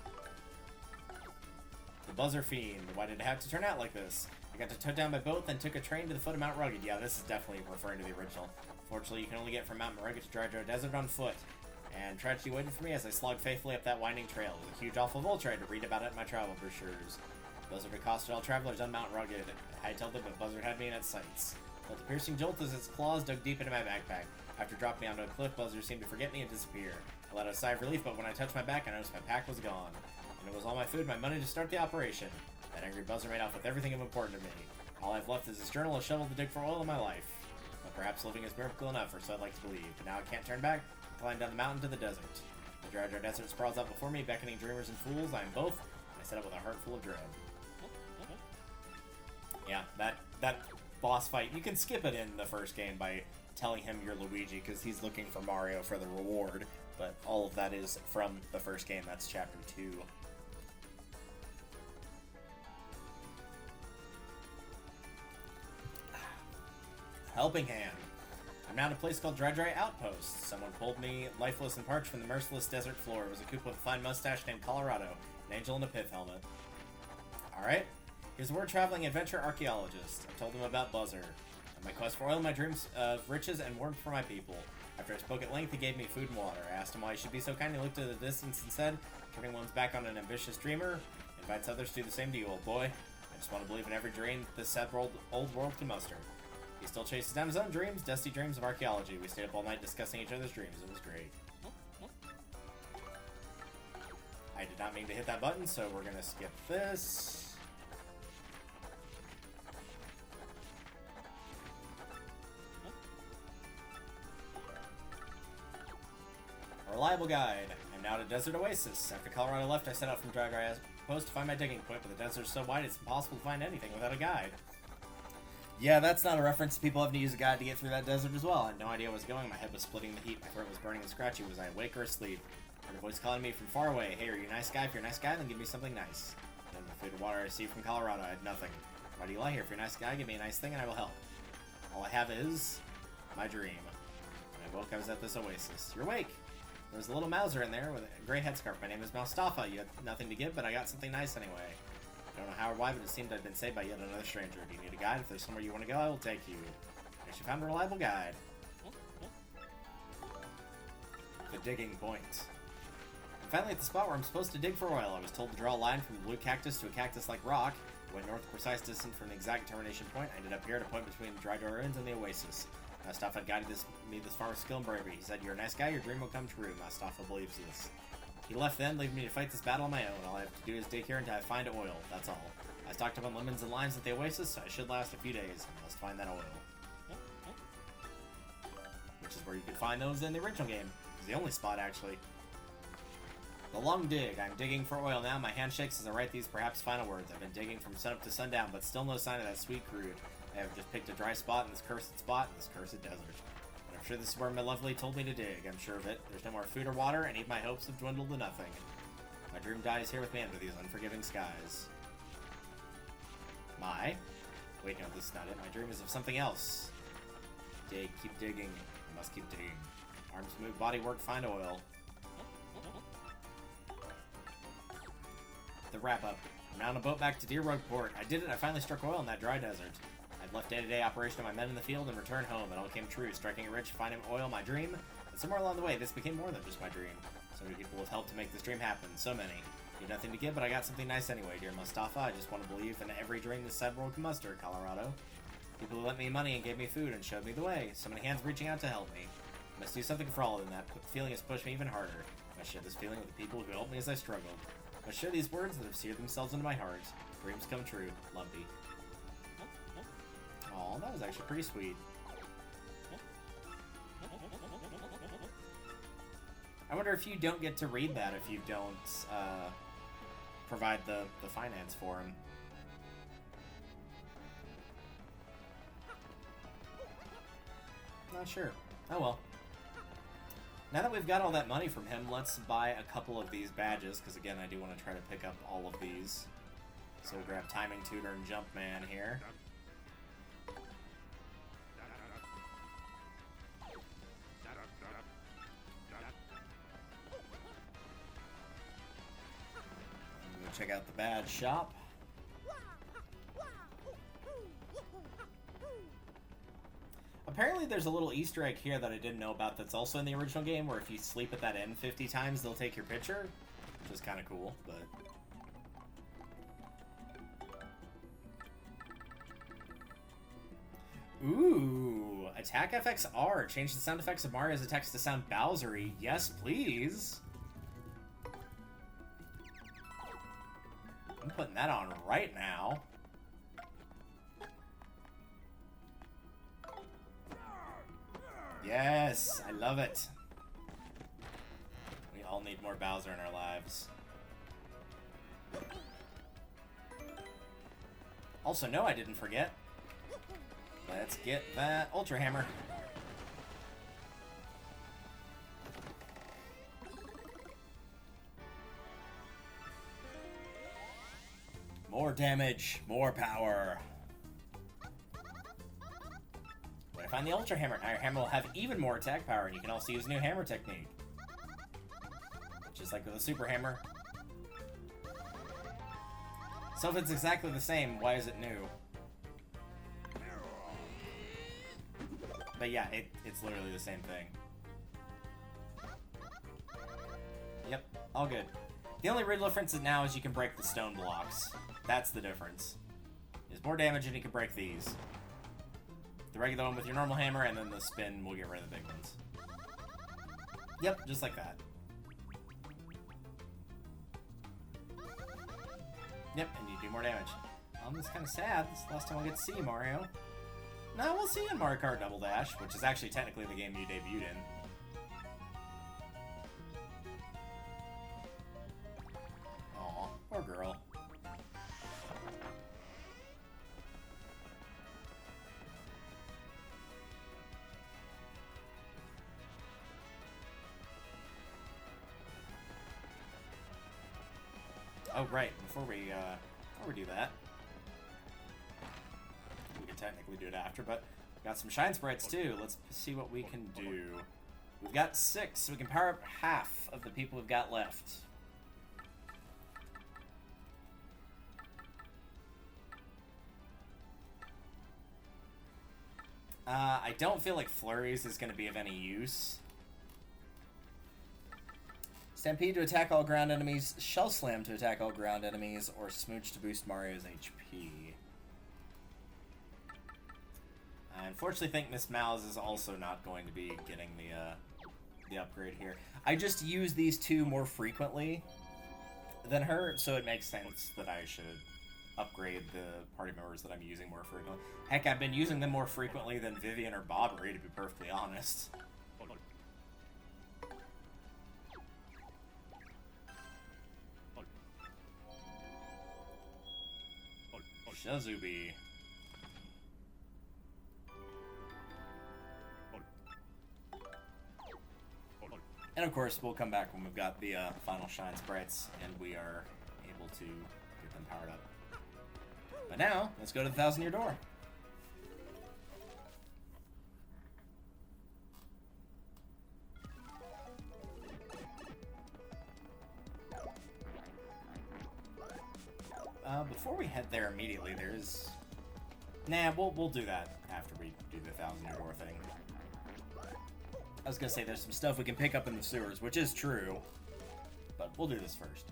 The Buzzer Fiend. Why did it have to turn out like this? I got to tow down my boat, then took a train to the foot of Mount Rugged. Yeah, this is definitely referring to the original. Fortunately, you can only get from Mount Rugged to Dry Desert on foot. And tragedy waited for me as I slogged faithfully up that winding trail. It was a huge, awful vulture. I had to read about it in my travel brochures. Buzzard accosted all travelers unmount rugged. I told them, but Buzzard had me in its sights. Felt a piercing jolt as its claws dug deep into my backpack. After dropping me onto a cliff, Buzzard seemed to forget me and disappear. I let out a sigh of relief, but when I touched my back, I noticed my pack was gone. And it was all my food, my money to start the operation. That angry Buzzard made off with everything of importance to me. All I've left is this journal, a shovel to dig for oil in my life. But perhaps living is miracle enough, or so I'd like to believe. But now I can't turn back. I climb down the mountain to the desert. The dry desert sprawls out before me, beckoning dreamers and fools. I am both, and I set up with a heart full of dread. Yeah, that boss fight, you can skip it in the first game by telling him you're Luigi, because he's looking for Mario for the reward, but all of that is from the first game. That's Chapter 2. Helping Hand. I'm now in a place called Dry Outpost. Someone pulled me, lifeless and parched, from the merciless desert floor. It was a coop with a fine mustache named Colorado, an angel in a pith helmet. Alright, here's a word-traveling adventure archaeologist. I told him about Buzzard, and my quest for oil, my dreams of riches and warmth for my people. After I spoke at length, he gave me food and water. I asked him why he should be so kind. He looked at the distance and said, turning one's back on an ambitious dreamer invites others to do the same to you, old boy. I just want to believe in every dream this sad old world can muster. He still chases down his own dreams, dusty dreams of archaeology. We stayed up all night discussing each other's dreams. It was great. I did not mean to hit that button, so we're gonna skip this. A reliable guide. I'm now at a desert oasis. After Colorado left, I set out from Dry Outpost to find my digging point, but the desert's so wide it's impossible to find anything without a guide. Yeah, that's not a reference to people having to use a guide to get through that desert as well. I had no idea where I was going. My head was splitting in the heat. My throat was burning and scratchy. Was I awake or asleep? I heard a voice calling me from far away. Hey, are you a nice guy? If you're a nice guy, then give me something nice. Then the food and water I received from Colorado, I had nothing. Why do you lie here? If you're a nice guy, give me a nice thing and I will help. All I have is my dream. When I woke, I was at this oasis. You're awake. There was a little Mouser in there with a gray headscarf. My name is Mustafa. You had nothing to give, but I got something nice anyway. I don't know how or why, but it seemed I'd been saved by yet another stranger. Do you need a guide? If there's somewhere you want to go, I will take you. I should found a reliable guide. The digging point. I'm finally at the spot where I'm supposed to dig for oil. I was told to draw a line from the blue cactus to a cactus like Rawk. Went north a precise distance from the exact termination point. I ended up here at a point between the dry ruins and the oasis. Mustafa had guided me this far with skill and bravery. He said, you're a nice guy, your dream will come true. Mustafa believes this. He left then, leaving me to fight this battle on my own. All I have to do is dig here until I find oil. That's all. I stocked up on lemons and limes at the oasis, so I should last a few days. I must find that oil. Which is where you could find those in the original game. It's the only spot, actually. The long dig. I'm digging for oil now. My hand shakes as I write these perhaps final words. I've been digging from sunup to sundown, but still no sign of that sweet crude. I have just picked a dry spot in this cursed desert. I'm sure this is where my lovely told me to dig. I'm sure of it. There's no more food or water, and even my hopes have dwindled to nothing. My dream dies here with me under these unforgiving skies. Wait, no, this is not it. My dream is of something else. Dig, keep digging. I must keep digging. Arms move, body work, find oil. The wrap-up. I'm now on a boat back to Deer Rug Port. I did it. I finally struck oil in that dry desert. I'd left day-to-day operation of my men in the field and returned home. It all came true. Striking it rich, finding oil, my dream. But somewhere along the way, this became more than just my dream. So many people have helped to make this dream happen. So many. You have nothing to give, but I got something nice anyway, dear Mustafa. I just want to believe in every dream this sad world can muster, Colorado. People who lent me money and gave me food and showed me the way. So many hands reaching out to help me. I must do something for all of them. That feeling has pushed me even harder. I must share this feeling with the people who helped me as I struggled. I must share these words that have seared themselves into my heart. Dreams come true. Lumpy. Aw, that was actually pretty sweet. I wonder if you don't get to read that if you don't provide the finance for him. Not sure. Oh well. Now that we've got all that money from him, let's buy a couple of these badges, because again, I do want to try to pick up all of these. So we'll grab Timing Tutor and Jumpman here. Check out the badge shop. Apparently there's a little Easter egg here that I didn't know about that's also in the original game, where if you sleep at that end 50 times, they'll take your picture, which is kind of cool, but... Ooh, attack FX R. Change the sound effects of Mario's attacks to sound Bowsery. Yes, please. I'm putting that on right now. Yes, I love it. We all need more Bowser in our lives. Also, no, I didn't forget. Let's get that Ultra Hammer. More damage, more power. When I find the Ultra Hammer, now your hammer will have even more attack power, and you can also use a new hammer technique. Just like with a Super Hammer. So if it's exactly the same, why is it new? But yeah, it's literally the same thing. Yep, all good. The only real difference now is you can break the stone blocks. That's the difference. There's more damage and you can break these. The regular one with your normal hammer, and then the spin will get rid of the big ones. Yep, just like that. Yep, and you do more damage. It's kind of sad. This is the last time we'll get to see Mario. No, we'll see you in Mario Kart Double Dash, which is actually technically the game you debuted in. Aw, poor girl. Oh, right, before we do that, we can technically do it after, but we've got some Shine Sprites too. Let's see what we can do. We've got 6, so we can power up half of the people we've got left. I don't feel like Flurries is going to be of any use. Stampede to attack all ground enemies, Shell Slam to attack all ground enemies, or Smooch to boost Mario's HP. I unfortunately think Miss Mouse is also not going to be getting the upgrade here. I just use these two more frequently than her, so it makes sense that I should upgrade the party members that I'm using more frequently. Heck, I've been using them more frequently than Vivian or Bobbery, to be perfectly honest. Shazubi. And of course, we'll come back when we've got the final Shine Sprites, and we are able to get them powered up. But now, let's go to the 1,000-year door. Before we head there immediately, there's... Nah, we'll do that after we do the 1,000-year door thing. I was gonna say there's some stuff we can pick up in the sewers, which is true, but we'll do this first.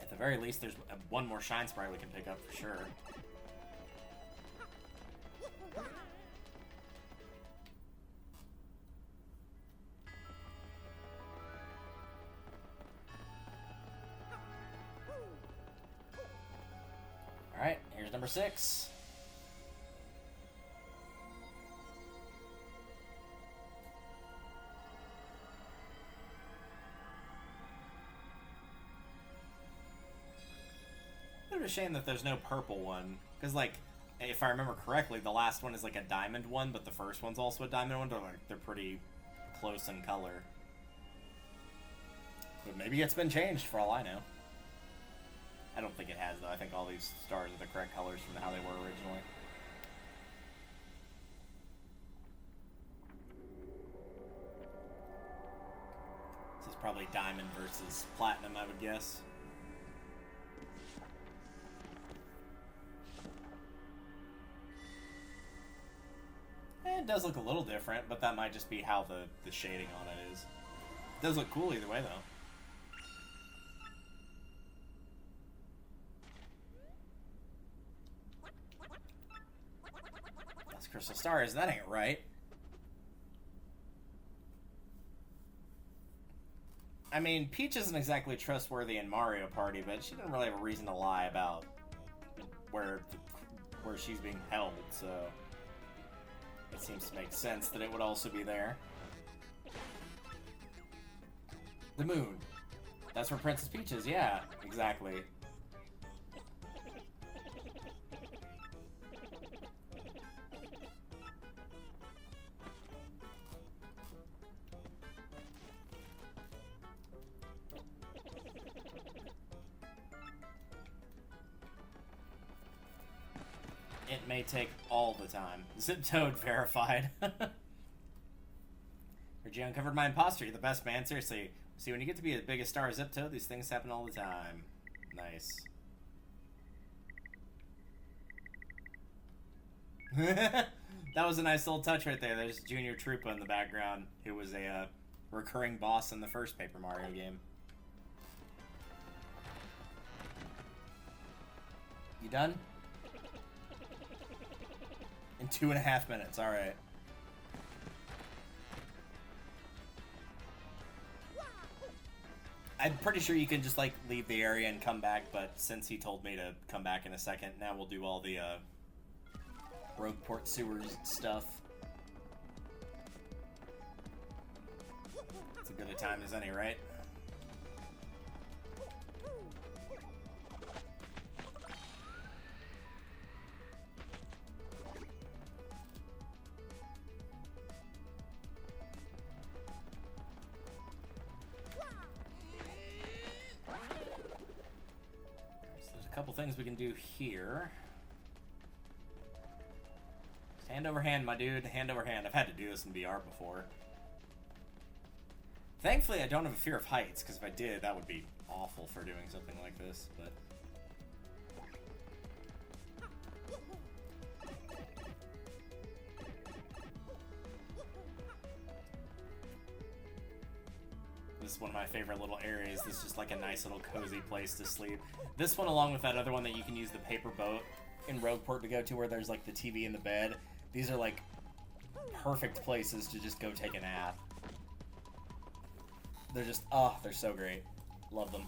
At the very least, there's one more Shine Sprite we can pick up for sure. Alright, here's number 6. Bit of a shame that there's no purple one, because, like, if I remember correctly, the last one is like a diamond one, but the first one's also a diamond one. They're pretty close in color. But maybe it's been changed for all I know. I don't think it has, though. I think all these stars are the correct colors from how they were originally. Probably Diamond versus Platinum, I would guess. It does look a little different, but that might just be how the shading on it is. It does look cool either way, though. That's Crystal Stars. That ain't right. I mean, Peach isn't exactly trustworthy in Mario Party, but she didn't really have a reason to lie about where she's being held, so it seems to make sense that it would also be there. The moon. That's where Princess Peach is, yeah, exactly. It may take all the time. Zip Toad verified. Heard you uncovered my imposter. You're the best, man. Seriously. See, when you get to be as big a star as Zip Toad, these things happen all the time. Nice. That was a nice little touch right there. There's Junior Troopa in the background, who was a recurring boss in the first Paper Mario game. You done? In 2.5 minutes, alright. I'm pretty sure you can just, like, leave the area and come back, but since he told me to come back in a second, now we'll do all the, Rogueport Sewers stuff. It's as good a time as any, right? Couple things we can do here. Hand over hand, my dude. Hand over hand. I've had to do this in VR before. Thankfully, I don't have a fear of heights, because if I did, that would be awful for doing something like this, but... This is one of my favorite little areas. This is just like a nice little cozy place to sleep. This one, along with that other one that you can use the paper boat in Rogueport to go to, where there's like the TV in the bed. These are like perfect places to just go take a nap. They're just, oh, they're so great. Love them.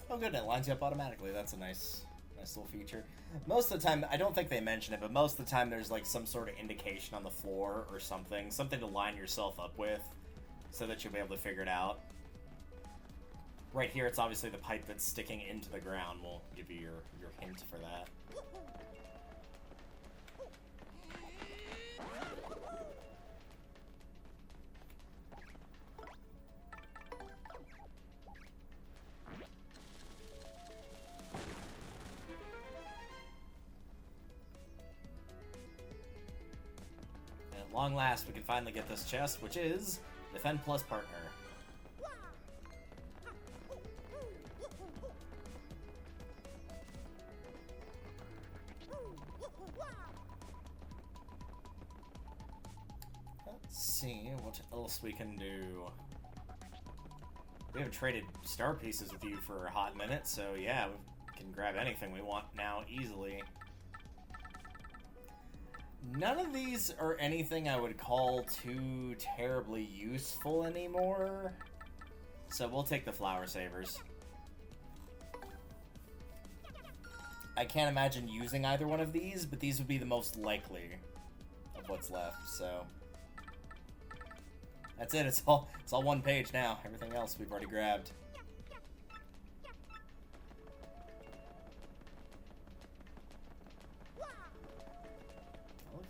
Oh good, it lines you up automatically. That's a nice little feature. Most of the time, I don't think they mention it, but most of the time there's like some sort of indication on the floor or something to line yourself up with so that you'll be able to figure it out. Right here, it's obviously the pipe that's sticking into the ground will give you your hint for that. At long last, we can finally get this chest, which is Defend Plus Partner. Let's see what else we can do. We haven't traded star pieces with you for a hot minute, so yeah, we can grab anything we want now easily. None of these are anything I would call too terribly useful anymore, so we'll take the Flower Savers. I can't imagine using either one of these, but these would be the most likely of what's left, so... That's it, it's all one page now. Everything else we've already grabbed.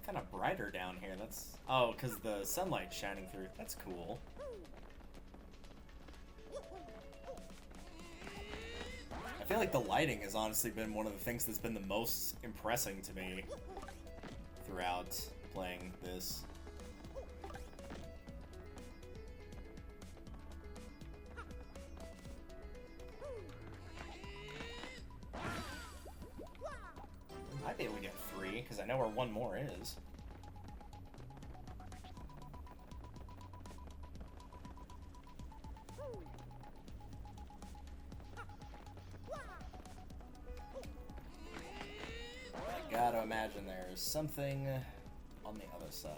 Kind of brighter down here. That's oh, because the sunlight's shining through. That's cool. I feel like the lighting has honestly been one of the things that's been the most impressing to me throughout playing this. We might be able to get 3, because I know where one more is. I gotta imagine there's something on the other side.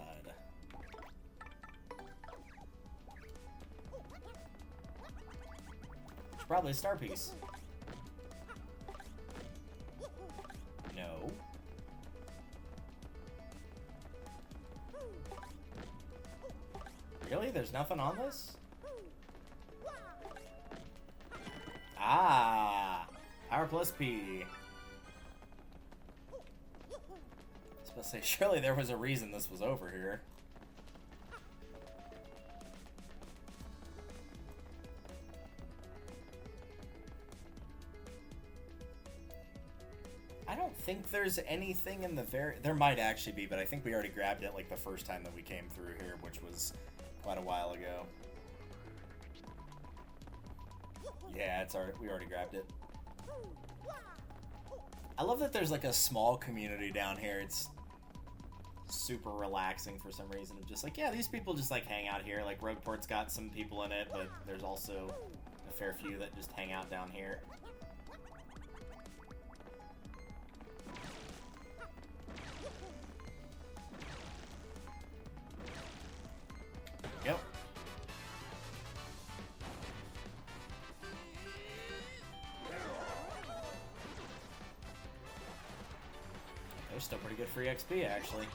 It's probably a star piece. No. Really? There's nothing on this? Ah! Power plus P. I was about to say, surely there was a reason this was over here. I don't think there's anything in the there might actually be, but I think we already grabbed it like the first time that we came through here, which was quite a while ago. Yeah, it's already, we already grabbed it. I love that there's like a small community down here. It's super relaxing for some reason. Just like, yeah, these people just like hang out here. Like Rogueport's got some people in it, but there's also a fair few that just hang out down here. Yep. There's still pretty good free XP, actually.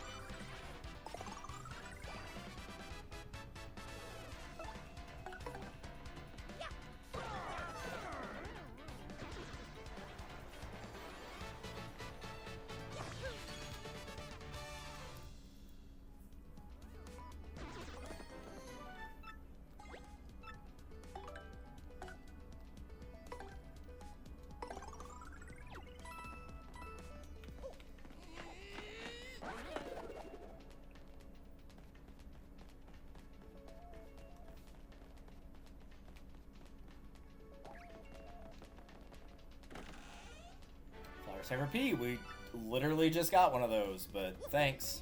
Saver P, we literally just got one of those, but thanks.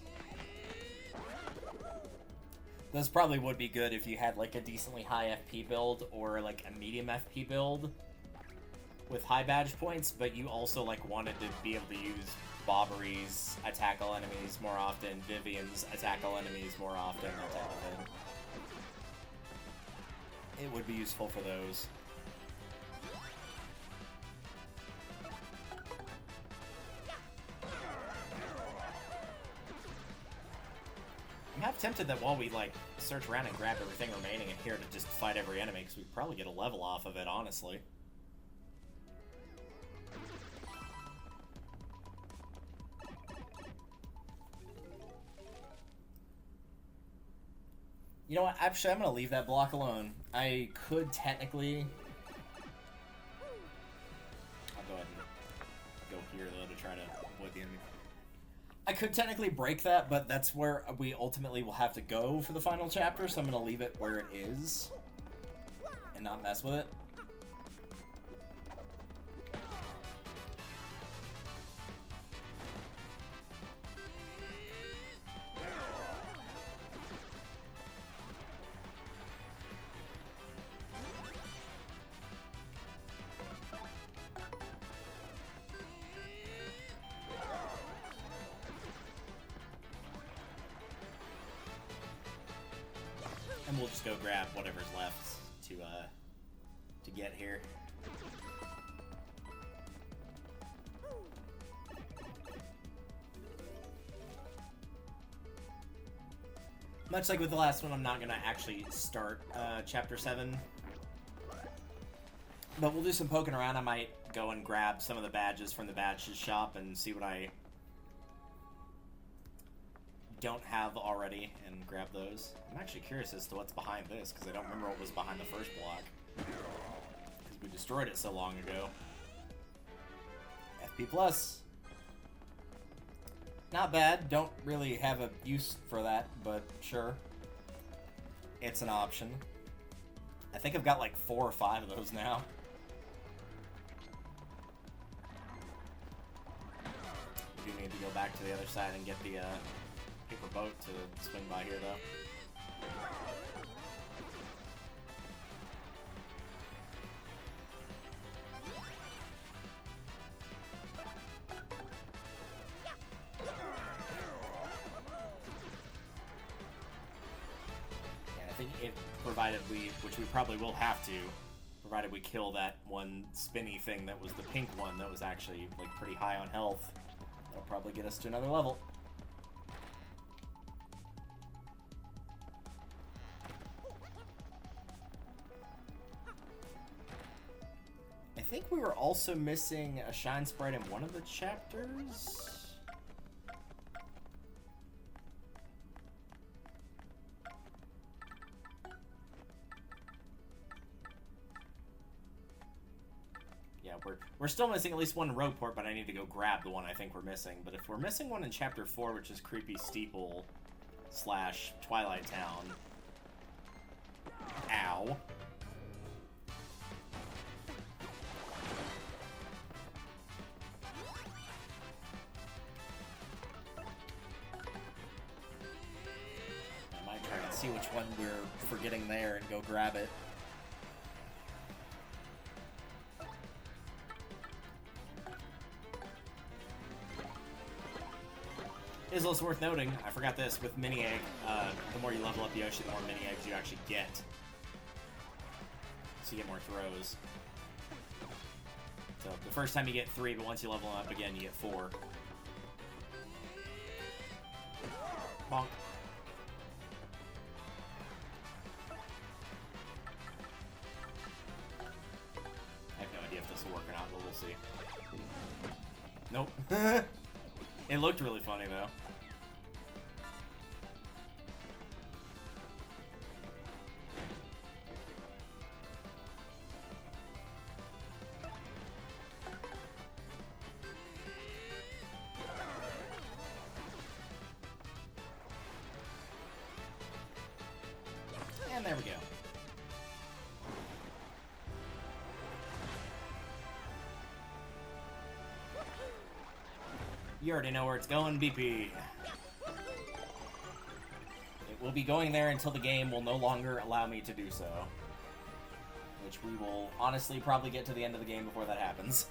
This probably would be good if you had like a decently high FP build or like a medium FP build with high badge points, but you also like wanted to be able to use Bobbery's attack all enemies more often, Vivian's attack all enemies more often, that type of thing. It would be useful for those. I'm half tempted that while we, like, search around and grab everything remaining in here to just fight every enemy, because we could probably get a level off of it, honestly. You know what? Actually, I'm going to leave that block alone. I could technically... I'll go ahead and go here, though, to try to avoid the enemy. I could technically break that, but that's where we ultimately will have to go for the final chapter, so I'm going to leave it where it is and not mess with it. And we'll just go grab whatever's left to get here. Much like with the last one, I'm not going to actually start Chapter 7. But we'll do some poking around. I might go and grab some of the badges from the badges shop and see what I don't have already and grab those. I'm actually curious as to what's behind this, because I don't remember what was behind the first block. Because we destroyed it so long ago. B+. Not bad. Don't really have a use for that, but sure. It's an option. I think I've got like 4 or 5 of those now. We do need to go back to the other side and get the paper boat to swing by here, though. Provided we, which we probably will have to, provided we kill that one spinny thing that was the pink one that was actually like pretty high on health. That'll probably get us to another level. I think we were also missing a Shine Sprite in one of the chapters. We're still missing at least one road port, but I need to go grab the one I think we're missing. But if we're missing one in Chapter 4, which is Creepy Steeple / Twilight Town... Ow. I might try and see which one we're forgetting there and go grab it. Is also worth noting, I forgot this, with Mini Egg, the more you level up Yoshi, the more Mini Eggs you actually get. So you get more throws. So the first time you get 3, but once you level them up again, you get 4. Bonk. I have no idea if this will work or not, but we'll see. Nope. It looked really funny, though. And there we go. You already know where it's going, BP. It will be going there until the game will no longer allow me to do so. Which we will honestly probably get to the end of the game before that happens.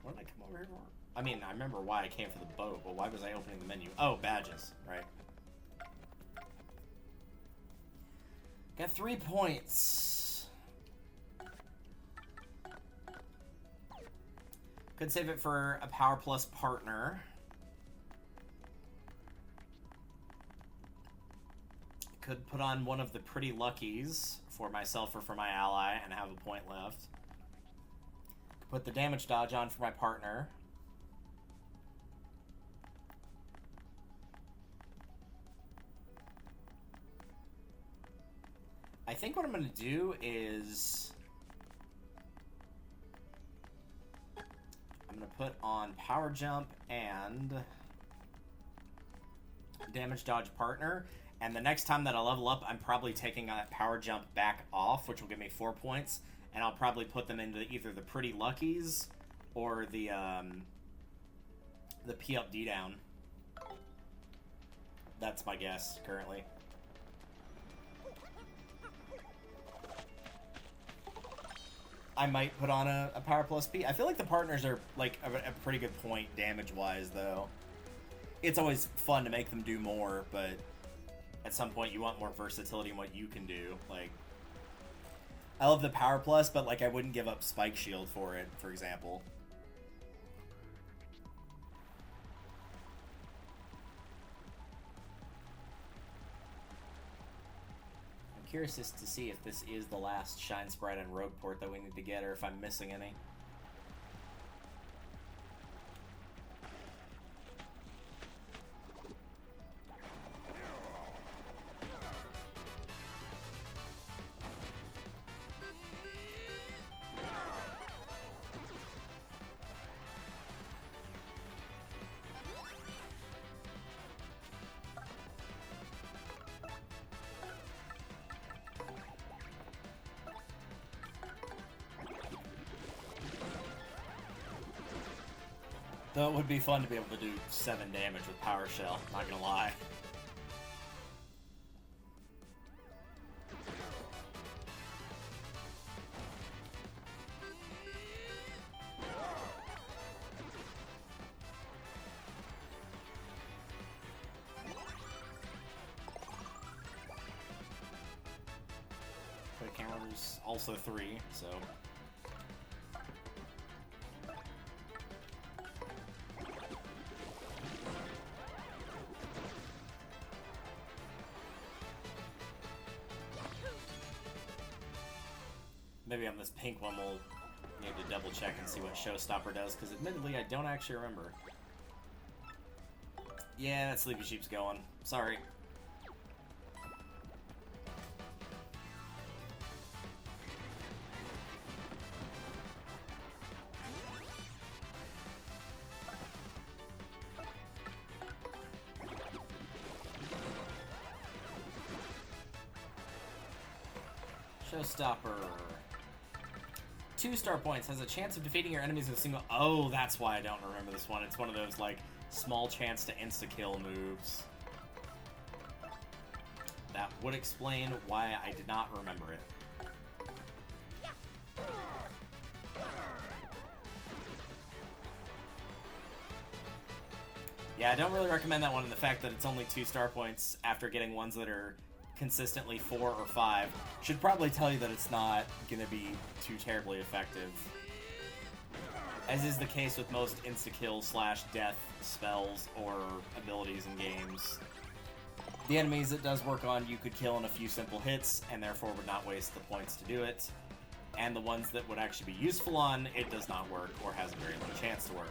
What did I come over here for? I mean, I remember why I came for the boat, but why was I opening the menu? Oh, badges, right. Got 3 points. Could save it for a Power Plus partner. Could put on one of the Pretty Luckies for myself or for my ally and have a point left. Could put the Damage Dodge on for my partner. I think what I'm going to do is... I'm going to put on Power Jump and Damage Dodge Partner. And the next time that I level up, I'm probably taking that Power Jump back off, which will give me 4 points. And I'll probably put them into either the Pretty Luckies or the P up, D down. That's my guess, currently. I might put on a Power Plus P. I feel like the partners are like a pretty good point damage-wise, though. It's always fun to make them do more, but at some point you want more versatility in what you can do. Like, I love the Power Plus, but like I wouldn't give up Spike Shield for it, for example. Curious as to see if this is the last Shine Sprite and Rogue Port that we need to get, or if I'm missing any. Though it would be fun to be able to do 7 damage with Power Shell, not gonna lie. Quick Hammer's also 3, so... Maybe on this pink one we'll need to double check and see what Showstopper does, because admittedly I don't actually remember. Yeah, that Sleepy Sheep's going. Sorry. Showstopper. 2 star points, has a chance of defeating your enemies with a single... Oh, that's why I don't remember this one. It's one of those, like, small chance to insta-kill moves. That would explain why I did not remember it. Yeah, I don't really recommend that one, and the fact that it's only 2 star points after getting ones that are consistently 4 or 5 should probably tell you that it's not going to be too terribly effective. As is the case with most insta-kill / death spells or abilities in games. The enemies it does work on you could kill in a few simple hits, and therefore would not waste the points to do it. And the ones that would actually be useful on, it does not work, or has a very low chance to work.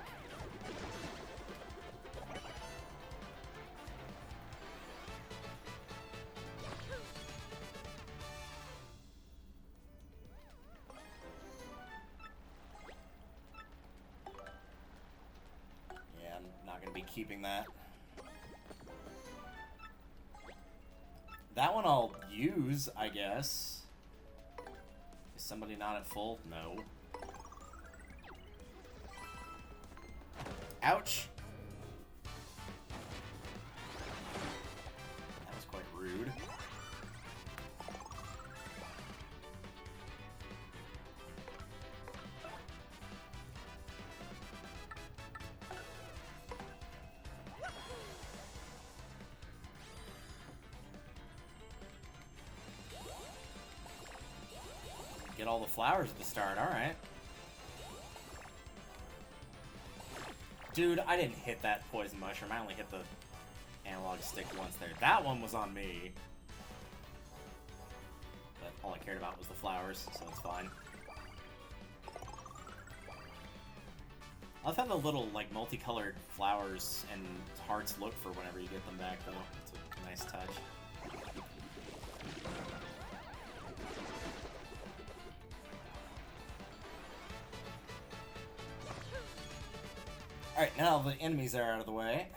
Keeping that. That one I'll use, I guess. Is somebody not at full? No. Ouch! That was quite rude. Get all the flowers at the start, alright. Dude, I didn't hit that poison mushroom. I only hit the analog stick once there. That one was on me. But all I cared about was the flowers, so it's fine. I love how the little, like, multicolored flowers and hearts look for whenever you get them back, though. It's a nice touch. Alright, now the enemies are out of the way.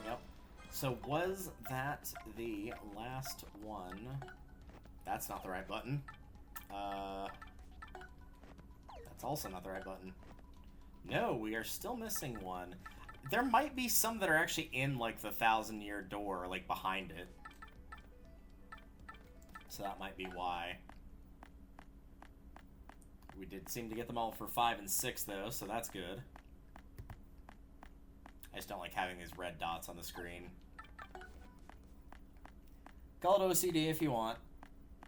Yep. So was that the last one? That's not the right button. That's also not the right button. No, we are still missing one. There might be some that are actually in, like, the 1,000-year door, like, behind it. So that might be why. We did seem to get them all for 5 and 6, though, so that's good. I just don't like having these red dots on the screen. Call it OCD if you want,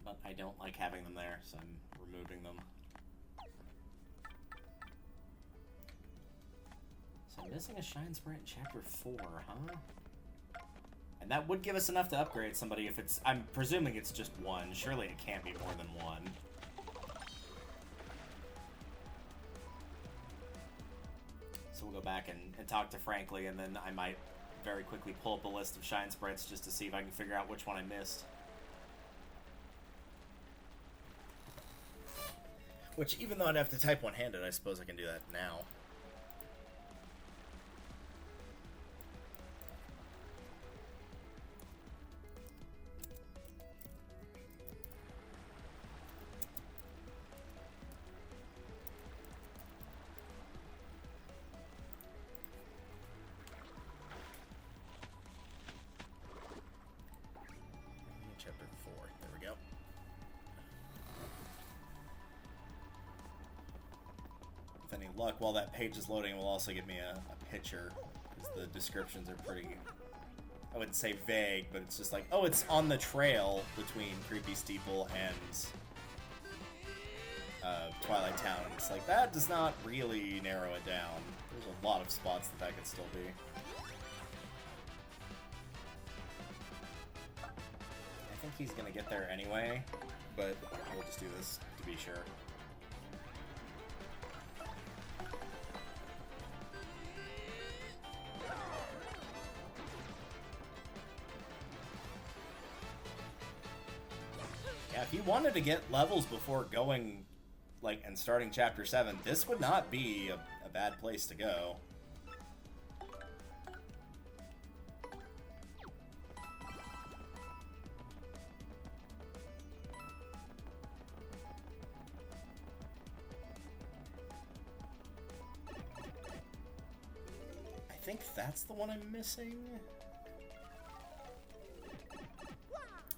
but I don't like having them there, so I'm removing them. So I'm missing a Shine Sprite in Chapter 4, huh? And that would give us enough to upgrade somebody if it's... I'm presuming it's just one. Surely it can't be more than one. So we'll go back and talk to Frankly, and then I might very quickly pull up a list of Shine Sprites just to see if I can figure out which one I missed. Which, even though I'd have to type one-handed, I suppose I can do that now. luck, while that page is loading, will also give me a picture, because the descriptions are pretty, I wouldn't say vague, but it's just like, oh, it's on the trail between Creepy Steeple and Twilight Town. It's like, that does not really narrow it down. There's a lot of spots that could still be. I think he's gonna get there anyway, but we'll just do this to be sure. Yeah, if you wanted to get levels before going, like, and starting Chapter 7, this would not be a bad place to go. I think that's the one I'm missing.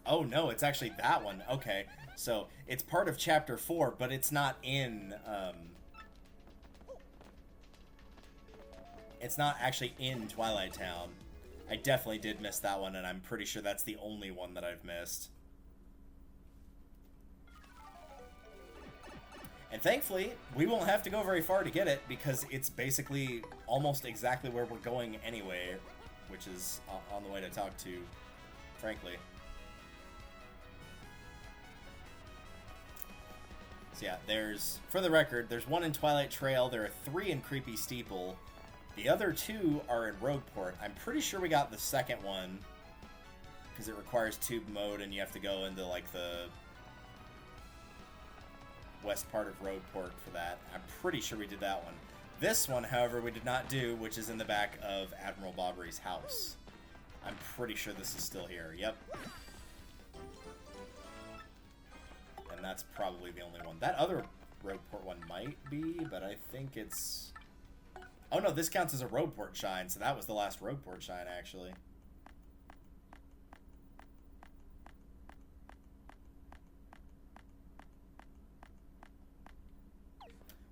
Oh no, it's actually that one. Okay, so it's part of Chapter 4, but it's not in, it's not actually in Twilight Town. I definitely did miss that one, and I'm pretty sure that's the only one that I've missed. And thankfully, we won't have to go very far to get it, because it's basically almost exactly where we're going anyway, which is on the way to talk to, frankly. So yeah, there's, for the record, there's one in Twilight Trail, there are 3 in Creepy Steeple, the other 2 are in Roadport. I'm pretty sure we got the second one, because it requires tube mode and you have to go into, like, the west part of Roadport for that. I'm pretty sure we did that one. This one, however, we did not do, which is in the back of Admiral Bobbery's house. I'm pretty sure this is still here. Yep. And that's probably the only one. That other Roadport one might be, but I think it's... Oh no, this counts as a Roadport Shine, so that was the last Roadport Shine, actually.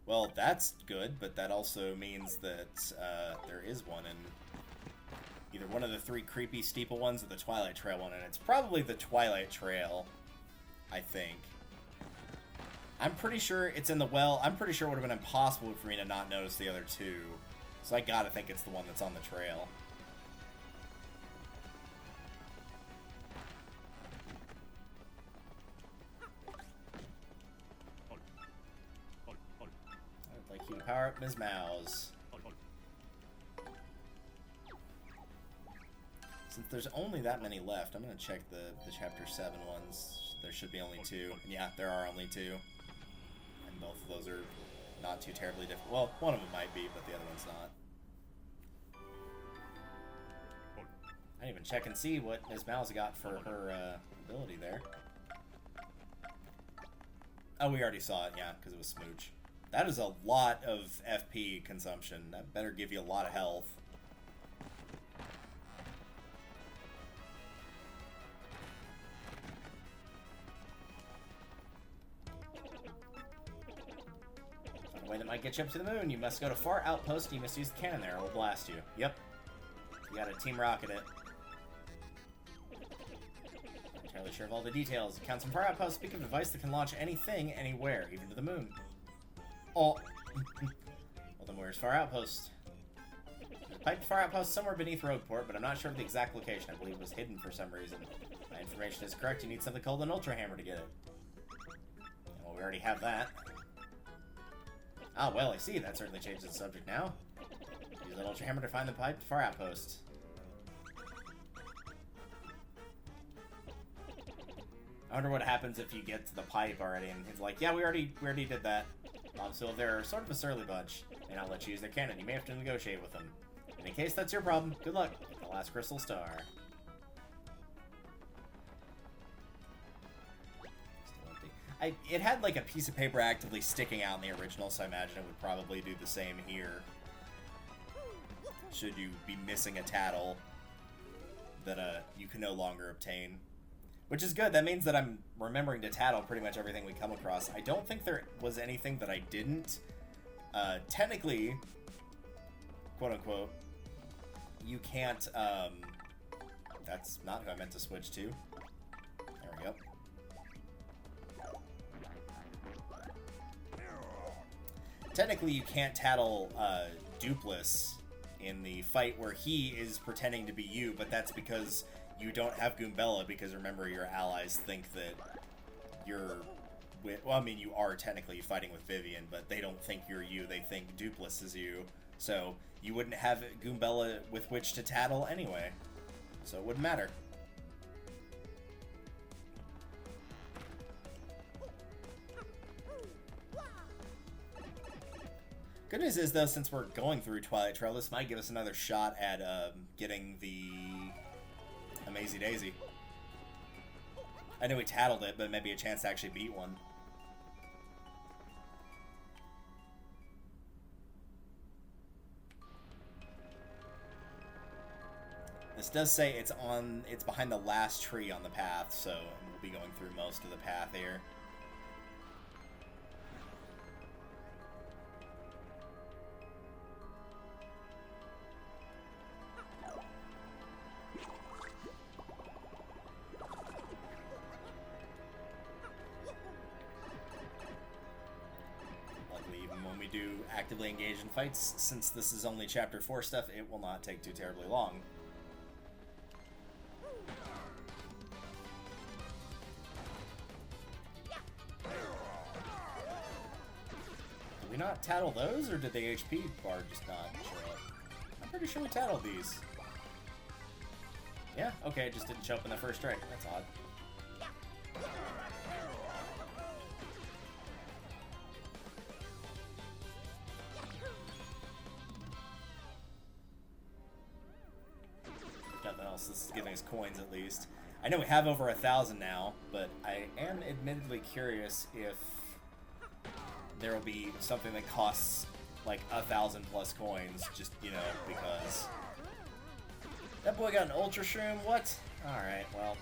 Well, that's good, but that also means that there is one in either one of the 3 Creepy Steeple ones or the Twilight Trail one, and it's probably the Twilight Trail, I think. I'm pretty sure it's in the well. I'm pretty sure it would have been impossible for me to not notice the other 2, so I gotta think it's the one that's on the trail. I'd like you to power up Ms. Mouse. Since there's only that many left, I'm gonna check the Chapter 7 ones. There should be only 2. Yeah, there are only 2. And both of those are not too terribly different. Well, one of them might be, but the other one's not. I didn't even check and see what Ms. Mouse got for her ability there. Oh, we already saw it, yeah, because it was Smooch. That is a lot of FP consumption. That better give you a lot of health. On the way that might get you up to the moon, you must go to Far Outpost and you must use the cannon there. It will blast you. Yep. You gotta Team Rocket it. Not entirely sure of all the details. Counts from Far Outpost speak of a device that can launch anything, anywhere, even to the moon. Oh. Well, then where's Far Outpost? There's a pipe to Far Outpost somewhere beneath Roadport, but I'm not sure of the exact location. I believe it was hidden for some reason. If my information is correct, you need something called an Ultra Hammer to get it. Well, we already have that. Ah, well, I see. That certainly changes the subject now. Use that Ultra Hammer to find the pipe to Far Outpost. I wonder what happens if you get to the pipe already, and he's like, yeah, we already did that. So they're sort of a surly bunch. May not let you use their cannon. You may have to negotiate with them. In any case, that's your problem. Good luck. The last crystal star. Still empty. It had like a piece of paper actively sticking out in the original, so I imagine it would probably do the same here. Should you be missing a tattle that you can no longer obtain. Which is good. That means that I'm remembering to tattle pretty much everything we come across. I don't think there was anything that I didn't. technically, quote-unquote, you can't, that's not who I meant to switch to. There we go. Technically, you can't tattle, Dupless in the fight where he is pretending to be you, but that's because you don't have Goombella, because remember, your allies think that you're with, well, I mean, you are technically fighting with Vivian, but they don't think you're you, they think Dupless is you, so you wouldn't have Goombella with which to tattle anyway, so it wouldn't matter. Good news is, though, since we're going through Twilight Trail, this might give us another shot at getting the Amazy Daisy. I know we tattled it, but maybe a chance to actually beat one. This does say it's behind the last tree on the path, so we'll be going through most of the path here. Actively engage in fights, since this is only Chapter 4 stuff, it will not take too terribly long. Did we not tattle those, or did the HP bar just not show up? I'm pretty sure we tattled these. Yeah, okay, it just didn't show up in the first strike. That's odd. This is giving us coins at least. I know we have over 1,000 now, but I am admittedly curious if there will be something that costs like 1,000 plus coins, just, you know, because that boy got an Ultra Shroom. What? Alright, well.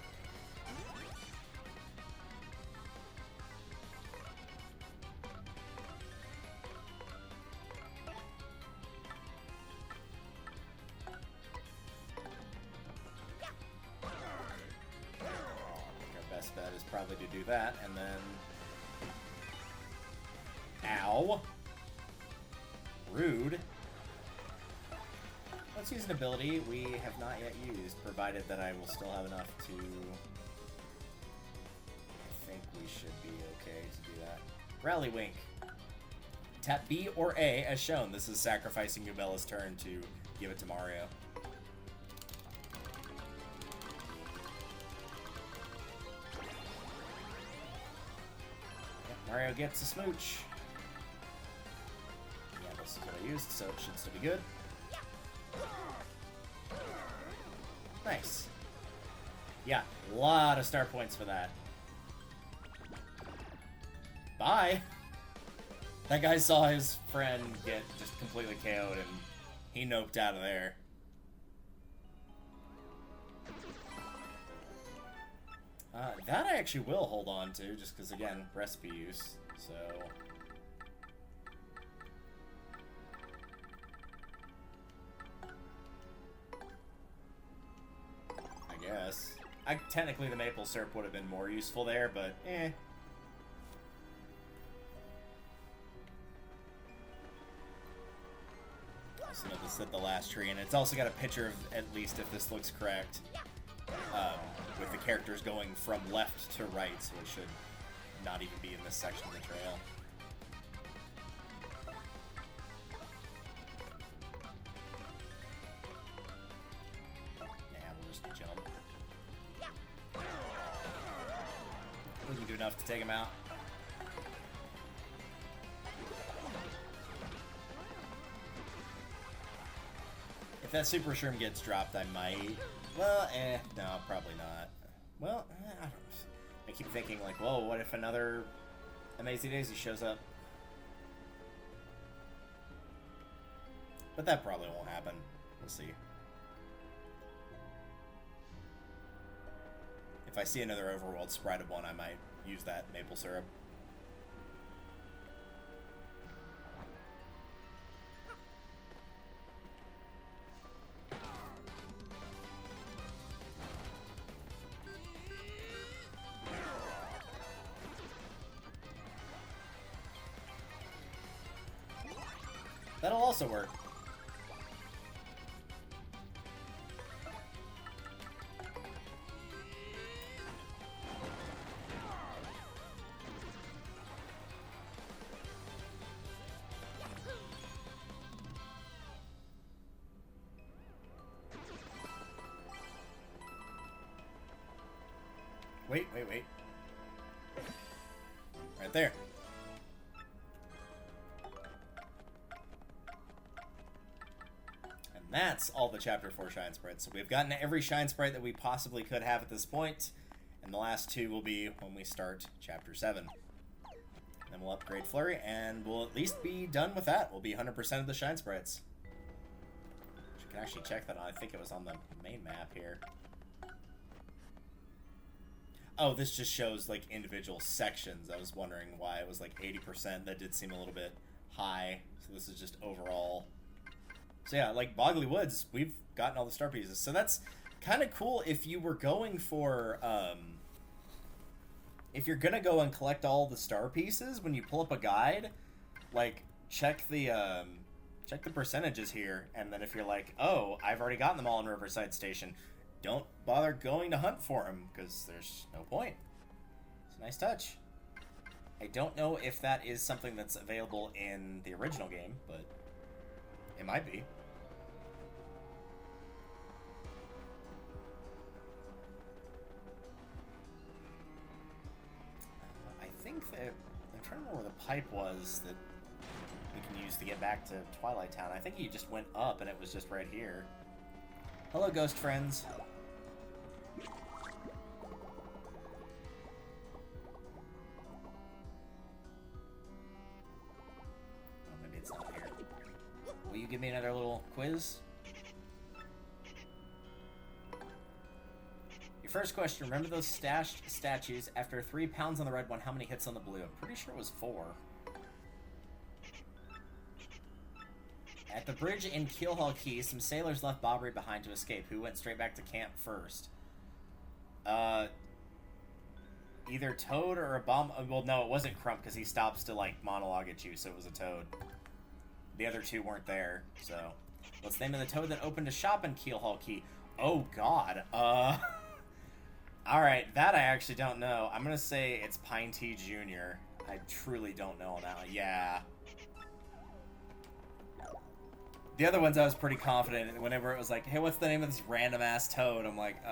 Bet is probably to do that, and then... Ow! Rude. Let's use an ability we have not yet used, provided that I will still have enough to... I think we should be okay to do that. Rally Wink. Tap B or A as shown. This is sacrificing Goobella's turn to give it to Mario. Mario gets a smooch. Yeah, this is what I used, so it should still be good. Nice. Yeah, a lot of star points for that. Bye! That guy saw his friend get just completely KO'd and he noped out of there. That I actually will hold on to, just because, again, recipe use, so... I guess. Technically, the maple syrup would have been more useful there, but eh. So this is at the last tree, and it's also got a picture of, at least if this looks correct, with the characters going from left to right, so it should not even be in this section of the trail. Yeah, we'll just jump. We can do enough to take him out. If that Super Shroom gets dropped, I might... Well, no, probably not. Well, I don't know. I keep thinking, like, whoa, what if another Amazy Daisy shows up? But that probably won't happen. We'll see. If I see another overworld Sprite of one, I might use that maple syrup. also work. Wait. Right there. And that's all the Chapter 4 Shine Sprites. So we've gotten every Shine Sprite that we possibly could have at this point, and the last two will be when we start Chapter 7. Then we'll upgrade Flurry, and we'll at least be done with that. We'll be 100% of the Shine Sprites. You can actually check that on. I think it was on the main map here. Oh, this just shows, like, individual sections. I was wondering why it was, like, 80%. That did seem a little bit high. So this is just overall. So, yeah, like, Boggly Woods, we've gotten all the star pieces. So that's kind of cool if you were going for, if you're going to go and collect all the star pieces, when you pull up a guide, like, check the percentages here. And then if you're like, oh, I've already gotten them all in Riverside Station, don't bother going to hunt for him, because there's no point. It's a nice touch. I don't know if that is something that's available in the original game, but it might be. I think that... I'm trying to remember where the pipe was that we can use to get back to Twilight Town. I think you just went up and it was just right here. Hello, ghost friends. Will you give me another little quiz? Your first question, remember those stashed statues? After 3 pounds on the red one, how many hits on the blue? I'm pretty sure it was 4. At the bridge in Keelhaul Key, some sailors left Bobbery behind to escape. Who went straight back to camp first? Either Toad or a bomb. Well, no, it wasn't Crump because he stops to, like, monologue at you, so it was a Toad. The other two weren't there, so... What's the name of the Toad that opened a shop in Keelhaul Key? Oh, God. Alright, that I actually don't know. I'm gonna say it's Pine Tea Jr. I truly don't know on that one. Yeah. The other ones I was pretty confident in. Whenever it was like, hey, what's the name of this random-ass Toad? I'm like,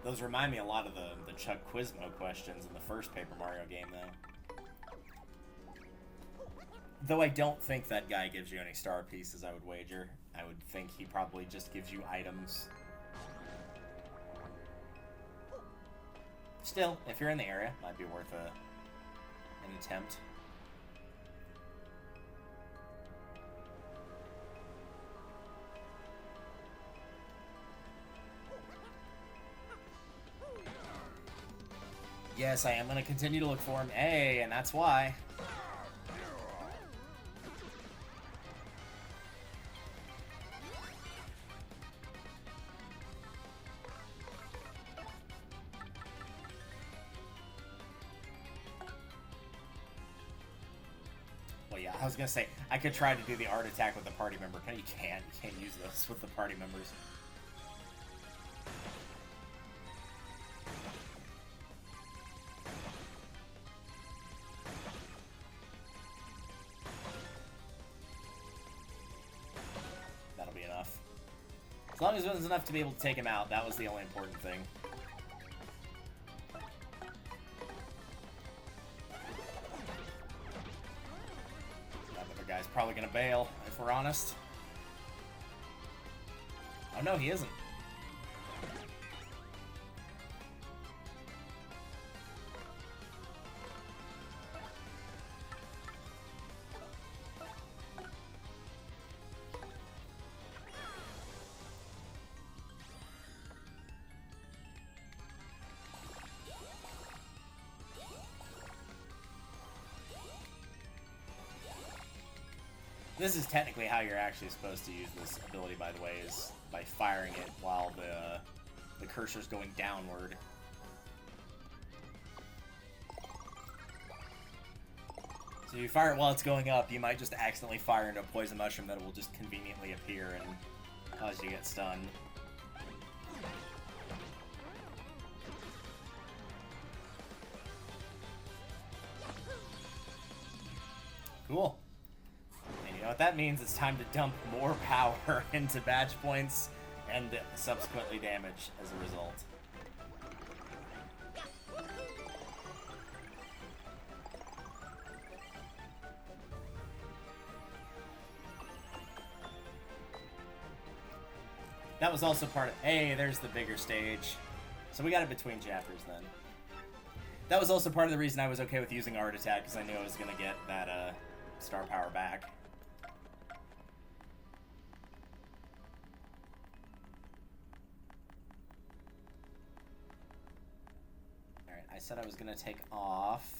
Those remind me a lot of the Chuck Quizmo questions in the first Paper Mario game, though. Though I don't think that guy gives you any star pieces, I would wager. I would think he probably just gives you items. Still, if you're in the area, might be worth an attempt. Yes, I am going to continue to look for him. Hey, and that's why. Well, yeah, I was going to say, I could try to do the art attack with a party member. No, you can't. You can't use those with the party members. As long as it was enough to be able to take him out, that was the only important thing. That other guy's probably gonna bail, if we're honest. Oh no, he isn't. This is technically how you're actually supposed to use this ability, by the way, is by firing it while the cursor's going downward. So if you fire it while it's going up, you might just accidentally fire into a poison mushroom that will just conveniently appear and cause you to get stunned. Cool. And you know what that means? It's time to dump more power into badge points and subsequently damage as a result. That was also part of... Hey, there's the bigger stage. So we got it between chapters then. That was also part of the reason I was okay with using Art Attack, because I knew I was going to get that star power back. Alright, I said I was going to take off...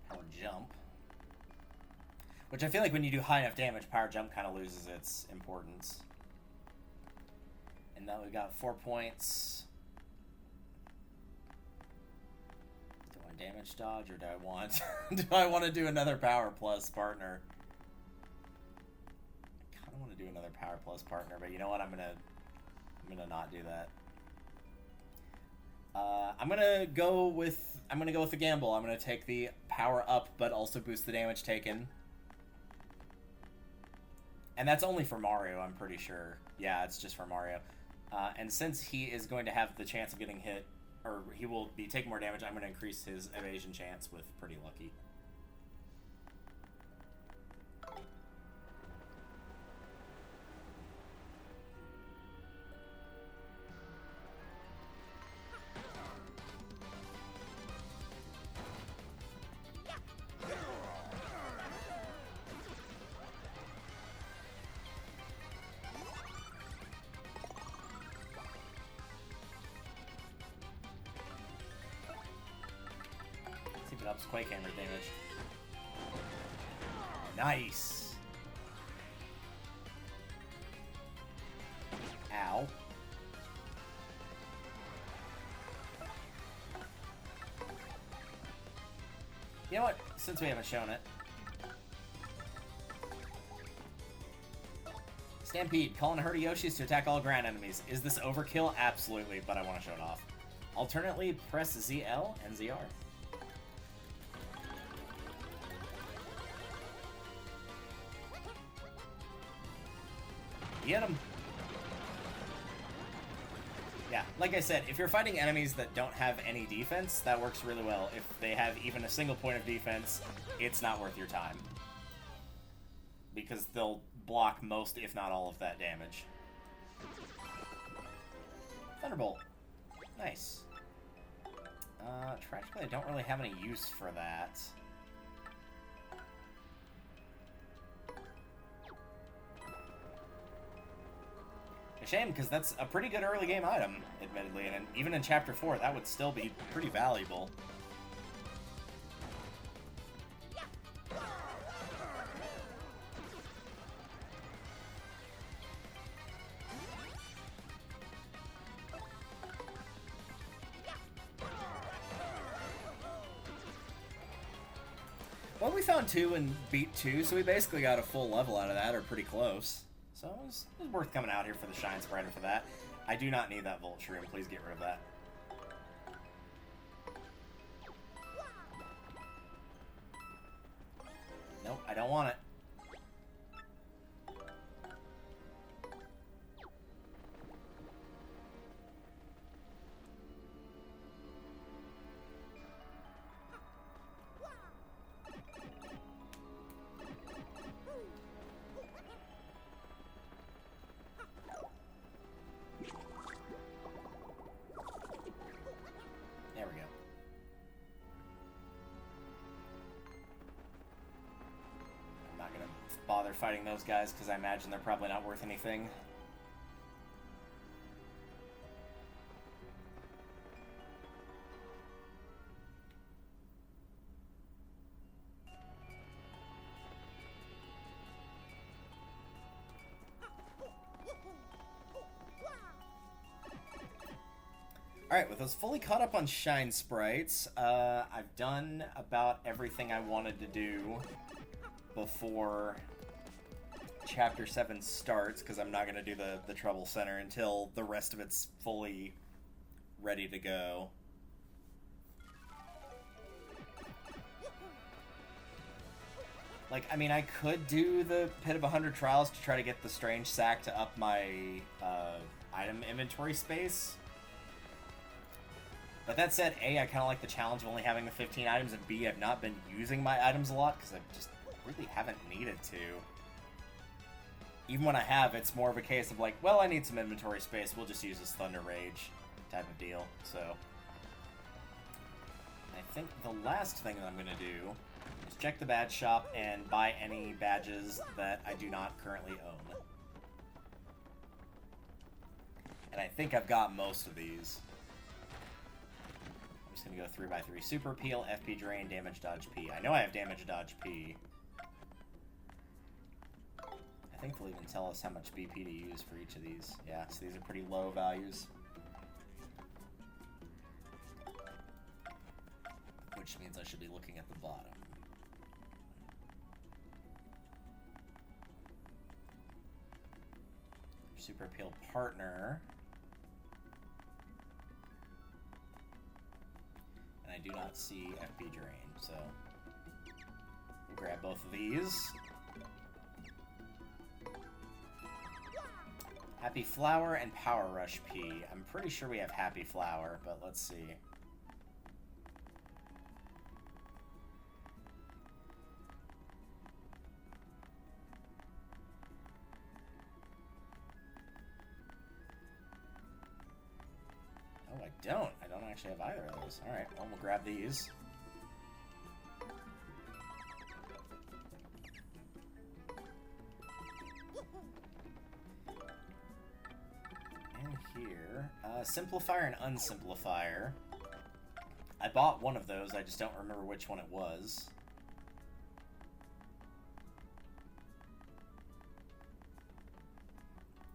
Power Jump. Which I feel like when you do high enough damage, Power Jump kind of loses its importance. And now we've got 4 points. Do I want damage dodge, or do I want... do I want to do another Power Plus partner? I kind of want to do another Power Plus partner, but you know what? I'm gonna not do that. I'm gonna go with the gamble. I'm gonna take the power up, but also boost the damage taken. And that's only for Mario, I'm pretty sure. Yeah, it's just for Mario. And since he is going to have the chance of getting hit, or he will be taking more damage, I'm going to increase his evasion chance with Pretty Lucky. Ups Quake Hammer damage. Nice. Ow. You know what? Since we haven't shown it. Stampede. Calling a herd of Yoshis to attack all ground enemies. Is this overkill? Absolutely, but I want to show it off. Alternately, press ZL and ZR. Get him. Yeah, like I said, if you're fighting enemies that don't have any defense, that works really well. If they have even a single point of defense, it's not worth your time. Because they'll block most, if not all, of that damage. Thunderbolt. Nice. Tragically, I don't really have any use for that. A shame, because that's a pretty good early game item, admittedly, and even in Chapter 4, that would still be pretty valuable. Well, we found 2 and beat 2, so we basically got a full level out of that, or pretty close. So it was worth coming out here for the Shine Sprite and for that. I do not need that Volt Shroom. Please get rid of that. Nope, I don't want it. Bother fighting those guys because I imagine they're probably not worth anything. Alright, with us fully caught up on Shine Sprites, I've done about everything I wanted to do before Chapter 7 starts, because I'm not going to do the Trouble Center until the rest of it's fully ready to go. Like, I mean, I could do the Pit of 100 Trials to try to get the Strange Sack to up my item inventory space. But that said, A, I kind of like the challenge of only having the 15 items, and B, I've not been using my items a lot because I just really haven't needed to. Even when I have, it's more of a case of like, well, I need some inventory space, we'll just use this Thunder Rage type of deal. So, I think the last thing that I'm going to do is check the badge shop and buy any badges that I do not currently own. And I think I've got most of these. I'm just going to go 3x3. Super Peel, FP Drain, Damage Dodge P. I know I have Damage Dodge P. I think they'll even tell us how much BP to use for each of these. Yeah, so these are pretty low values. Which means I should be looking at the bottom. Super Appeal Partner. And I do not see FP Drain, so we'll grab both of these. Happy Flower and Power Rush P. I'm pretty sure we have Happy Flower, but let's see. Oh, I don't. I don't actually have either of those. Alright, well, we'll grab these. Here, Simplifier and Unsimplifier. I bought one of those, I just don't remember which one it was.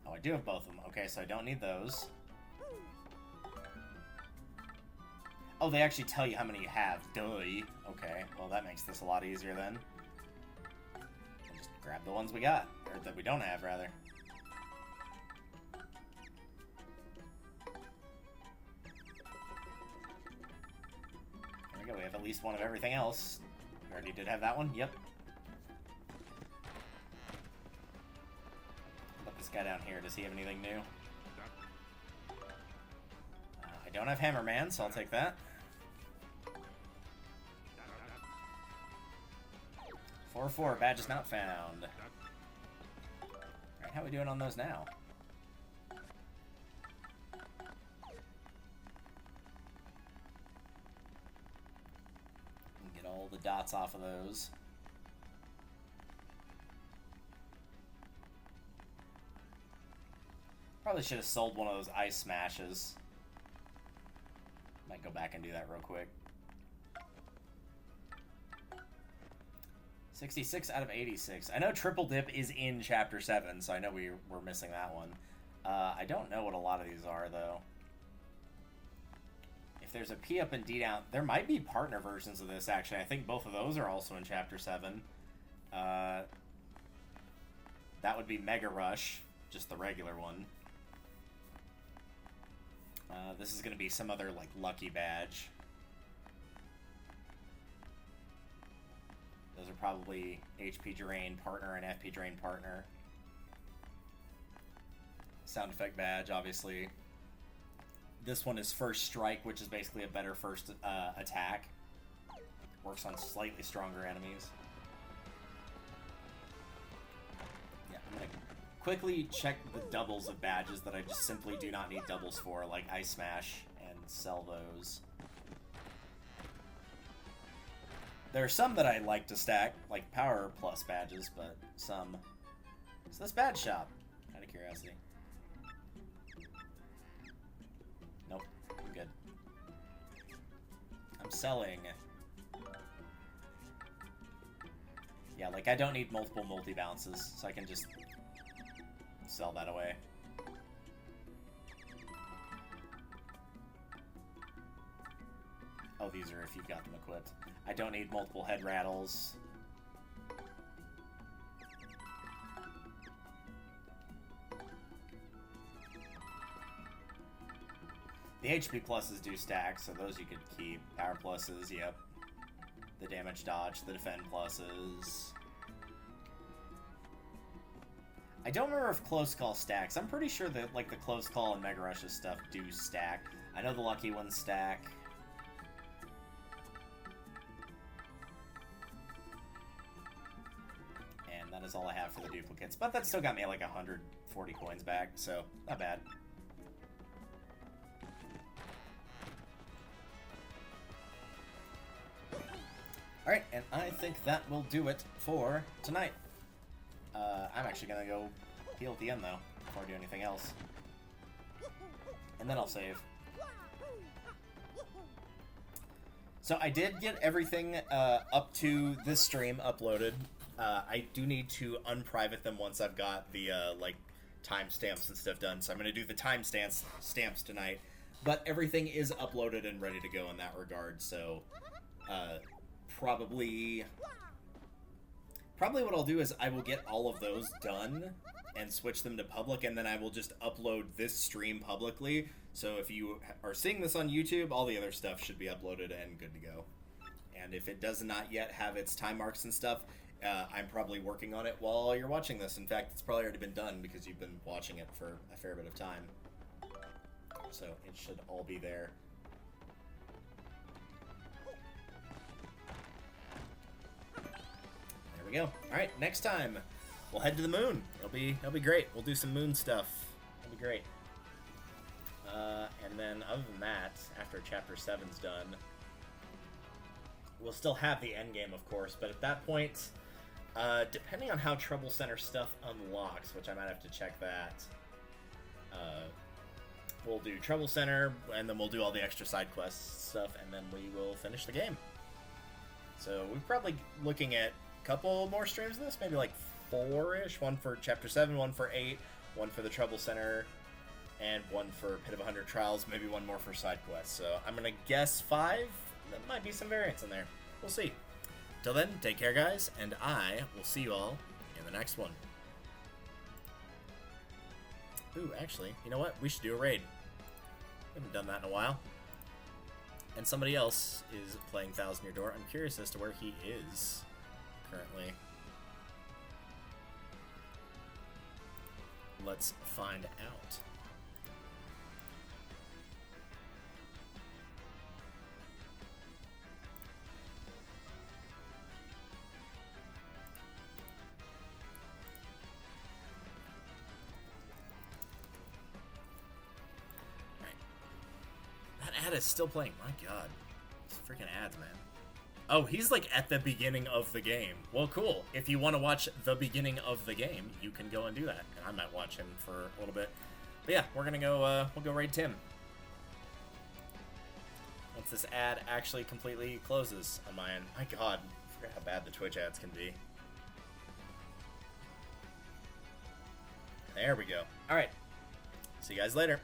Oh, I do have both of them. Okay, so I don't need those. Oh, they actually tell you how many you have. Duh. Okay, well that makes this a lot easier then. We'll just grab the ones we got. Or that we don't have, rather. We have at least one of everything else. We already did have that one. Yep. How about this guy down here? Does he have anything new? I don't have Hammerman, so I'll take that. 4-4, badge is not found. Alright, how are we doing on those now? All the dots off of those. Probably should have sold one of those ice smashes. Might go back and do that real quick. 66 out of 86. I know Triple Dip is in Chapter 7, so I know we're missing that one. I don't know what a lot of these are, though. There's a P up and D down. There might be partner versions of this, actually. I think both of those are also in Chapter 7. That would be Mega Rush, just the regular one. This is going to be some other, like, lucky badge. Those are probably HP Drain Partner and FP Drain Partner. Sound effect badge, obviously. This one is First Strike, which is basically a better first attack. Works on slightly stronger enemies. Yeah, I'm going to quickly check the doubles of badges that I just simply do not need doubles for, like Ice Smash, and sell those. There are some that I like to stack, like Power Plus badges, but some... So this badge shop, out of curiosity. Nope, I'm good. I'm selling. Yeah, like I don't need multiple multi-bounces, so I can just sell that away. Oh, these are if you've got them equipped. I don't need multiple head rattles. The HP pluses do stack, so those you could keep. Power pluses, yep. The damage dodge, the defend pluses. I don't remember if close call stacks. I'm pretty sure that like the close call and Mega Rush's stuff do stack. I know the lucky ones stack. And that is all I have for the duplicates. But that still got me like 140 coins back, so not bad. Alright, and I think that will do it for tonight. I'm actually going to go heal at the end, though, before I do anything else. And then I'll save. So I did get everything up to this stream uploaded. I do need to unprivate them once I've got the, like, timestamps and stuff done. So I'm going to do the timestamps tonight. But everything is uploaded and ready to go in that regard, so... Probably what I'll do is I will get all of those done and switch them to public, and then I will just upload this stream publicly. So if you are seeing this on YouTube, all the other stuff should be uploaded and good to go. And if it does not yet have its time marks and stuff, I'm probably working on it while you're watching this. In fact, it's probably already been done because you've been watching it for a fair bit of time. So it should all be there. There we go. Alright, next time we'll head to the moon. It'll be great. We'll do some moon stuff. It'll be great. And then other than that, after Chapter 7's done, we'll still have the endgame, of course, but at that point, depending on how Trouble Center stuff unlocks, which I might have to check that, we'll do Trouble Center, and then we'll do all the extra side quest stuff, and then we will finish the game. So we're probably looking at couple more streams of this, maybe like 4-ish. One for Chapter 7, one for 8, one for the Trouble Center, and one for Pit of 100 Trials, maybe one more for side quests. So I'm gonna guess 5. There might be some variance in there. We'll see. Till then, take care, guys, and I will see you all in the next one. Ooh, actually, you know what? We should do a raid. We haven't done that in a while. And somebody else is playing Thousand Year Door. I'm curious as to where he is currently. Let's find out. Right. That ad is still playing. My God. These freaking ads, man. Oh, he's like at the beginning of the game. Well, cool. If you want to watch the beginning of the game, you can go and do that. And I might watch him for a little bit. But yeah, we're gonna go. We'll go raid Tim once this ad actually completely closes on my end. My God, I forgot how bad the Twitch ads can be. There we go. All right. See you guys later.